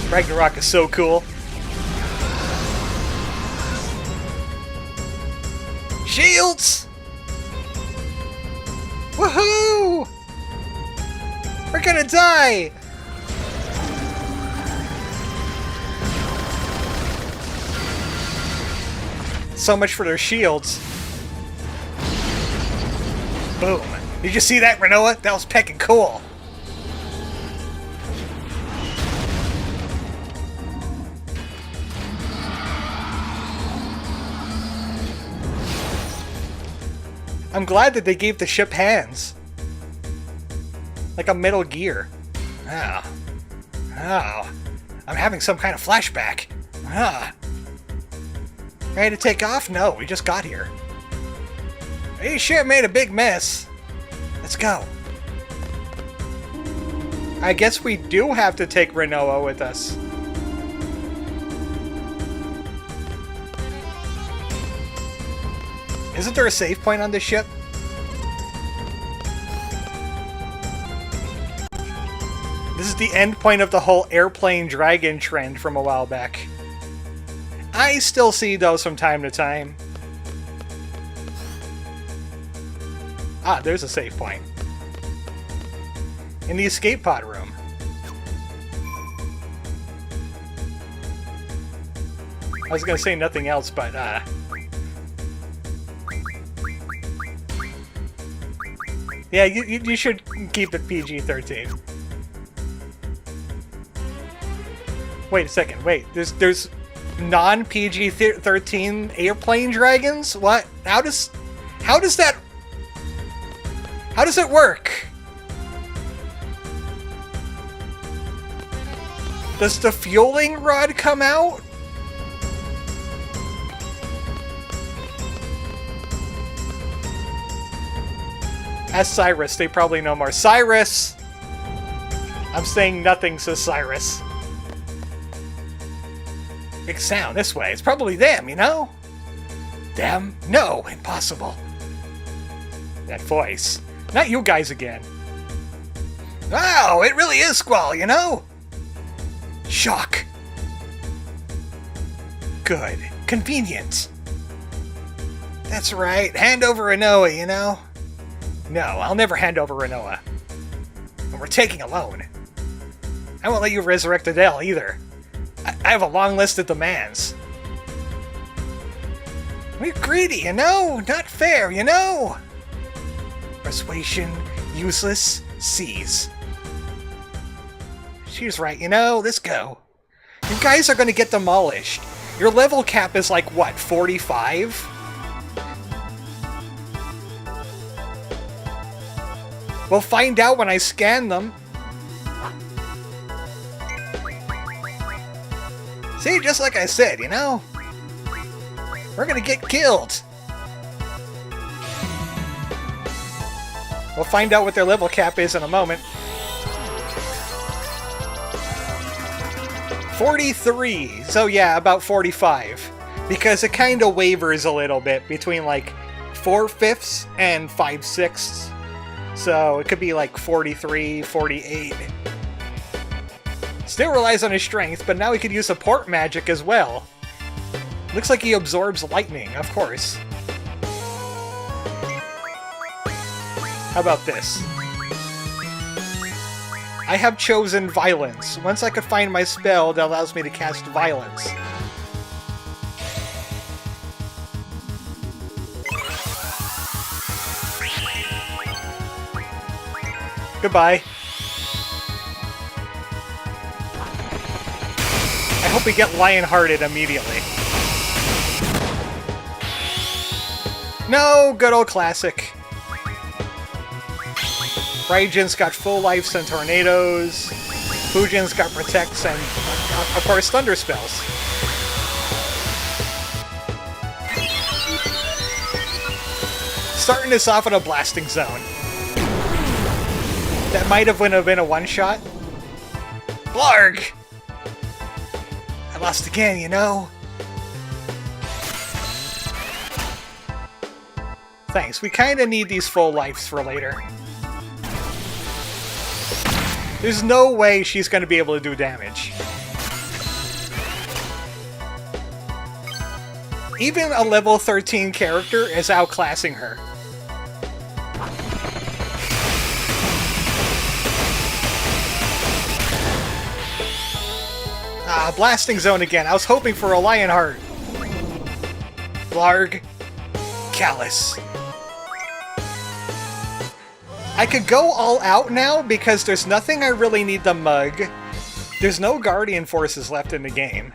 Ragnarok is so cool. Shields! Woohoo! We're gonna die! So much for their shields. Boom. Did you see that, Renoa? That was peckin' cool. I'm glad that they gave the ship hands. Like a Metal Gear. Oh. Oh. I'm having some kind of flashback. Ah. Ready to take off? No, we just got here. This ship made a big mess. Let's go. I guess we do have to take Renoa with us. Isn't there a save point on this ship? This is the end point of the whole airplane dragon trend from a while back. I still see those from time to time. Ah, there's a save point. In the escape pod room. I was gonna say nothing else, but yeah, you should keep it PG-13. Wait a second, wait, there's non-PG-13 airplane dragons? What? How does it work? Does the fueling rod come out? Ask Cyrus, they probably know more. Cyrus! I'm saying nothing, says Cyrus. Big sound this way. It's probably them, you know? Them? No, impossible. That voice. Not you guys again. Wow, it really is Squall, you know? Shock. Good. Convenient. That's right. Hand over Renoa, you know? No, I'll never hand over Renoa. And we're taking a loan. I won't let you resurrect Adele either. I have a long list of demands. We're greedy, you know? Not fair, you know? Persuasion, useless, seize. She's right, you know? Let's go. You guys are gonna get demolished. Your level cap is like, what, 45? We'll find out when I scan them. See, just like I said, you know? We're gonna get killed. We'll find out what their level cap is in a moment. 43. So yeah, about 45. Because it kind of wavers a little bit between like 4/5 and 5/6. So it could be like 43, 48. Still relies on his strength, but now he could use support magic as well. Looks like he absorbs lightning, of course. How about this? I have chosen Violence. Once I could find my spell that allows me to cast Violence. Goodbye. I hope we get Lionhearted immediately. No, good old classic. Raijin's got full lives and tornadoes. Fujin's got protects and of course, thunder spells. Starting this off in a blasting zone. That might have been a one-shot. Blarg! I lost again, you know? Thanks, we kinda need these full lives for later. There's no way she's gonna be able to do damage. Even a level 13 character is outclassing her. Ah, blasting zone again. I was hoping for a Lionheart. Blarg. Callous. I could go all out now because there's nothing I really need to mug. There's no Guardian Forces left in the game.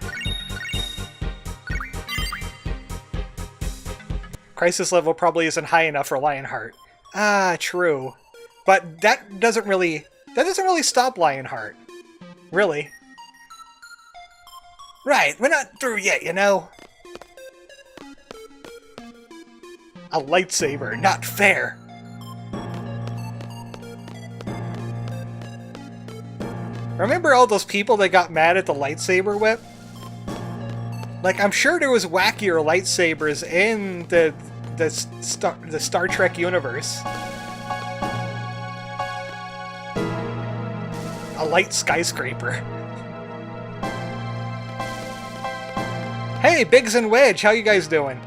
Crisis level probably isn't high enough for Lionheart. Ah, true. But that doesn't really stop Lionheart. Really. Right, we're not through yet, you know? A lightsaber, not fair. Remember all those people that got mad at the lightsaber whip? Like, I'm sure there was wackier lightsabers in the Star Trek universe. A light skyscraper. Hey, Biggs and Wedge, how you guys doing?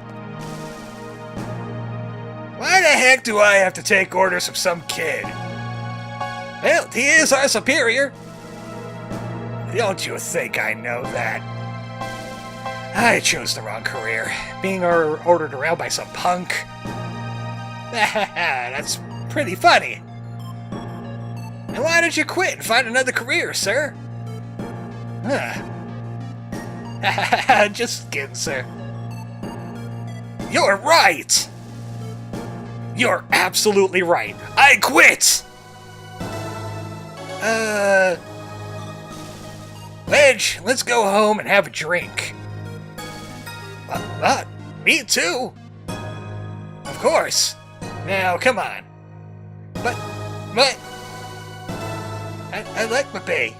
Why the heck do I have to take orders from some kid? Hell, he is our superior. Don't you think I know that? I chose the wrong career, being ordered around by some punk. That's pretty funny. And why don't you quit and find another career, sir? Just kidding, sir. You're right! You're absolutely right. I quit! Wedge, let's go home and have a drink. What? Me too? Of course. Now, come on. But... I like my pay.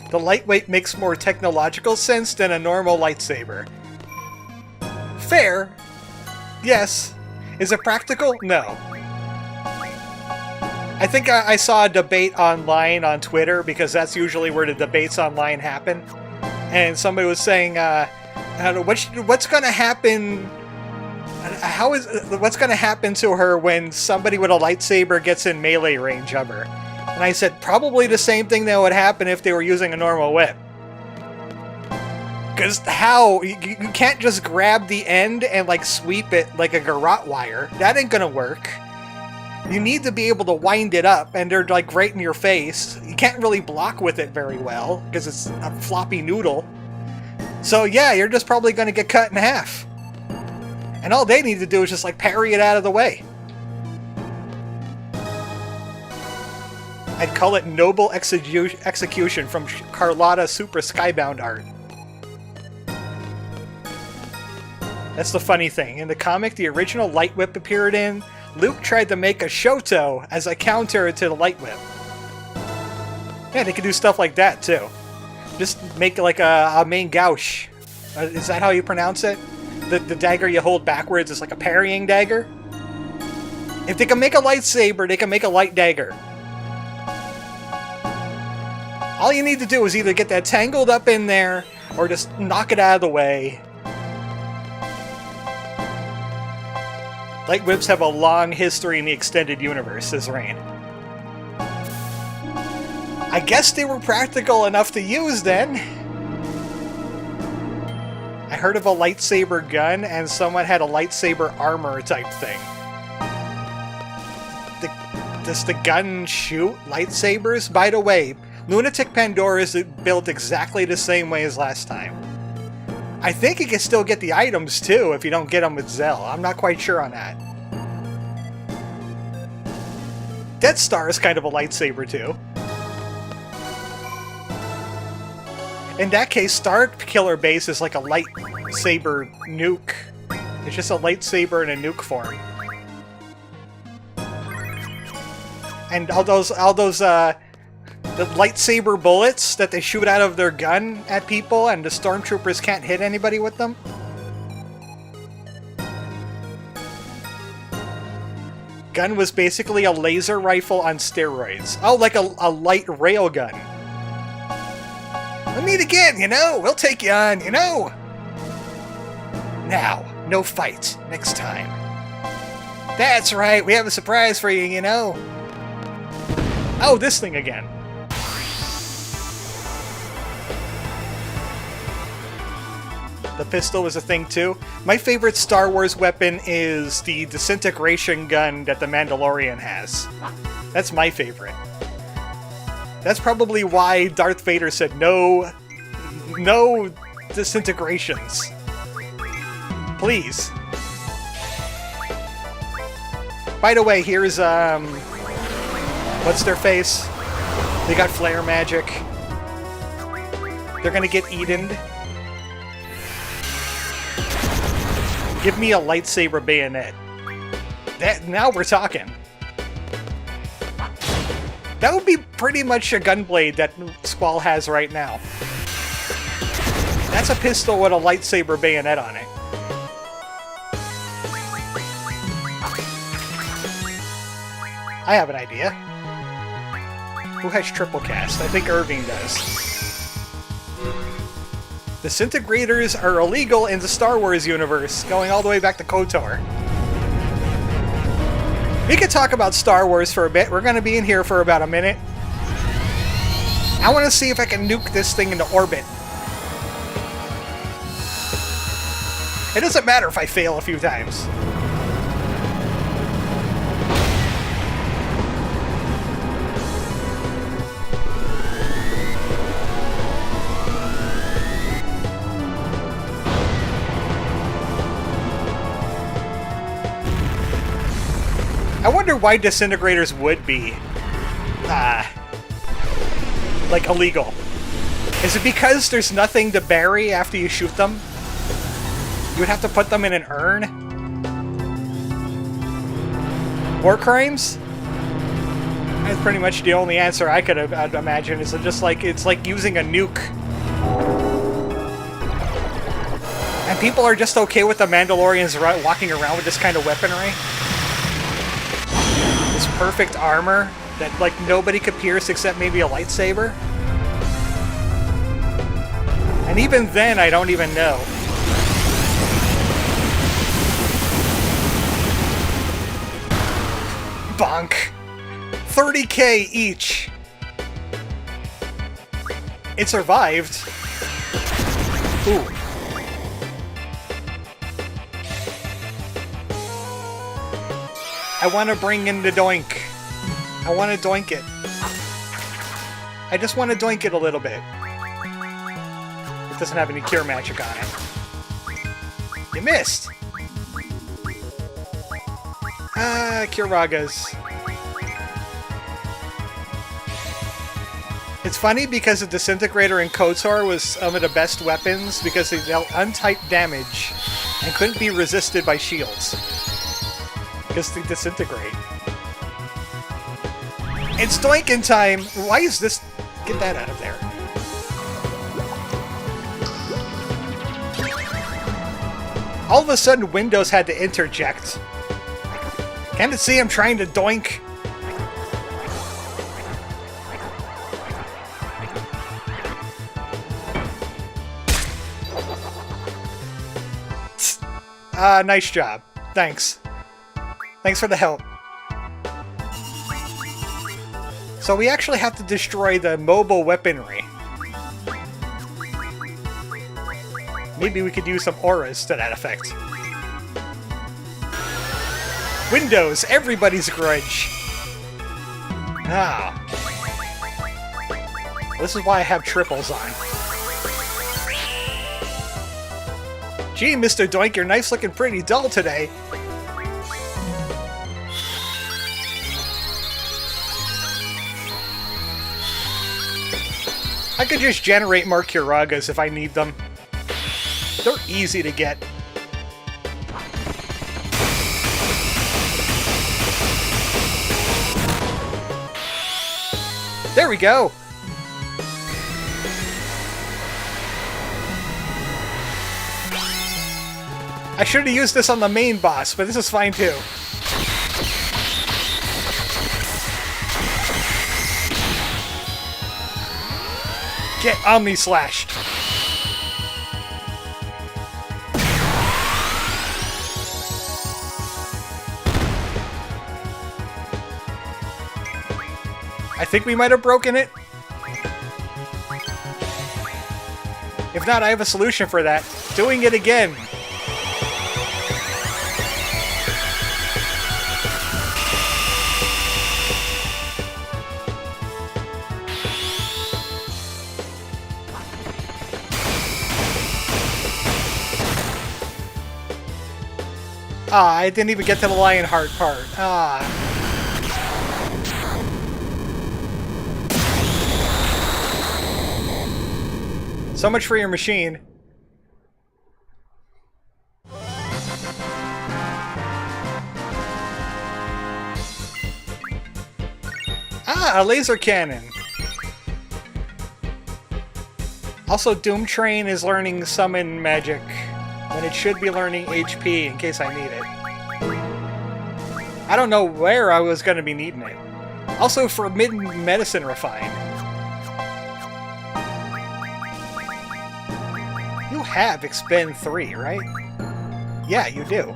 The lightweight makes more technological sense than a normal lightsaber. Fair. Yes. Is it practical? No. I think I saw a debate online on Twitter, because that's usually where the debates online happen. And somebody was saying, what's going to happen... What's going to happen to her when somebody with a lightsaber gets in melee range of her? And I said, probably the same thing that would happen if they were using a normal whip. Because how? You can't just grab the end and, like, sweep it like a garrote wire. That ain't gonna work. You need to be able to wind it up, and they're, like, right in your face. You can't really block with it very well, because it's a floppy noodle. So, yeah, you're just probably gonna get cut in half. And all they need to do is just, like, parry it out of the way. I'd call it Noble Execution from Carlotta Super Skybound art. That's the funny thing. In the comic the original Light Whip appeared in, Luke tried to make a Shoto as a counter to the Light Whip. Yeah, they could do stuff like that, too. Just make like a main gouge. Is that how you pronounce it? The dagger you hold backwards is like a parrying dagger? If they can make a lightsaber, they can make a light dagger. All you need to do is either get that tangled up in there, or just knock it out of the way. Light whips have a long history in the extended universe, says Rain. I guess they were practical enough to use then. I heard of a lightsaber gun, and someone had a lightsaber armor type thing. Does the gun shoot lightsabers? By the way, Lunatic Pandora is built exactly the same way as last time. I think you can still get the items too if you don't get them with Zell. I'm not quite sure on that. Death Star is kind of a lightsaber too. In that case, Star Killer Base is like a lightsaber nuke. It's just a lightsaber in a nuke form. And all those the lightsaber bullets that they shoot out of their gun at people, and the stormtroopers can't hit anybody with them. Gun was basically a laser rifle on steroids. Oh, like a light railgun. We'll meet again, you know? We'll take you on, you know? Now, no fight. Next time. That's right, we have a surprise for you, you know? Oh, this thing again. The pistol was a thing too. My favorite Star Wars weapon is the disintegration gun that the Mandalorian has. That's my favorite. That's probably why Darth Vader said no disintegrations. Please. By the way, here's what's their face? They got flare magic. They're gonna get Edened. Give me a lightsaber bayonet. Now we're talking. That would be pretty much a gunblade that Squall has right now. That's a pistol with a lightsaber bayonet on it. I have an idea. Who has triple cast? I think Irving does. Disintegrators are illegal in the Star Wars universe, going all the way back to KOTOR. We could talk about Star Wars for a bit. We're going to be in here for about a minute. I want to see if I can nuke this thing into orbit. It doesn't matter if I fail a few times. I wonder why disintegrators would be, like, illegal. Is it because there's nothing to bury after you shoot them? You would have to put them in an urn? War crimes? That's pretty much the only answer I could imagine. Is it just like, it's like using a nuke. And people are just okay with the Mandalorians walking around with this kind of weaponry? Perfect armor that, like, nobody could pierce except maybe a lightsaber? And even then, I don't even know. Bonk. 30k each. It survived. Ooh. I want to bring in the doink. I want to doink it. I just want to doink it a little bit. It doesn't have any cure magic on it. You missed! Cure Ragas. It's funny because the Disintegrator in KOTOR was some of the best weapons because they dealt untyped damage and couldn't be resisted by shields. Because they disintegrate. It's doinkin' time! Why is this... Get that out of there. All of a sudden, Windows had to interject. Can't it see I'm trying to doink? Nice job. Thanks. Thanks for the help. So we actually have to destroy the mobile weaponry. Maybe we could use some auras to that effect. Windows, everybody's grudge. Ah. This is why I have triples on. Gee, Mr. Doink, your knife's looking pretty dull today. I could just generate more Curagas if I need them. They're easy to get. There we go! I should have used this on the main boss, but this is fine too. Get Omni-slashed! I think we might have broken it. If not, I have a solution for that. Doing it again. Ah, I didn't even get to the Lionheart part. Ah. So much for your machine. Ah, a laser cannon. Also, Doom Train is learning summon magic when it should be learning HP in case I need it. I don't know where I was going to be needing it. Also, Forbidden Medicine Refine. You have Expend 3, right? Yeah, you do.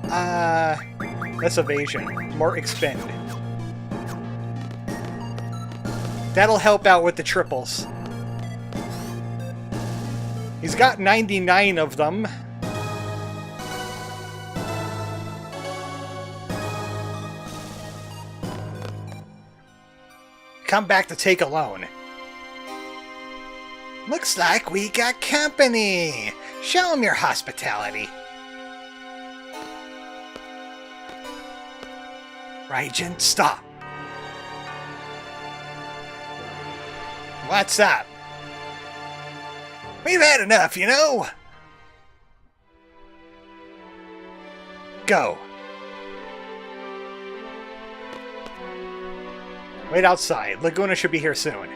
That's evasion. More Expend. That'll help out with the triples. He's got 99 of them. Come back to take a loan. Looks like we got company. Show 'em your hospitality. Raijin, stop. What's up? We've had enough, you know? Go. Wait outside. Laguna should be here soon.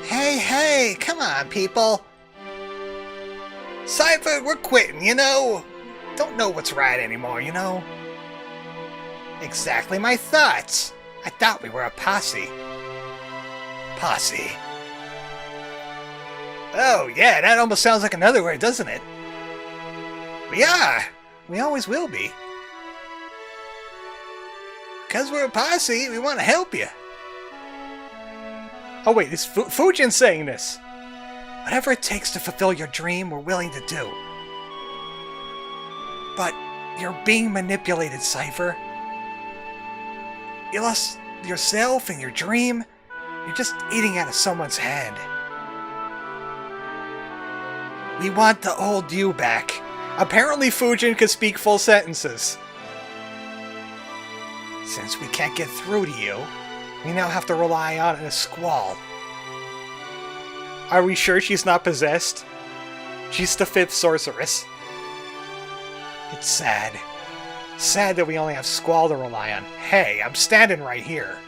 Hey, come on, people. Cypher, we're quitting, you know? Don't know what's right anymore, you know? Exactly my thoughts. I thought we were a posse. Posse. Oh, yeah, that almost sounds like another word, doesn't it? We are. We always will be. Because we're a posse, we want to help you. Oh wait, is Fujin saying this? Whatever it takes to fulfill your dream, we're willing to do. But you're being manipulated, Cypher. You lost yourself and your dream. You're just eating out of someone's hand. We want the old you back. Apparently Fujin could speak full sentences. Since we can't get through to you, we now have to rely on a squall. Are we sure she's not possessed? She's the 5th sorceress. It's sad. Sad that we only have Squall to rely on. Hey, I'm standing right here.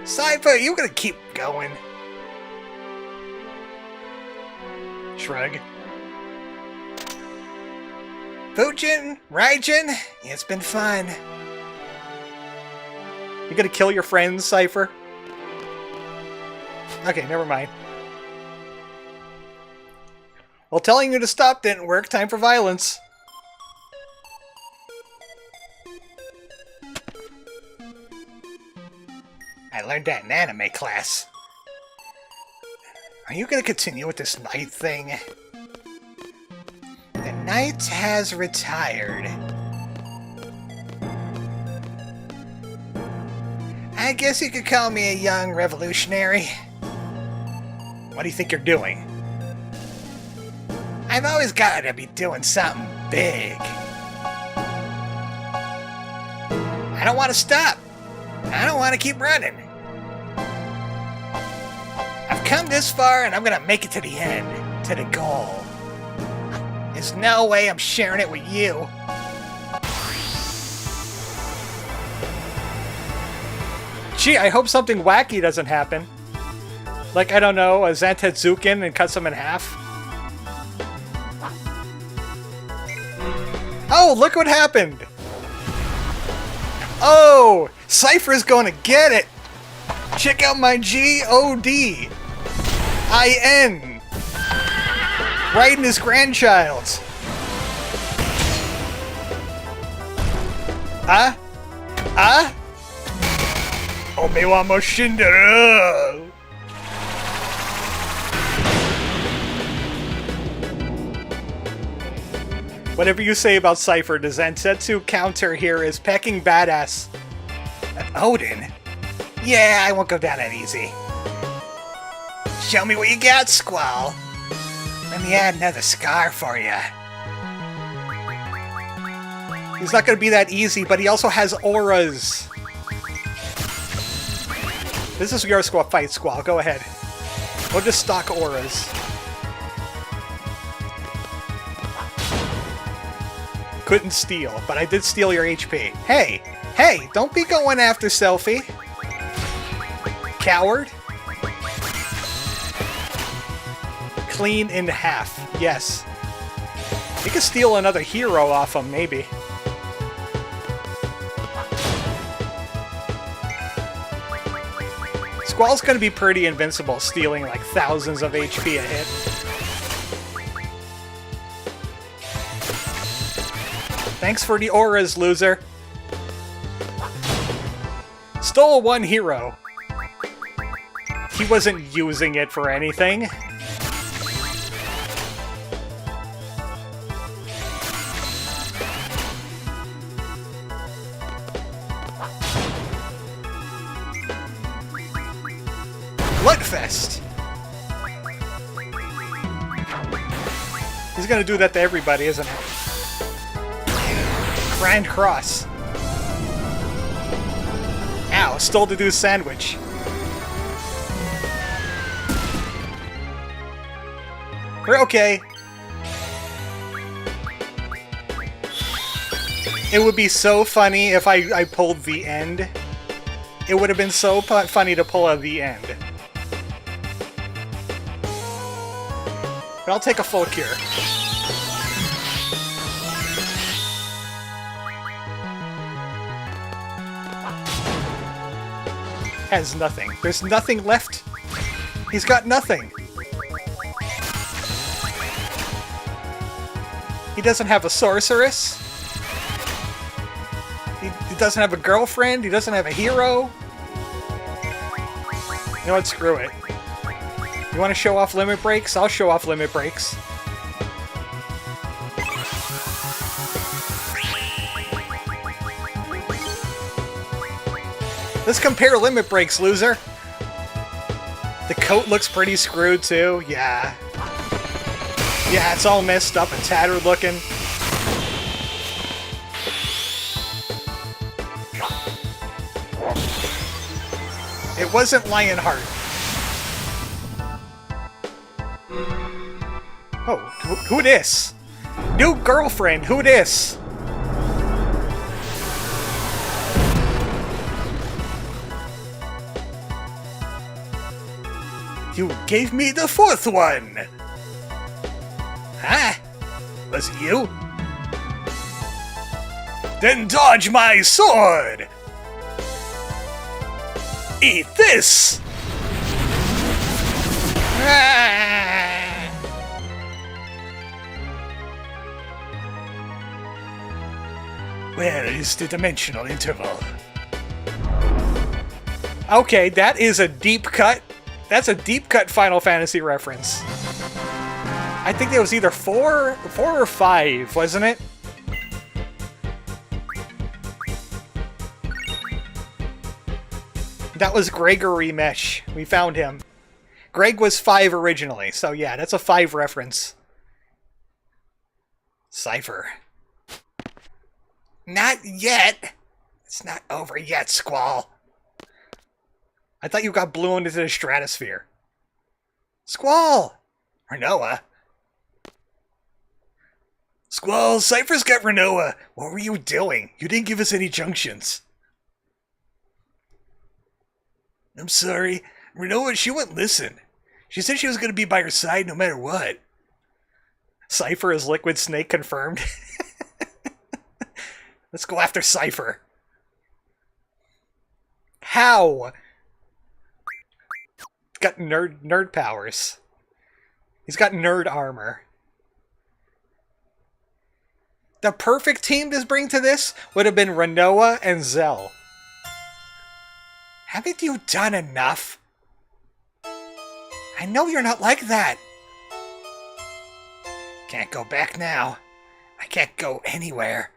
Cypher, you gonna keep going? Shrug. Fujin, Raijin, it's been fun. You gonna kill your friends, Cypher? Okay, never mind. Well, telling you to stop didn't work. Time for violence. I learned that in anime class. Are you gonna continue with this knight thing? The knight has retired. I guess you could call me a young revolutionary. What do you think you're doing? I've always got to be doing something big. I don't want to stop. I don't want to keep running. I've come this far and I'm going to make it to the end, to the goal. There's no way I'm sharing it with you. Gee, I hope something wacky doesn't happen. Like, I don't know, a Zantetsuken and cuts him in half. Oh, look what happened! Oh! Cypher's gonna get it! Check out my G-O-D! I-N! Riding his grandchild! Huh? Huh? Omewa mo shinderu! Whatever you say about Cypher, the Zantetsu counter here is pecking badass. Odin? Yeah, I won't go down that easy. Show me what you got, Squall. Let me add another scar for you. He's not going to be that easy, but he also has auras. This is your fight, Squall. Go ahead. We'll just stock auras. Couldn't steal, but I did steal your HP. Hey! Hey! Don't be going after Selfie! Coward! Clean in half. Yes. You can steal another hero off him, maybe. Squall's gonna be pretty invincible, stealing like thousands of HP a hit. Thanks for the auras, loser. Stole one hero. He wasn't using it for anything. Bloodfest! He's gonna do that to everybody, isn't it? Grand Cross. Ow, stole the dude's sandwich. We're okay. It would be so funny if I pulled the end. It would have been so funny to pull a the end. But I'll take a full cure. Has nothing. There's nothing left. He's got nothing. He doesn't have a sorceress. He doesn't have a girlfriend. He doesn't have a hero. You know what? Screw it. You want to show off limit breaks? I'll show off limit breaks. Let's compare limit breaks, loser. The coat looks pretty screwed, too. Yeah. Yeah, it's all messed up and tattered looking. It wasn't Lionheart. Oh, who this? New girlfriend, who this? You gave me the fourth one! Huh? Was it you? Then dodge my sword! Eat this! Where is the dimensional interval? Okay, that is a deep cut. That's a deep cut Final Fantasy reference. I think it was either 4 or 5, wasn't it? That was Gregory Mesh. We found him. Greg was 5 originally, so yeah, that's a 5 reference. Cypher. Not yet. It's not over yet, Squall. I thought you got blown into the stratosphere. Squall! Renoa. Squall, Cypher's got Renoa. What were you doing? You didn't give us any junctions. I'm sorry. Renoa, she wouldn't listen. She said she was going to be by her side no matter what. Cypher is Liquid Snake confirmed. Let's go after Cypher. How? He's got nerd powers. He's got nerd armor. The perfect team to bring to this would have been Renoa and Zell. Haven't you done enough? I know you're not like that. Can't go back now. I can't go anywhere.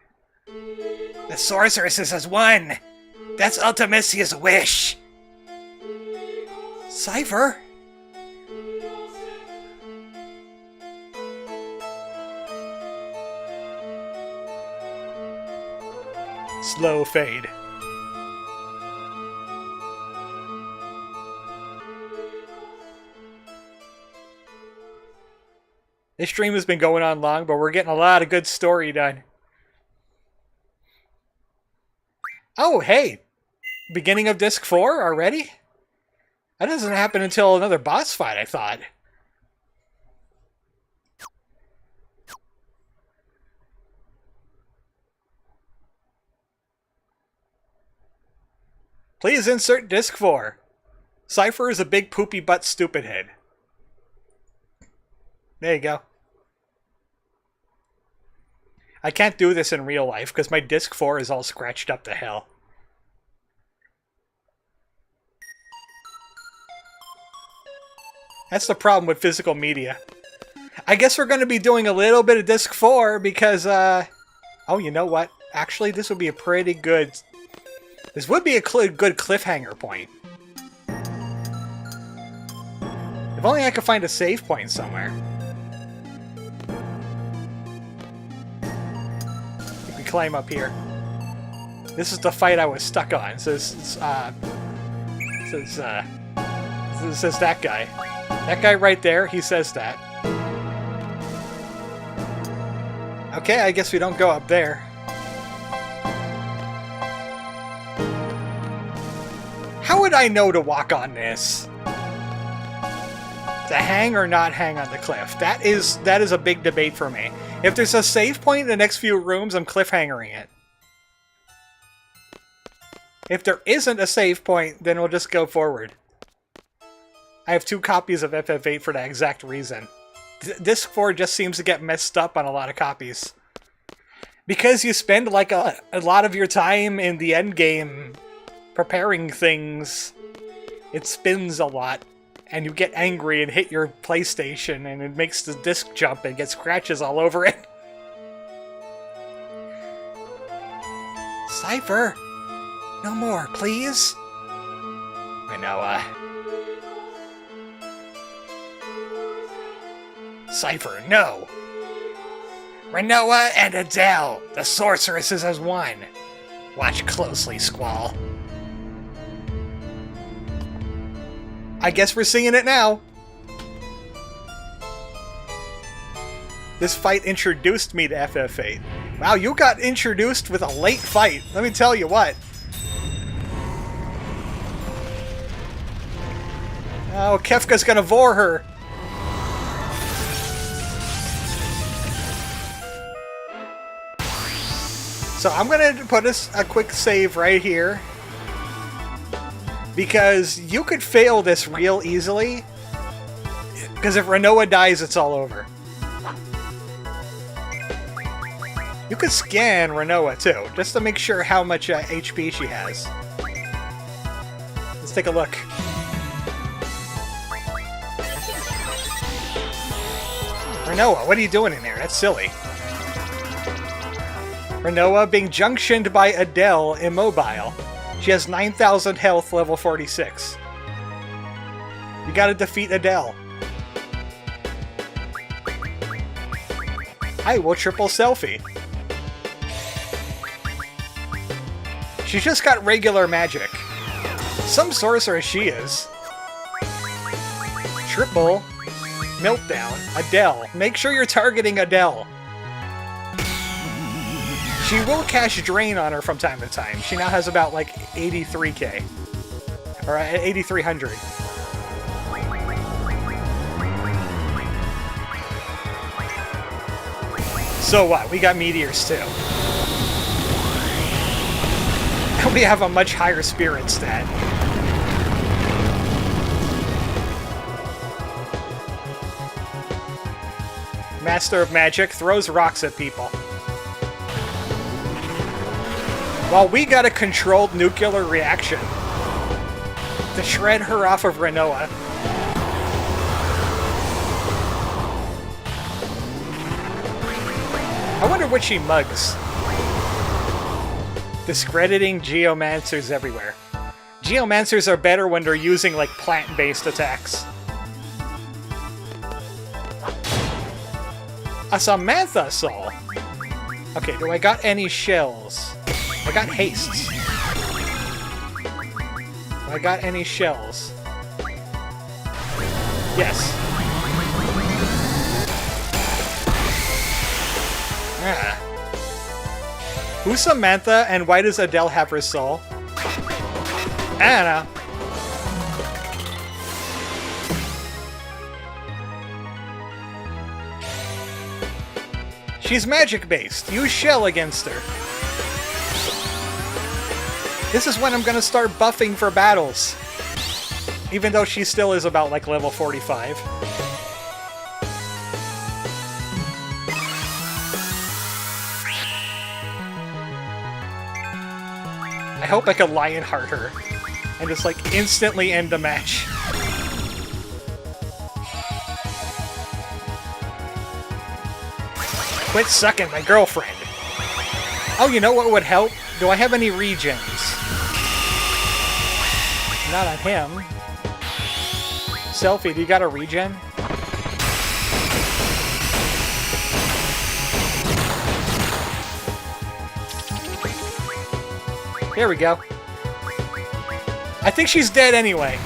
The Sorceress has won. That's Ultimisia's wish. Cypher? Slow fade. This stream has been going on long, but we're getting a lot of good story done. Oh, hey! Beginning of Disc 4 already? That doesn't happen until another boss fight, I thought. Please insert Disc 4. Cypher is a big poopy butt stupid head. There you go. I can't do this in real life because my Disc 4 is all scratched up to hell. That's the problem with physical media. I guess we're going to be doing a little bit of Disc 4 because, oh, you know what? Actually, this would be a pretty good... This would be a good cliffhanger point. If only I could find a save point somewhere. We climb up here. This is the fight I was stuck on. So this is that guy. That guy right there, he says that. Okay, I guess we don't go up there. How would I know to walk on this? To hang or not hang on the cliff? That is a big debate for me. If there's a save point in the next few rooms, I'm cliffhangering it. If there isn't a save point, then we'll just go forward. I have 2 copies of FF8 for that exact reason. Disc 4 just seems to get messed up on a lot of copies. Because you spend like a lot of your time in the endgame preparing things, it spins a lot, and you get angry and hit your PlayStation, and it makes the disc jump and get scratches all over it. Cypher! No more, please? I know, Cypher, no! Renoa and Adele! The Sorceress has won! Watch closely, Squall. I guess we're seeing it now. This fight introduced me to FF8. Wow, you got introduced with a late fight. Let me tell you what. Oh, Kefka's gonna vor her. So I'm gonna put a quick save right here. Because you could fail this real easily. Because if Renoa dies, it's all over. You could scan Renoa too, just to make sure how much HP she has. Let's take a look. Renoa, what are you doing in there? That's silly. Renoa being junctioned by Adele immobile. She has 9,000 health, level 46. You gotta defeat Adele. I will triple selfie. She's just got regular magic. Some sorceress she is. Triple. Meltdown. Adele. Make sure you're targeting Adele. She will cast Drain on her from time to time. She now has about like 83k. Or 8,300. So what? We got meteors too. And we have a much higher spirit stat. Master of Magic throws rocks at people. While we got a controlled nuclear reaction to shred her off of Renoa. I wonder what she mugs. Discrediting Geomancers everywhere. Geomancers are better when they're using, like, plant-based attacks. A Samantha Soul! Okay, do I got any shells? I got hastes. Do I got any shells? Yes. Ah. Who's Samantha and why does Adele have her soul? I don't know. She's magic-based. Use shell against her. This is when I'm gonna start buffing for battles. Even though she still is about, like, level 45. I hope I can Lionheart her and just, like, instantly end the match. Quit sucking my girlfriend. Oh, you know what would help? Do I have any regens? Not on him. Selfie, do you got a regen? Here we go. I think she's dead anyway.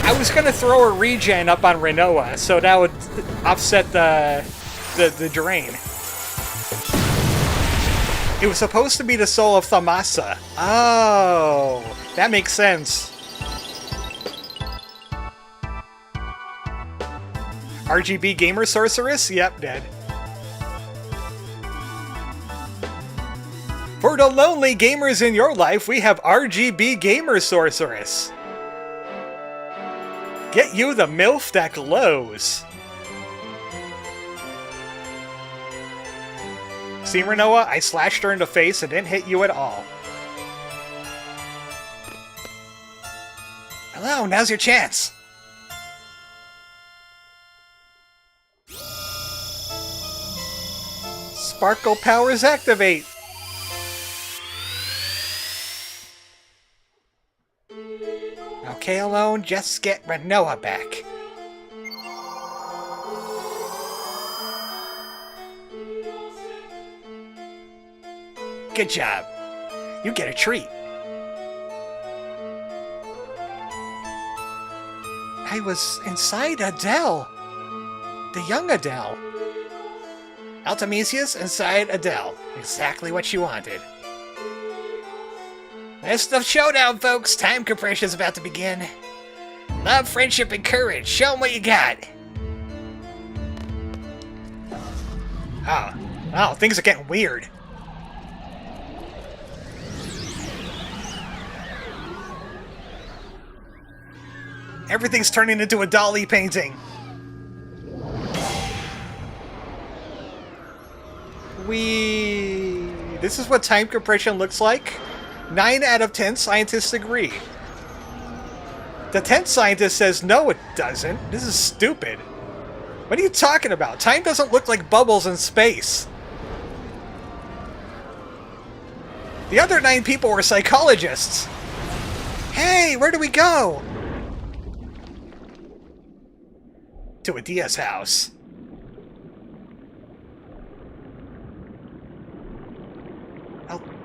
I was gonna throw a regen up on Renoa, so that would offset the drain. It was supposed to be the soul of Thamasa. Oh, that makes sense. RGB Gamer Sorceress? Yep, dead. For the lonely gamers in your life, we have RGB Gamer Sorceress. Get you the MILF that glows. See, Renoa? I slashed her in the face and didn't hit you at all. Hello, now's your chance. Sparkle powers activate. Okay, alone, just get Renoa back. Good job. You get a treat. I was inside Adele. The young Adele. Altamisius inside Adele. Exactly what you wanted. That's the showdown, folks. Time compression's about to begin. Love, friendship, and courage. Show them what you got. Oh, things are getting weird. Everything's turning into a Dali painting. This is what time compression looks like. 9 out of 10 scientists agree. The 10th scientist says, no, it doesn't. This is stupid. What are you talking about? Time doesn't look like bubbles in space. The other 9 people were psychologists. Hey, where do we go? To Adia's house.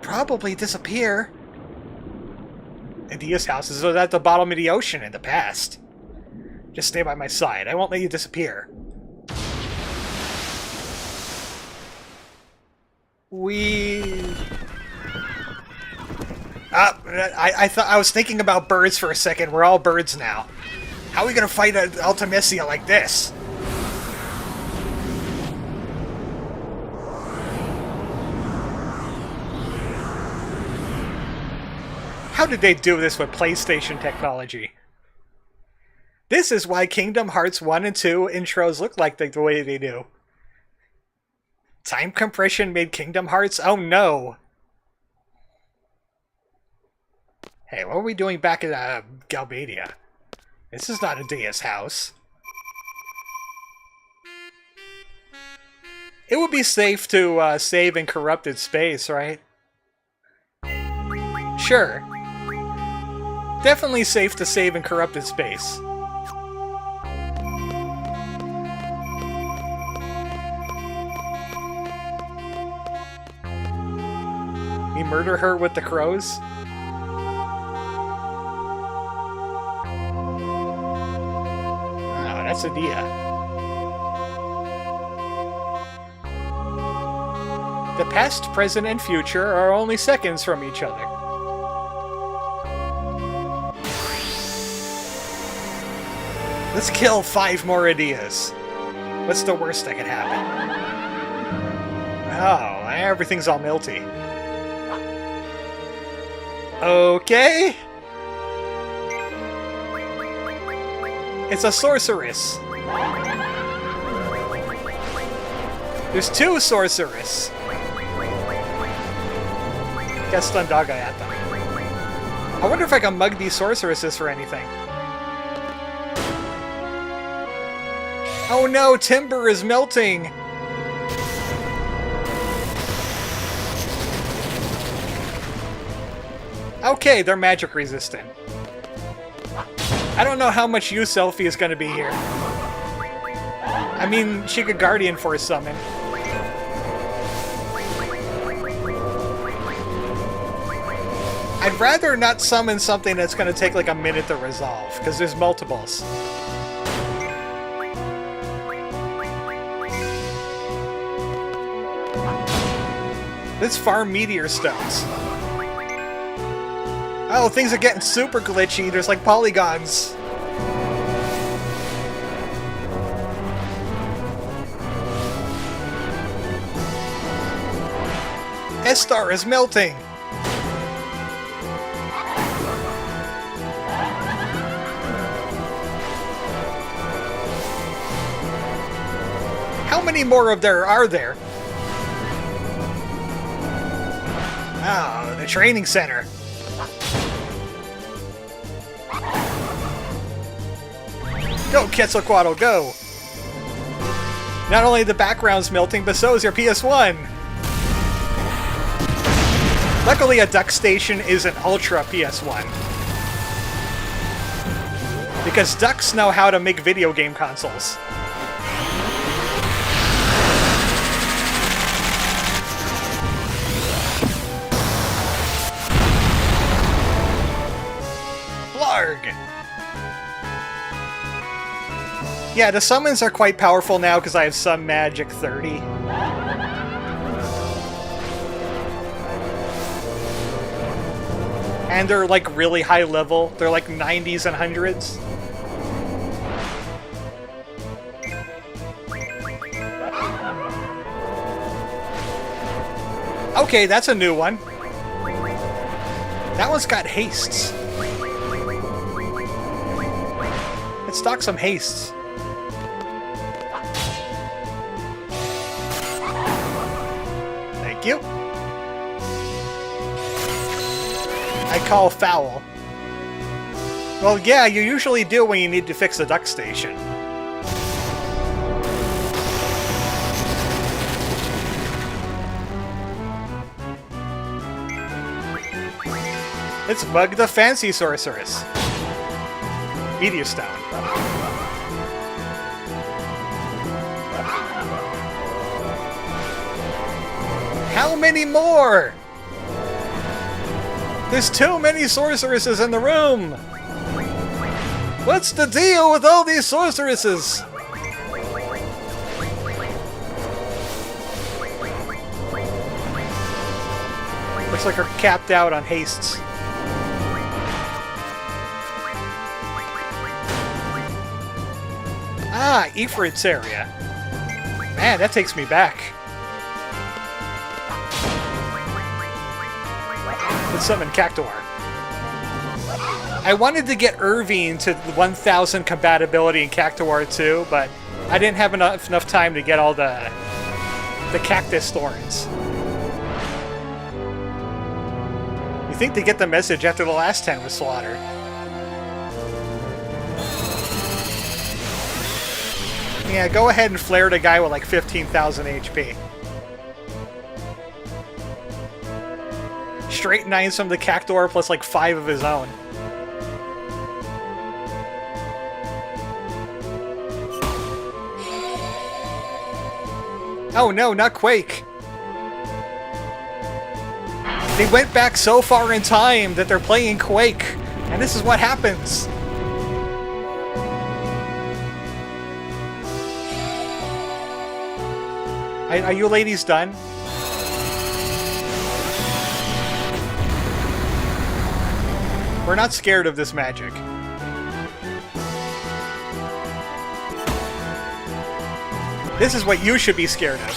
probably disappear. Adia's house is at the bottom of the ocean in the past. Just stay by my side. I won't let you disappear. I was thinking about birds for a second. We're all birds now. How are we gonna fight an Ultimecia like this? How did they do this with PlayStation technology? This is why Kingdom Hearts 1 and 2 intros look like the way they do. Time compression made Kingdom Hearts? Oh no! Hey, what are we doing back at Galbadia? This is not Adia's house. It would be safe to save in corrupted space, right? Sure. Definitely safe to save in corrupted space. We murder her with the crows? Oh, that's Adia. The past, present, and future are only seconds from each other. Let's kill 5 more Adias. What's the worst that could happen? Oh, everything's all melty. Okay. It's a Sorceress. There's 2 Sorceress. Get Stundaga at them. I wonder if I can mug these Sorceresses for anything. Oh no, timber is melting! Okay, they're magic resistant. I don't know how much use Elfie is going to be here. I mean, she could Guardian Force summon. I'd rather not summon something that's going to take like a minute to resolve, because there's multiples. Let's farm Meteor Stones. Oh, things are getting super glitchy. There's like polygons. S-Star is melting. How many more of there are there? Oh, the training center. Go, Quetzalcoatl, go! Not only the background's melting, but so is your PS1! Luckily, a Duck Station is an Ultra PS1. Because ducks know how to make video game consoles. Yeah, the summons are quite powerful now because I have Sun Magic 30. And they're like really high level. They're like 90s and 100s. Okay, that's a new one. That one's got hastes. Let's stock some hastes. Thank you. I call foul. Well, yeah, you usually do when you need to fix a duck station. Let's mug the fancy Sorceress. Meteor Stone. How many more? There's too many sorceresses in the room! What's the deal with all these sorceresses? Looks like we're capped out on hastes. Ah, Ifrit's area. Man, that takes me back. Let's summon Cactuar. I wanted to get Irvine to 1000 compatibility in Cactuar too, but I didn't have enough time to get all the cactus thorns. You think they get the message after the last 10 was slaughtered. Yeah, go ahead and flare the guy with like 15,000 HP. Straight 9s from the Cactuar plus like 5 of his own. Oh no, not Quake! They went back so far in time that they're playing Quake, and this is what happens. Are you ladies done? We're not scared of this magic. This is what you should be scared of.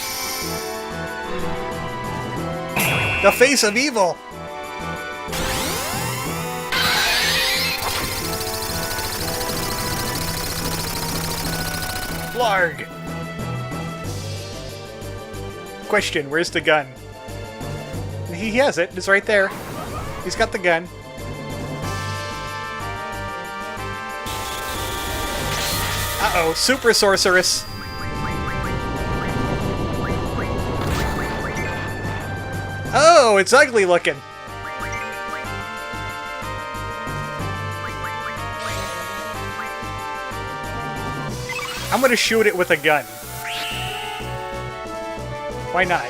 The face of evil! Blarg! Question, where's the gun? He has it, it's right there. He's got the gun. Uh-oh, Super Sorceress! Oh, it's ugly looking! I'm gonna shoot it with a gun. Why not?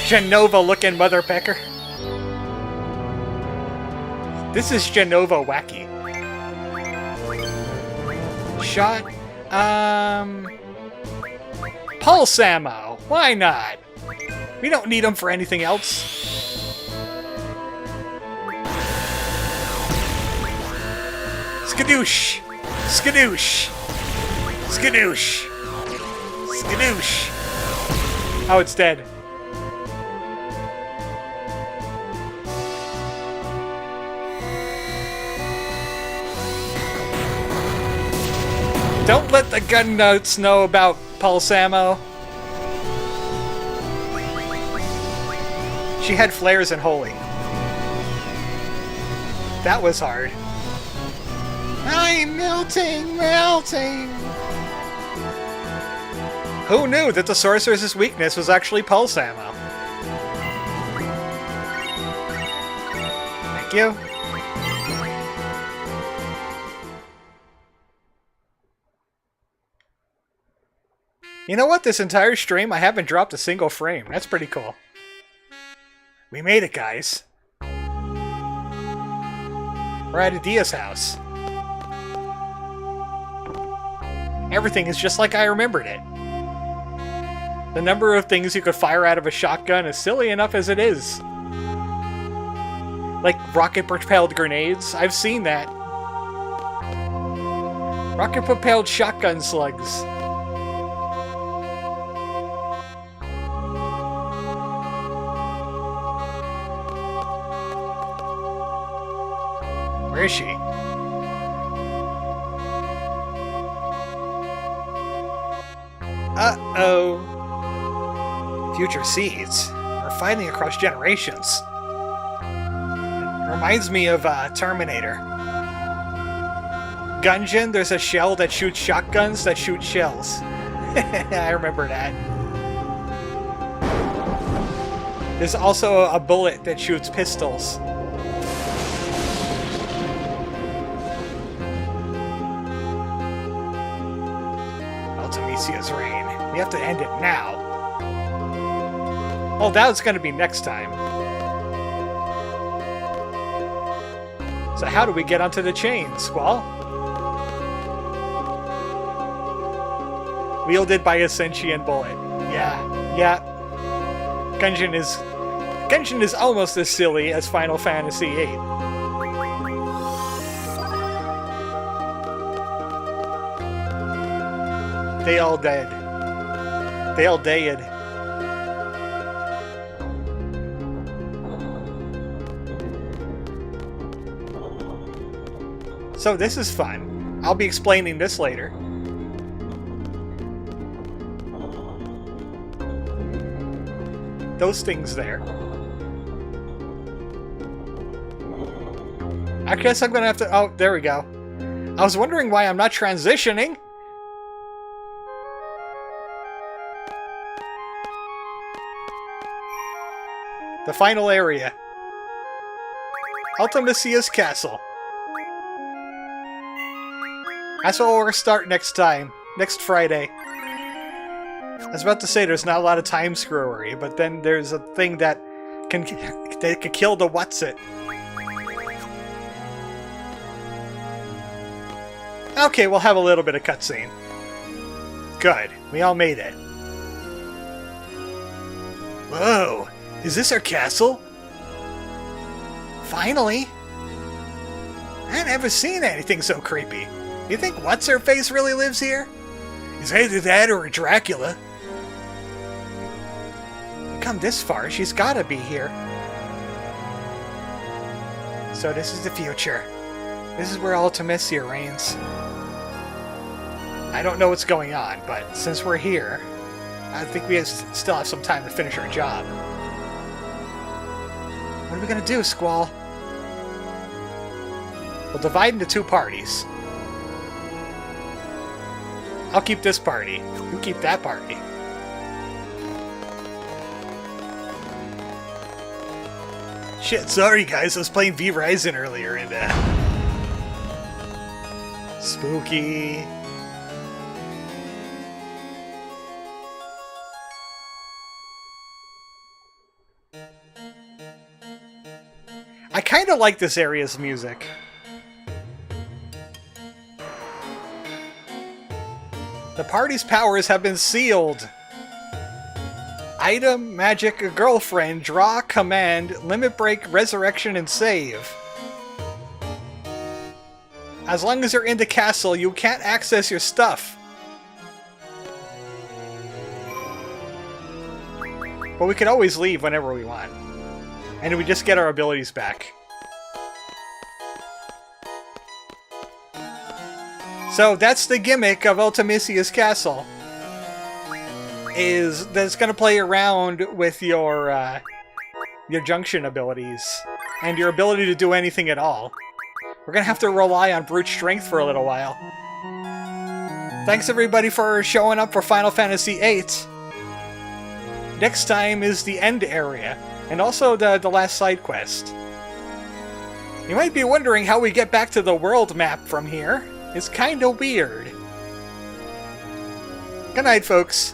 Genova looking mother pecker. This is Genova wacky. Shot. Pulse ammo. Why not? We don't need them for anything else. Skadoosh. Skadoosh. Skadoosh! Skadoosh! Oh, it's dead. Don't let the gun notes know about pulse ammo. She had flares in Holy. That was hard. I'm melting, melting! Who knew that the Sorceress's weakness was actually pulse ammo? Thank you. You know what? This entire stream, I haven't dropped a single frame. That's pretty cool. We made it, guys. We're at Adia's house. Everything is just like I remembered it. The number of things you could fire out of a shotgun is silly enough as it is. Like rocket-propelled grenades. I've seen that. Rocket-propelled shotgun slugs. Where is she? Uh-oh. Future seeds are fighting across generations. It reminds me of Terminator. Gungeon, there's a shell that shoots shotguns that shoot shells. I remember that. There's also a bullet that shoots pistols. Ultimisia's reign. We have to end it now. Oh, that was going to be next time. So how do we get onto the chain, Squall? Wielded by a sentient bullet. Yeah. Genshin is almost as silly as Final Fantasy VIII. They all dead. They all dead. So this is fun. I'll be explaining this later. Those things there. I guess I'm gonna have to... Oh, there we go. I was wondering why I'm not transitioning. The final area. Ultimicia's Castle. That's what we'll start next time. Next Friday. I was about to say there's not a lot of time screwery, but then there's a thing that can kill the what's-it. Okay, we'll have a little bit of cutscene. Good. We all made it. Whoa! Is this our castle? Finally! I've never seen anything so creepy. You think What's-Her-Face really lives here? Is either that or a Dracula. Come this far, she's gotta be here. So this is the future. This is where Ultimisia reigns. I don't know what's going on, but since we're here, I think we still have some time to finish our job. What are we gonna do, Squall? We'll divide into two parties. I'll keep this party. You keep that party. Shit, sorry guys, I was playing VIII earlier and spooky. I kinda like this area's music. The party's powers have been sealed. Item, magic, girlfriend, draw, command, limit break, resurrection, and save. As long as you're in the castle, you can't access your stuff. But we can always leave whenever we want. And we just get our abilities back. So that's the gimmick of Ultimicia's Castle. Is that it's going to play around with your junction abilities. And your ability to do anything at all. We're going to have to rely on brute strength for a little while. Thanks everybody for showing up for Final Fantasy VIII. Next time is the end area. And also the last side quest. You might be wondering how we get back to the world map from here. It's kinda weird. Good night, folks.